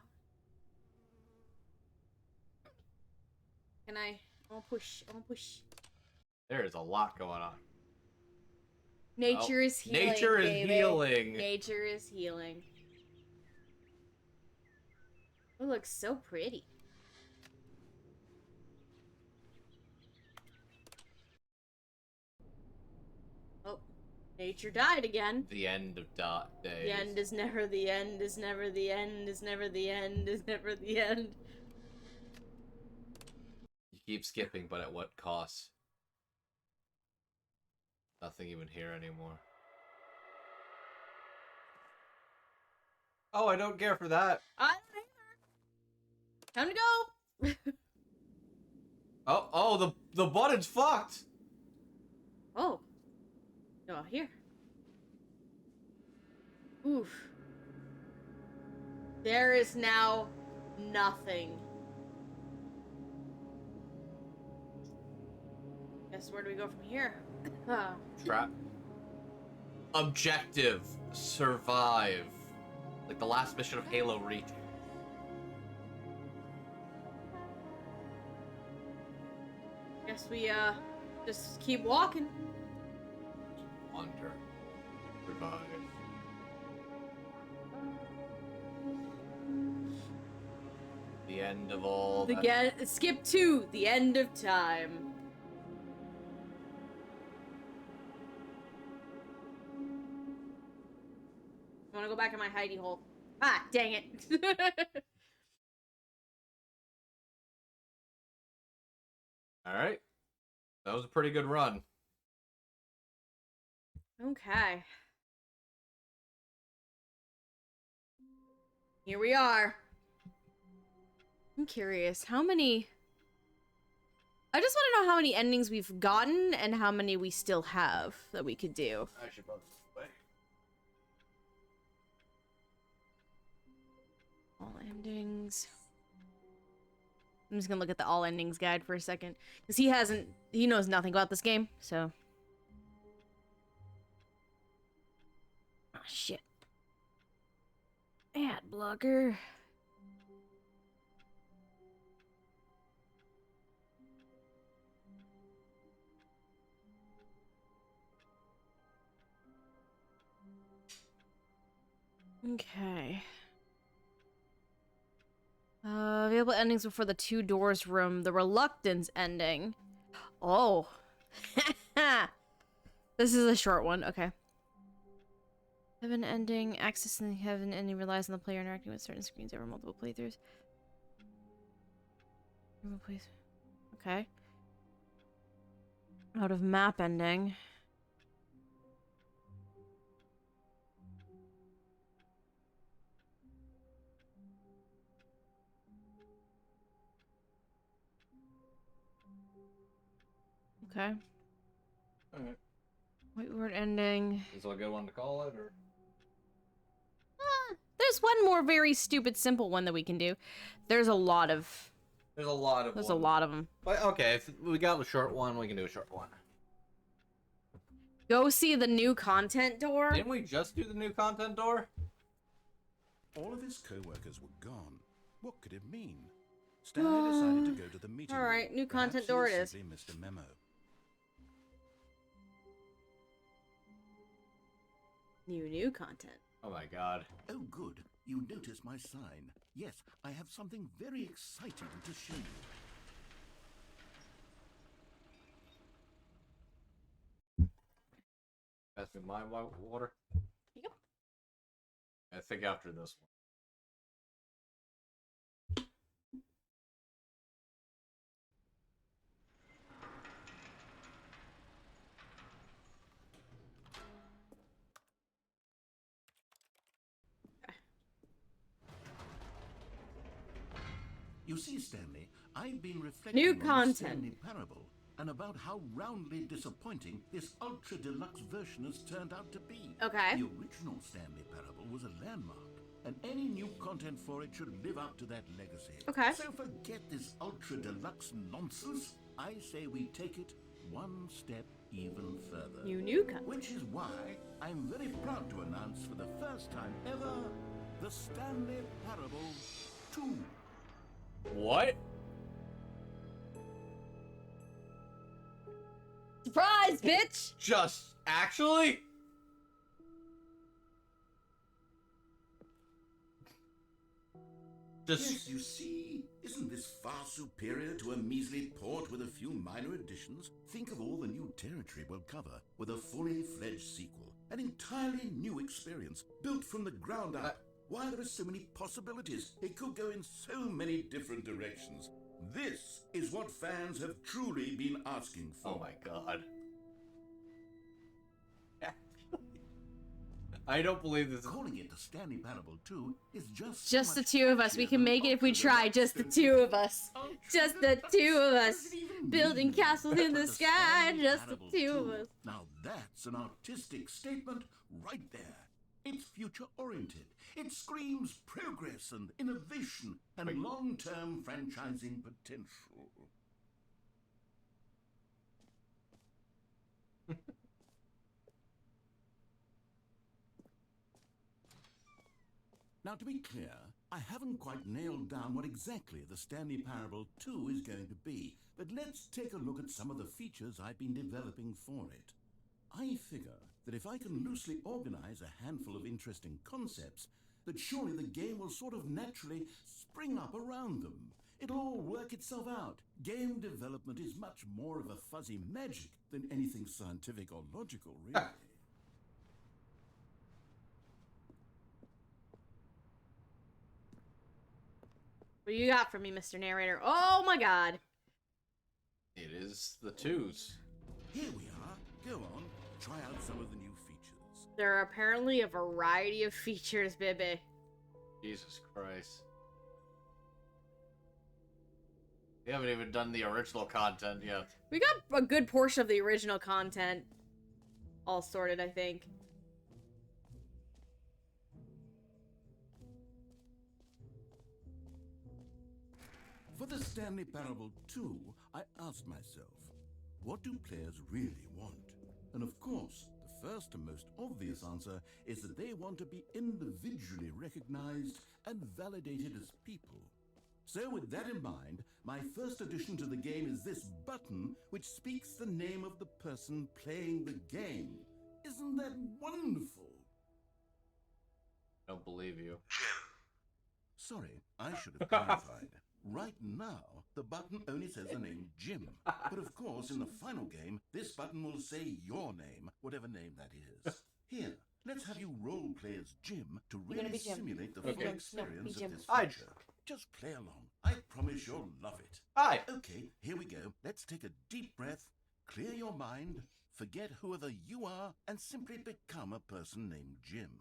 Can I wanna push. There is a lot going on. Nature is healing. Nature is baby. healing. Nature is healing. It looks so pretty. Oh, nature died again. The end of days. The end is never the end, is never the end, is never the end, is never the end. You keep skipping, but at what cost? Nothing even here anymore. Oh, I don't care for that. I don't either. Time to go. Oh, the button's fucked. Oh. Oh, here. Oof. There is now nothing. Guess where do we go from here? Trap. Objective. Survive. Like the last mission of Halo Reach. Guess we, just keep walking. Wander. Survive. The end of all Skip to the end of time. I want to go back in my hidey hole. Ah, dang it. Alright. That was a pretty good run. Okay. Here we are. I'm curious, how many... I just want to know how many endings we've gotten and how many we still have that we could do. I should both way. All endings. I'm just gonna look at the all endings guide for a second. Because he knows nothing about this game, so. Oh, shit. Ad blocker. Okay. Available endings before the two doors room. The reluctance ending. Oh. This is a short one. Okay. Heaven ending. Access in heaven ending relies on the player interacting with certain screens over multiple playthroughs. Okay. Out of map ending. Okay. Alright. Whiteward ending. Is that a good one to call it, or? There's one more very stupid, simple one that we can do. There's a lot of... There's a lot of There's a lot of them. But okay, if we got a short one, we can do a short one. Go see the new content door. Didn't we just do the new content door? All of his co-workers were gone. What could it mean? Stanley decided to go to the meeting. All right, new Perhaps content he door had it is. simply missed a memo. New content. Oh my god. Oh, good. You notice my sign. Yes, I have something very exciting to show you. Pass me my water. Yep. I think after this one. You see, Stanley, I've been reflecting New on the content. Stanley Parable and about how roundly disappointing this ultra deluxe version has turned out to be. Okay. The original Stanley Parable was a landmark, and any new content for it should live up to that legacy. Okay. So forget this ultra deluxe nonsense. I say we take it one step even further. New content. Which is why I'm very proud to announce for the first time ever the Stanley Parable 2. What? Surprise, bitch! Just actually? Just Yes, you see, isn't this far superior to a measly port with a few minor additions? Think of all the new territory we'll cover with a fully fledged sequel. An entirely new experience, built from the ground up. Why, there are so many possibilities. It could go in so many different directions. This is what fans have truly been asking for. oh my god. I don't believe this is... Calling it the Stanley Parable 2 is just Just so the much two of us. We catchier can than make it if we Ultra try. Deluxe Just the Stanley two of Parable. us. Just the two of us. Building castles in the But sky. Stanley Just the Parable two of 2, us. Now that's an artistic statement right there. It's future-oriented. It screams progress and innovation and long-term franchising potential. Now, to be clear, I haven't quite nailed down what exactly the Stanley Parable 2 is going to be, but let's take a look at some of the features I've been developing for it. I figure that if I can loosely organize a handful of interesting concepts, that surely the game will sort of naturally spring up around them. It'll all work itself out. Game development is much more of a fuzzy magic than anything scientific or logical, really. What you got for me, Mr. Narrator? Oh my god. It is the twos. Here we are. Go on, try out some of the new features. There are apparently a variety of features, baby. Jesus Christ. We haven't even done the original content yet. We got a good portion of the original content all sorted, I think. For the Stanley Parable 2, I asked myself, what do players really want? And of course, the first and most obvious answer is that they want to be individually recognized and validated as people. So with that in mind, my first addition to the game is this button which speaks the name of the person playing the game. Isn't that wonderful? Don't believe you. Sorry, I should have clarified. Right now, the button only says the name Jim. But of course, in the final game, this button will say your name, whatever name that is. Here, let's have you role play as Jim to You're gonna really be Jim. simulate the Be full Jim. No, experience be Jim. of this Hi. feature. Just play along. I promise you'll love it. Hi. Okay, here we go. Let's take a deep breath, clear your mind, forget whoever you are, and simply become a person named Jim.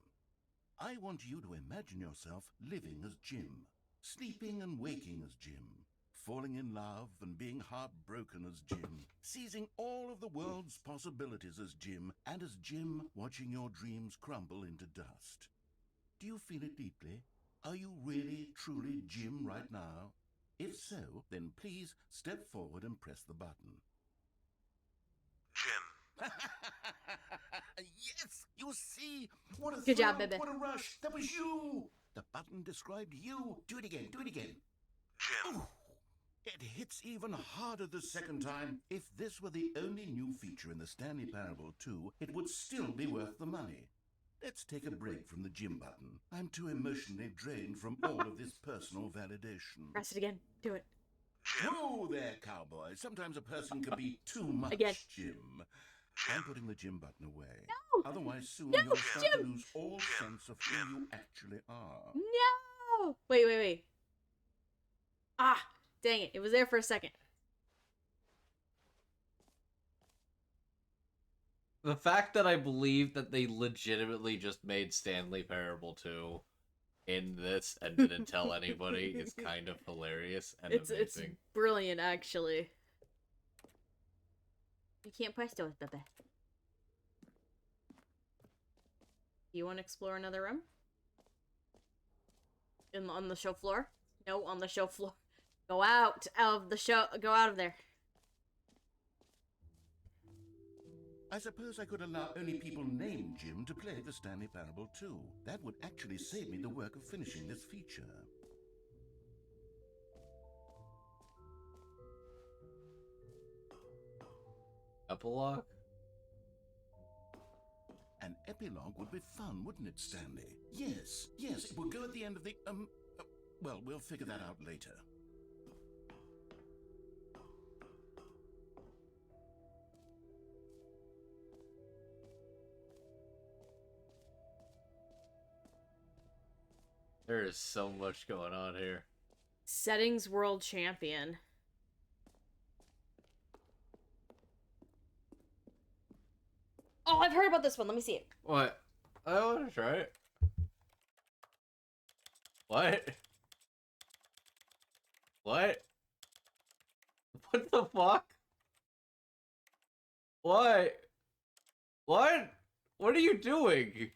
I want you to imagine yourself living as Jim, sleeping and waking as Jim, falling in love and being heartbroken as Jim, seizing all of the world's possibilities as Jim, and as Jim watching your dreams crumble into dust. Do you feel it deeply? Are you really, truly Jim right now? If so, then please step forward and press the button. Jim. Yes! You see? What a Good job, thrill, baby. What a rush! That was you! The button described you. Do it again, do it again. Jim. Ooh, it hits even harder the second time. If this were the only new feature in the Stanley Parable 2, it would still be worth the money. Let's take a break from the Jim button. I'm too emotionally drained from all of this personal validation. Press it again. Do it. Whoa there, cowboy. Sometimes a person can be too much Again. Jim. I'm putting the Jim button away. No! Otherwise, soon No, you'll start to Jim! lose all sense of who you actually are. No! Wait. Ah! Dang it. It was there for a second. The fact that I believe that they legitimately just made Stanley Parable 2 in this and didn't tell anybody is kind of hilarious and It's amazing. brilliant, actually. You can't press those, baby. You want to explore another room? On the show floor? No, on the show floor. Go out of the show. Go out of there. I suppose I could allow only people named Jim to play the Stanley Parable 2. That would actually save me the work of finishing this feature. Epilogue? An epilogue would be fun, wouldn't it, Stanley? Yes, it will go at the end of the, well, we'll figure that out later. There is so much going on here. Settings World Champion. Oh, I've heard about this one. Let me see it. What? I want to try it. What? What? What the fuck? What? What? What are you doing?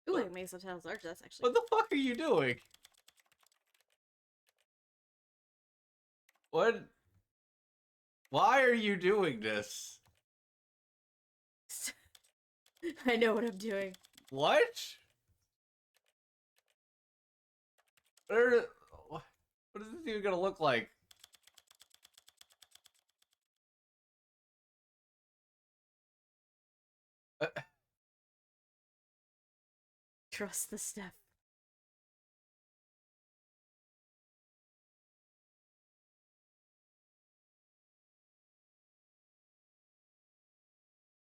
Ooh, I made subtitles larger. That's actually. What the fuck are you doing? What? Why are you doing this? I know what I'm doing. What? What is this even gonna look like? Trust the Steph.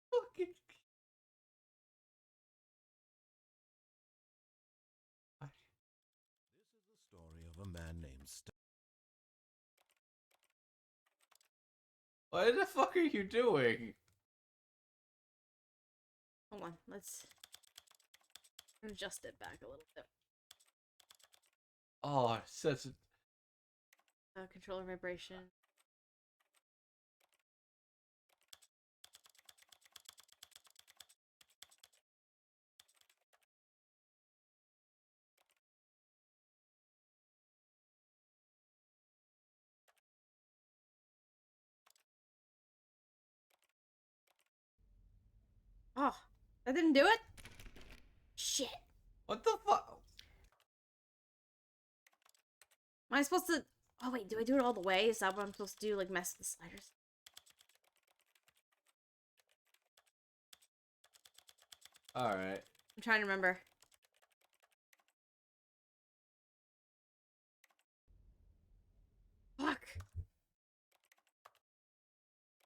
Fucking. This is the story of a man named Steph. What the fuck are you doing? Hold on, let's adjust it back a little bit. Oh, such. Controller vibration. Oh, that didn't do it? Shit. What the fuck? Am I supposed to... Oh, wait, do I do it all the way? Is that what I'm supposed to do? Like, mess with the sliders? Alright. I'm trying to remember. Fuck.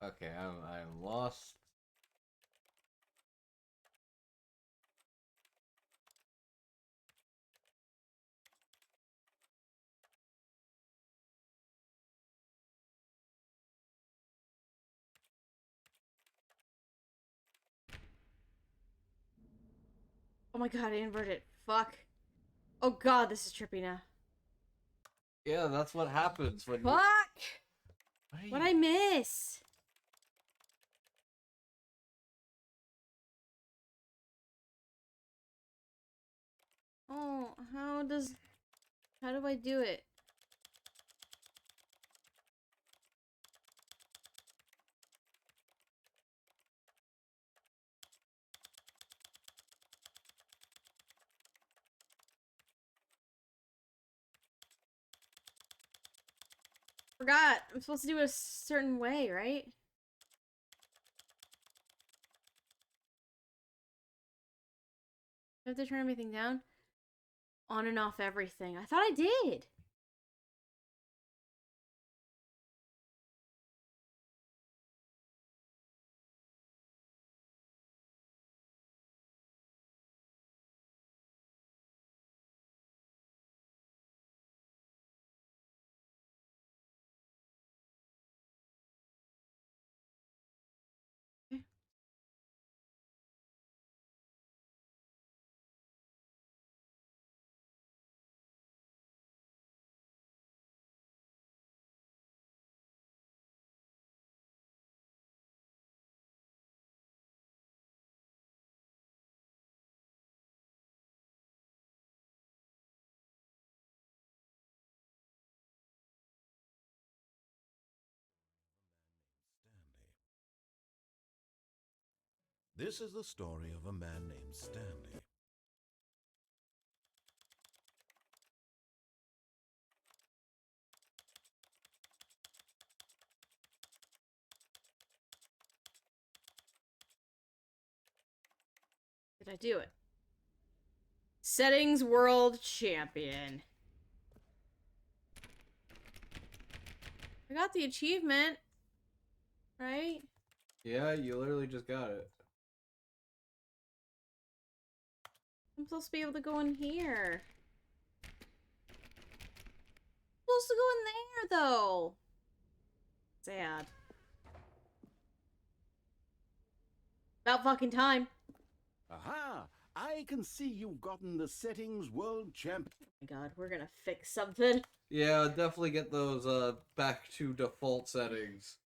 Okay, I'm lost. Oh my god, I inverted. Fuck. Oh god, this is trippy now. Yeah, that's what happens when. Fuck! You... What'd I miss? Oh, how do I do it? Forgot. I'm supposed to do it a certain way, right? Do I have to turn everything down? On and off everything. I thought I did. This is the story of a man named Stanley. Did I do it? Settings World Champion. I got the achievement. Right? Yeah, you literally just got it. I'm supposed to be able to go in here. I'm supposed to go in there, though. Sad. About fucking time. Aha! I can see you've gotten the Settings World Champ. Oh my god, we're gonna fix something. Yeah, definitely get those back to default settings.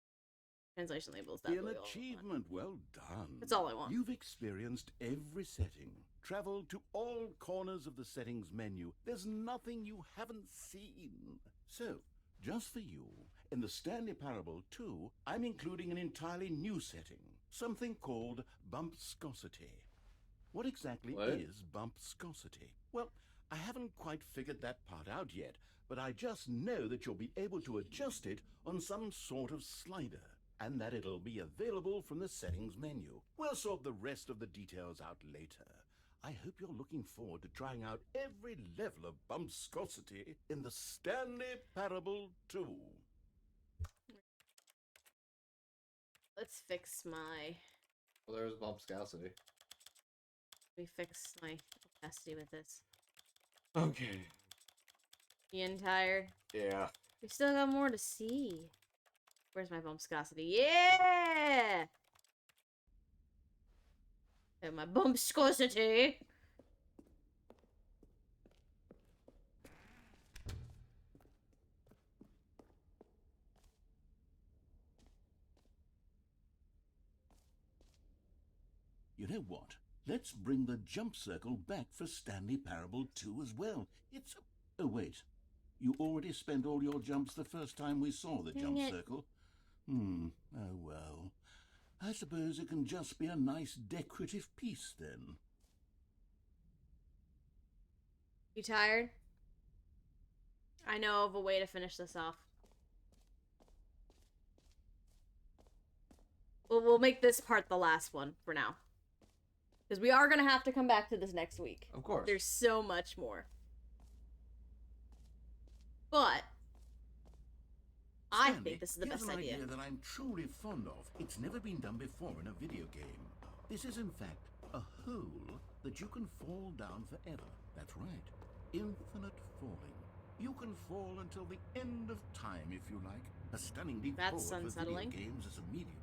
Translation labels. An achievement well done. That's all I want. You've experienced every setting, traveled to all corners of the settings menu. There's nothing you haven't seen. So, just for you, in the Stanley Parable 2, I'm including an entirely new setting, something called bumpscosity. What exactly is bumpscosity? Well, I haven't quite figured that part out yet, but I just know that you'll be able to adjust it on some sort of slider, and that it'll be available from the settings menu. We'll sort the rest of the details out later. I hope you're looking forward to trying out every level of bumpscosity in the Stanley Parable 2. Let's fix my... Well, there's bumpscosity. Let me fix my opacity with this. Okay. You tired? Yeah. We still got more to see. Where's my bumpscosity? Yeah! And my bumpscosity. You know what? Let's bring the jump circle back for Stanley Parable 2 as well. It's... Oh, wait. You already spent all your jumps the first time we saw the jump circle? Oh well. I suppose it can just be a nice decorative piece then. You tired? I know of a way to finish this off. We'll make this part the last one for now. Because we are going to have to come back to this next week. Of course. There's so much more. But I think this is the best here's an idea. idea that I'm truly fond of. It's never been done before in a video game. This is in fact a hole that you can fall down forever. That's right. Infinite falling. You can fall until the end of time if you like. A stunning leap That's forward for video unsettling. games as a medium.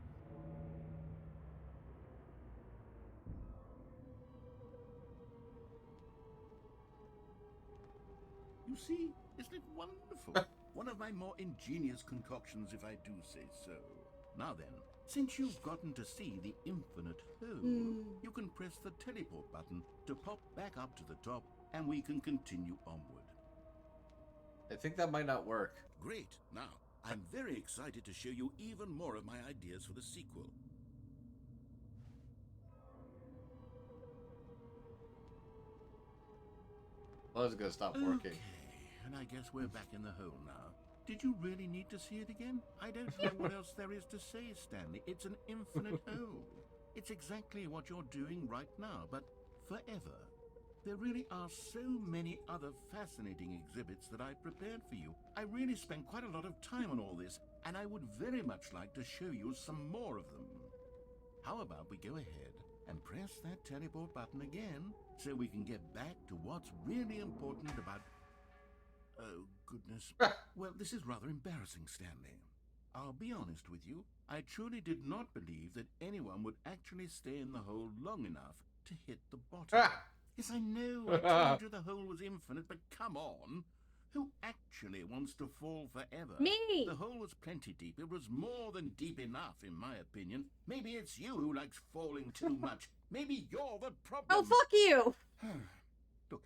You see, isn't it wonderful? One of my more ingenious concoctions, if I do say so. Now then, since you've gotten to see the infinite hole, you can press the teleport button to pop back up to the top, and we can continue onward. I think that might not work. Great. Now, I'm very excited to show you even more of my ideas for the sequel. I was gonna stop working. Okay, and I guess we're back in the hole now. Did you really need to see it again? I don't know what else there is to say, Stanley. It's an infinite hole. It's exactly what you're doing right now, but forever. There really are so many other fascinating exhibits that I prepared for you. I really spent quite a lot of time on all this, and I would very much like to show you some more of them. How about we go ahead and press that teleport button again so we can get back to what's really important about... Oh, goodness. Well, this is rather embarrassing, Stanley. I'll be honest with you. I truly did not believe that anyone would actually stay in the hole long enough to hit the bottom. Yes, I know. I told you the hole was infinite, but come on. Who actually wants to fall forever? Me! The hole was plenty deep. It was more than deep enough, in my opinion. Maybe it's you who likes falling too much. Maybe you're the problem. Oh, fuck you! Look,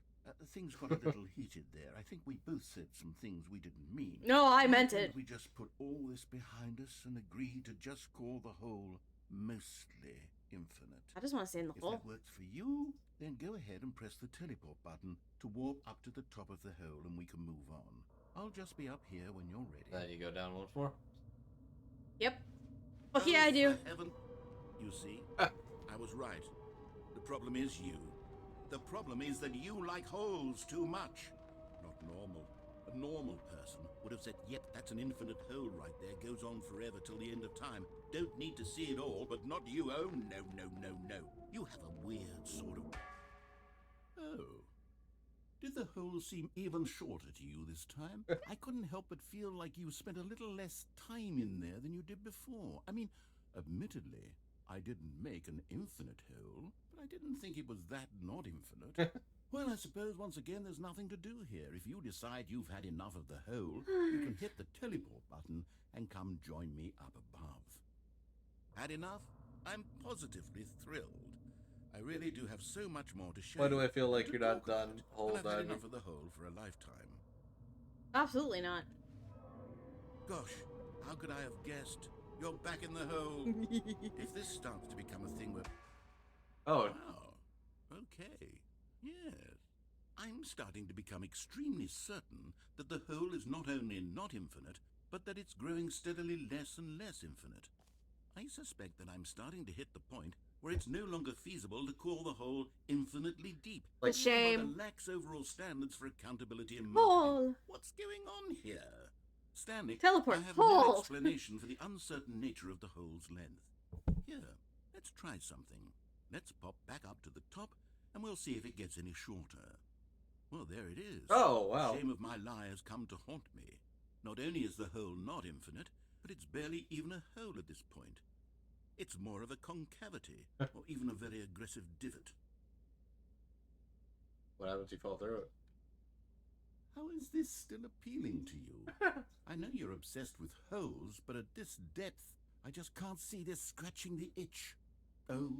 things got a little heated there. I think we both said some things we didn't mean. No, I meant it. We just put all this behind us and agreed to just call the hole mostly infinite. I just want to stay in the If hole. that works for you, then go ahead and press the teleport button to warp up to the top of the hole and we can move on. I'll just be up here when you're ready. Then you go down once more. Yep. Fuck yeah, I do. For heaven. You see, I was right. The problem is you. The problem is that you like holes too much. Not normal. A normal person would have said, yep, that's an infinite hole right there. Goes on forever till the end of time. Don't need to see it all, but not you. Oh, no, no, no, no. You have a weird sort of... Oh. Did the hole seem even shorter to you this time? I couldn't help but feel like you spent a little less time in there than you did before. I mean, admittedly, I didn't make an infinite hole, but I didn't think it was that not infinite. Well, I suppose once again there's nothing to do here. If you decide you've had enough of the hole, you can hit the teleport button and come join me up above. Had enough? I'm positively thrilled. I really do have so much more to show you. Why do I feel like to you're not talk done about, hole and I've had diving? enough of the hole for a lifetime. Absolutely not. Gosh, how could I have guessed? You're back in the hole. If this starts to become a thing where... Oh, Wow. Okay. Yes. I'm starting to become extremely certain that the hole is not only not infinite, but that it's growing steadily less and less infinite. I suspect that I'm starting to hit the point where it's no longer feasible to call the hole infinitely deep. Like, shame. The lax overall standards for accountability and Hole. marketing. What's going on here? Stanley, Teleport. I have Hole. no explanation for the uncertain nature of the hole's length. Here, let's try something. Let's pop back up to the top, and we'll see if it gets any shorter. Well, there it is. Oh, wow. The shame of my lie has come to haunt me. Not only is the hole not infinite, but it's barely even a hole at this point. It's more of a concavity, or even a very aggressive divot. What happens if you fall through it? How is this still appealing to you? I know you're obsessed with holes, but at this depth, I just can't see this scratching the itch. Oh,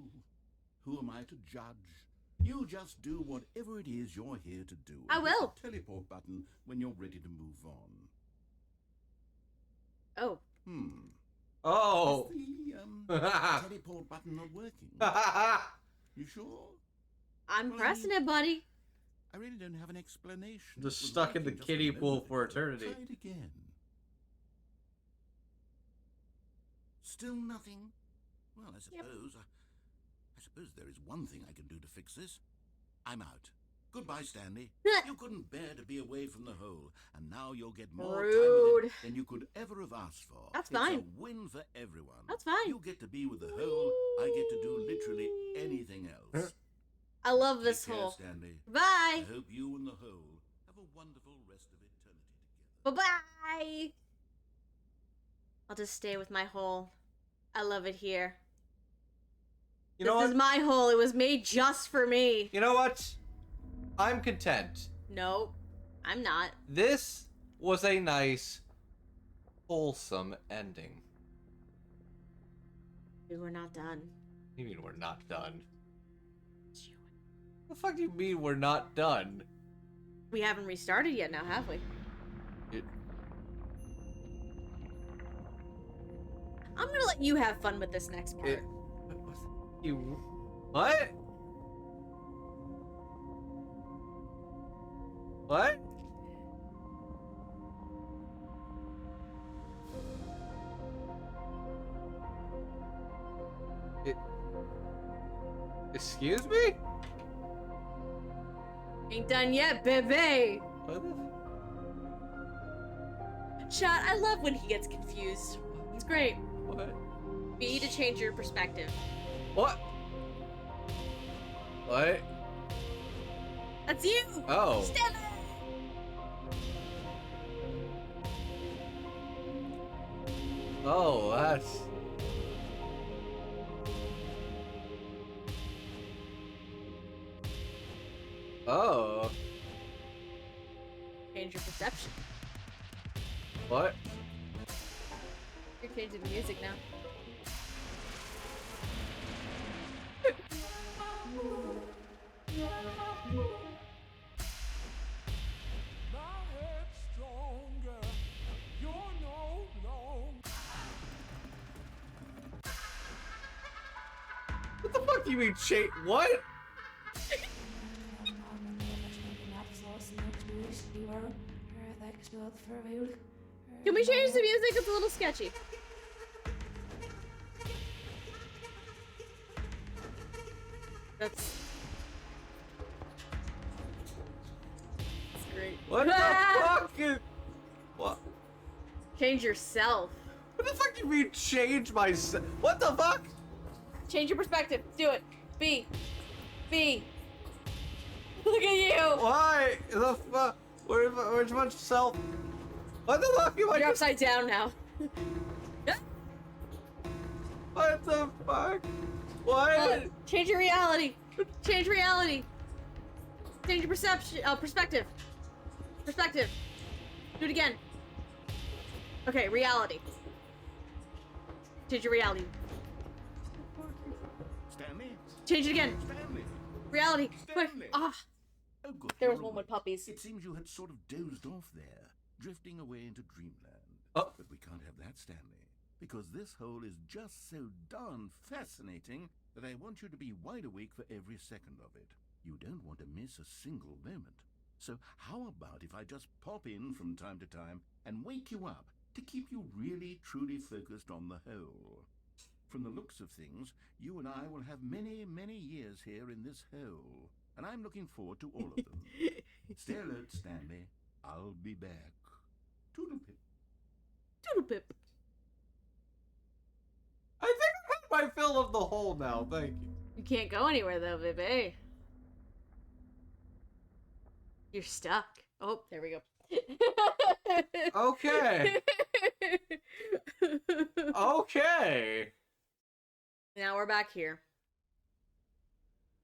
who am I to judge? You just do whatever it is you're here to do. I will. Hit the teleport button when you're ready to move on. Oh. Oh. Is the teleport button not working? You sure? I'm Well, pressing it, buddy. I really don't have an explanation. Just It was stuck in the working just kiddie a moment pool for ago. eternity. Try it again. Still nothing? Well, I suppose there is one thing I can do to fix this. I'm out. Goodbye, Stanley. You couldn't bear to be away from the hole, and now you'll get more time Rude. with it than you could ever have asked for. That's fine. It's a win for everyone. That's fine. You get to be with the hole. I get to do literally anything else. I love this Take care, hole. Stanley. Bye. I hope you and the hole have a wonderful rest of eternity together. Bye-bye. I'll just stay with my hole. I love it here. You know This what? is my hole. It was made just for me. You know what? I'm content. Nope. I'm not. This was a nice, wholesome ending. We were not done. What do you mean we're not done? The fuck do you mean we're not done? We haven't restarted yet now, have we? I'm gonna let you have fun with this next part. You... What? What? Excuse me? Ain't done yet, baby. What the... Shot, I love when he gets confused. It's great. What? B to change your perspective. What? What? That's you! Oh. Steph! Oh, that's... Oh. Change your perception. What? You're changing the music now. What the fuck do you mean what? Can we change the music? It's a little sketchy. That's great. What the fuck? What? Change yourself. What the fuck do you mean change myself? What the fuck? Change your perspective. Do it. B. B. Look at you. Why? The fuck? Where's my self? What the fuck am I? You're upside down now. What the fuck? What? Change your reality. Change reality. Change your perception. Perspective. Perspective. Do it again. Okay, reality. Change your reality. Stanley? Change it again. Stanley! Reality. Quick. Stanley! Ah. Oh, good. There was you're one with awake. puppies. It seems you had sort of dozed off there, drifting away into dreamland. Oh. But we can't have that, Stanley, because this hole is just so darn fascinating that I want you to be wide awake for every second of it. You don't want to miss a single moment. So how about if I just pop in from time to time and wake you up to keep you really, truly focused on the hole? From the looks of things, you and I will have many, many years here in this hole. And I'm looking forward to all of them. Stay alert, Stanley. I'll be back. Toodle-pip. Doodle-pip. I think I had my fill of the hole now, thank you. You can't go anywhere though, baby. You're stuck. Oh, there we go. Okay. Okay. Now we're back here.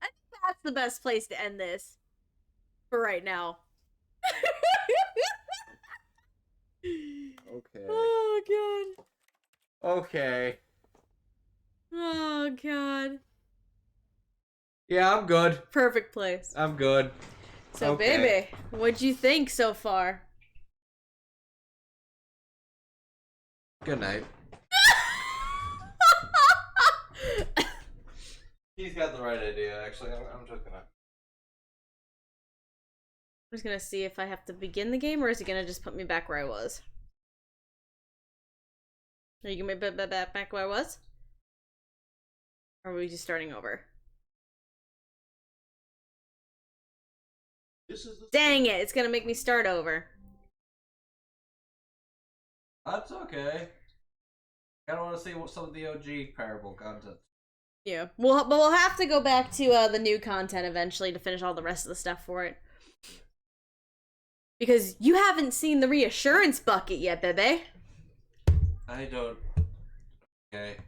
I think that's the best place to end this. For right now. Okay. Oh, God. Okay. Oh, God. Yeah, I'm good. Perfect place. I'm good. So, Okay. baby, what'd you think so far? Good night. He's got the right idea, actually. I'm just gonna... I'm just gonna see if I have to begin the game, or is it gonna just put me back where I was? Are you gonna be back where I was? Or are we just starting over? Dang it, it's gonna make me start over. That's okay. I don't want to see what some of the OG parable content. Yeah, but we'll have to go back to the new content eventually to finish all the rest of the stuff for it. Because you haven't seen the reassurance bucket yet, baby. I don't... Okay.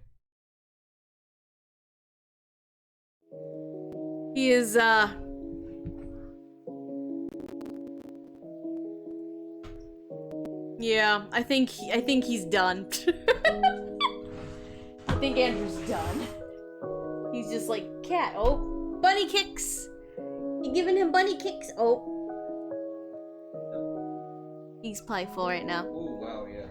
He is, yeah, I think he's done. I think Andrew's done. He's just like, cat, oh, bunny kicks. You giving him bunny kicks? Oh. He's playful right now. Oh, wow, yeah.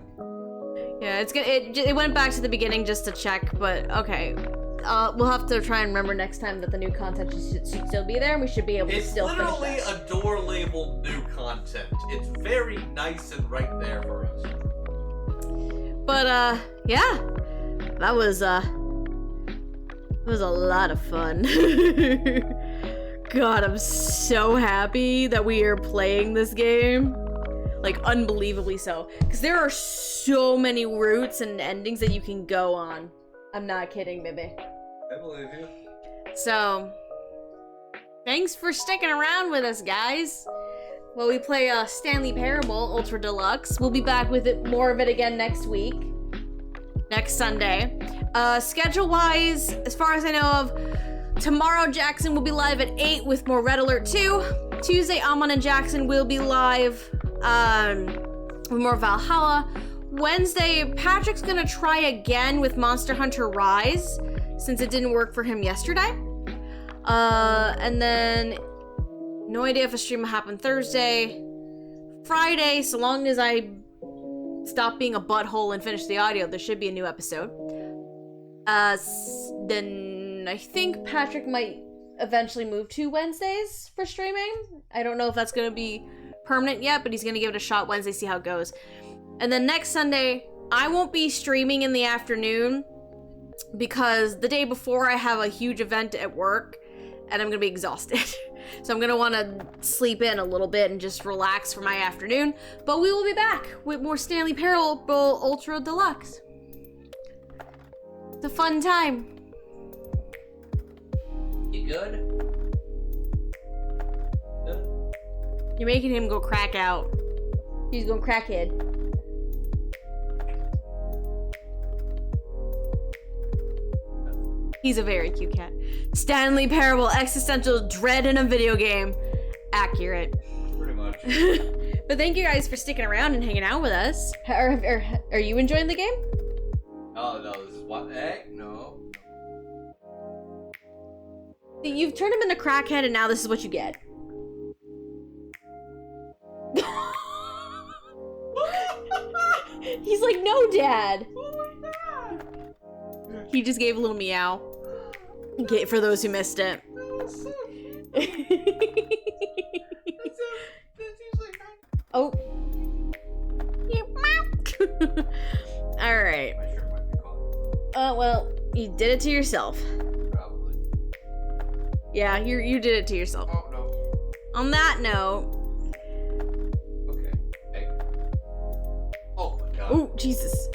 Yeah, it went back to the beginning just to check, but okay. We'll have to try and remember next time that the new content should still be there, and we should be able to still finish that. It's literally a door labeled new content. It's very nice and right there for us. But, yeah. That was a lot of fun. God, I'm so happy that we are playing this game. Like, unbelievably so. Because there are so many routes and endings that you can go on. I'm not kidding, baby. I believe you. So, thanks for sticking around with us, guys. While we play Stanley Parable Ultra Deluxe. We'll be back with more of it again next week. Next Sunday. Schedule-wise, as far as I know of, tomorrow Jackson will be live at 8 with more Red Alert 2. Tuesday, Amon and Jackson will be live with more Valhalla. Wednesday, Patrick's gonna try again with Monster Hunter Rise, since it didn't work for him yesterday. And then, no idea if a stream will happen Thursday. Friday, so long as I stop being a butthole and finish the audio, there should be a new episode. Then I think Patrick might eventually move to Wednesdays for streaming. I don't know if that's gonna be permanent yet, but he's gonna give it a shot Wednesday, see how it goes. And then next Sunday, I won't be streaming in the afternoon because the day before I have a huge event at work and I'm gonna be exhausted. So I'm gonna wanna sleep in a little bit and just relax for my afternoon. But we will be back with more Stanley Parable Ultra Deluxe. It's a fun time. You good? Good? You're making him go crack out. He's going crackhead. He's a very cute cat. Stanley Parable, existential dread in a video game. Accurate. Pretty much. But thank you guys for sticking around and hanging out with us. Are you enjoying the game? Oh, no, this is what? No. You've turned him into crackhead and now this is what you get. He's like, no, Dad. Oh my god. He just gave a little meow. Okay, for those who missed it. Oh. Alright. My shirt might be caught. Well, You did it to yourself. Probably. Yeah, you did it to yourself. Oh, no. On that note... Okay. Hey. Oh, my God. Oh, Jesus.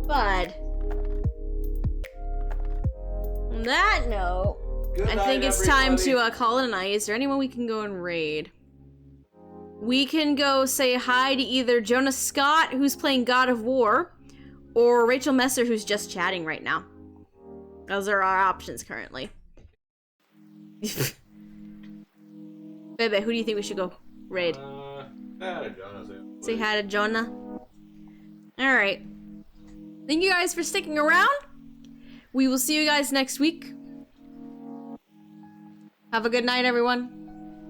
Bud. On that note, Good I night, think it's time everybody. to call it a night. Is there anyone we can go and raid? We can go say hi to either Jonah Scott, who's playing God of War, or Rachel Messer, who's just chatting right now. Those are our options currently. Bebe, who do you think we should go raid? Say hi to Jonah. Alright. Thank you guys for sticking around. We will see you guys next week. Have a good night, everyone.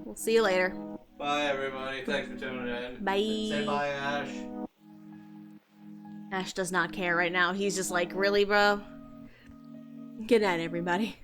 We'll see you later. Bye, everybody. Thanks for tuning in. Bye. Say bye, Ash. Ash does not care right now. He's just like, really, bro? Good night, everybody.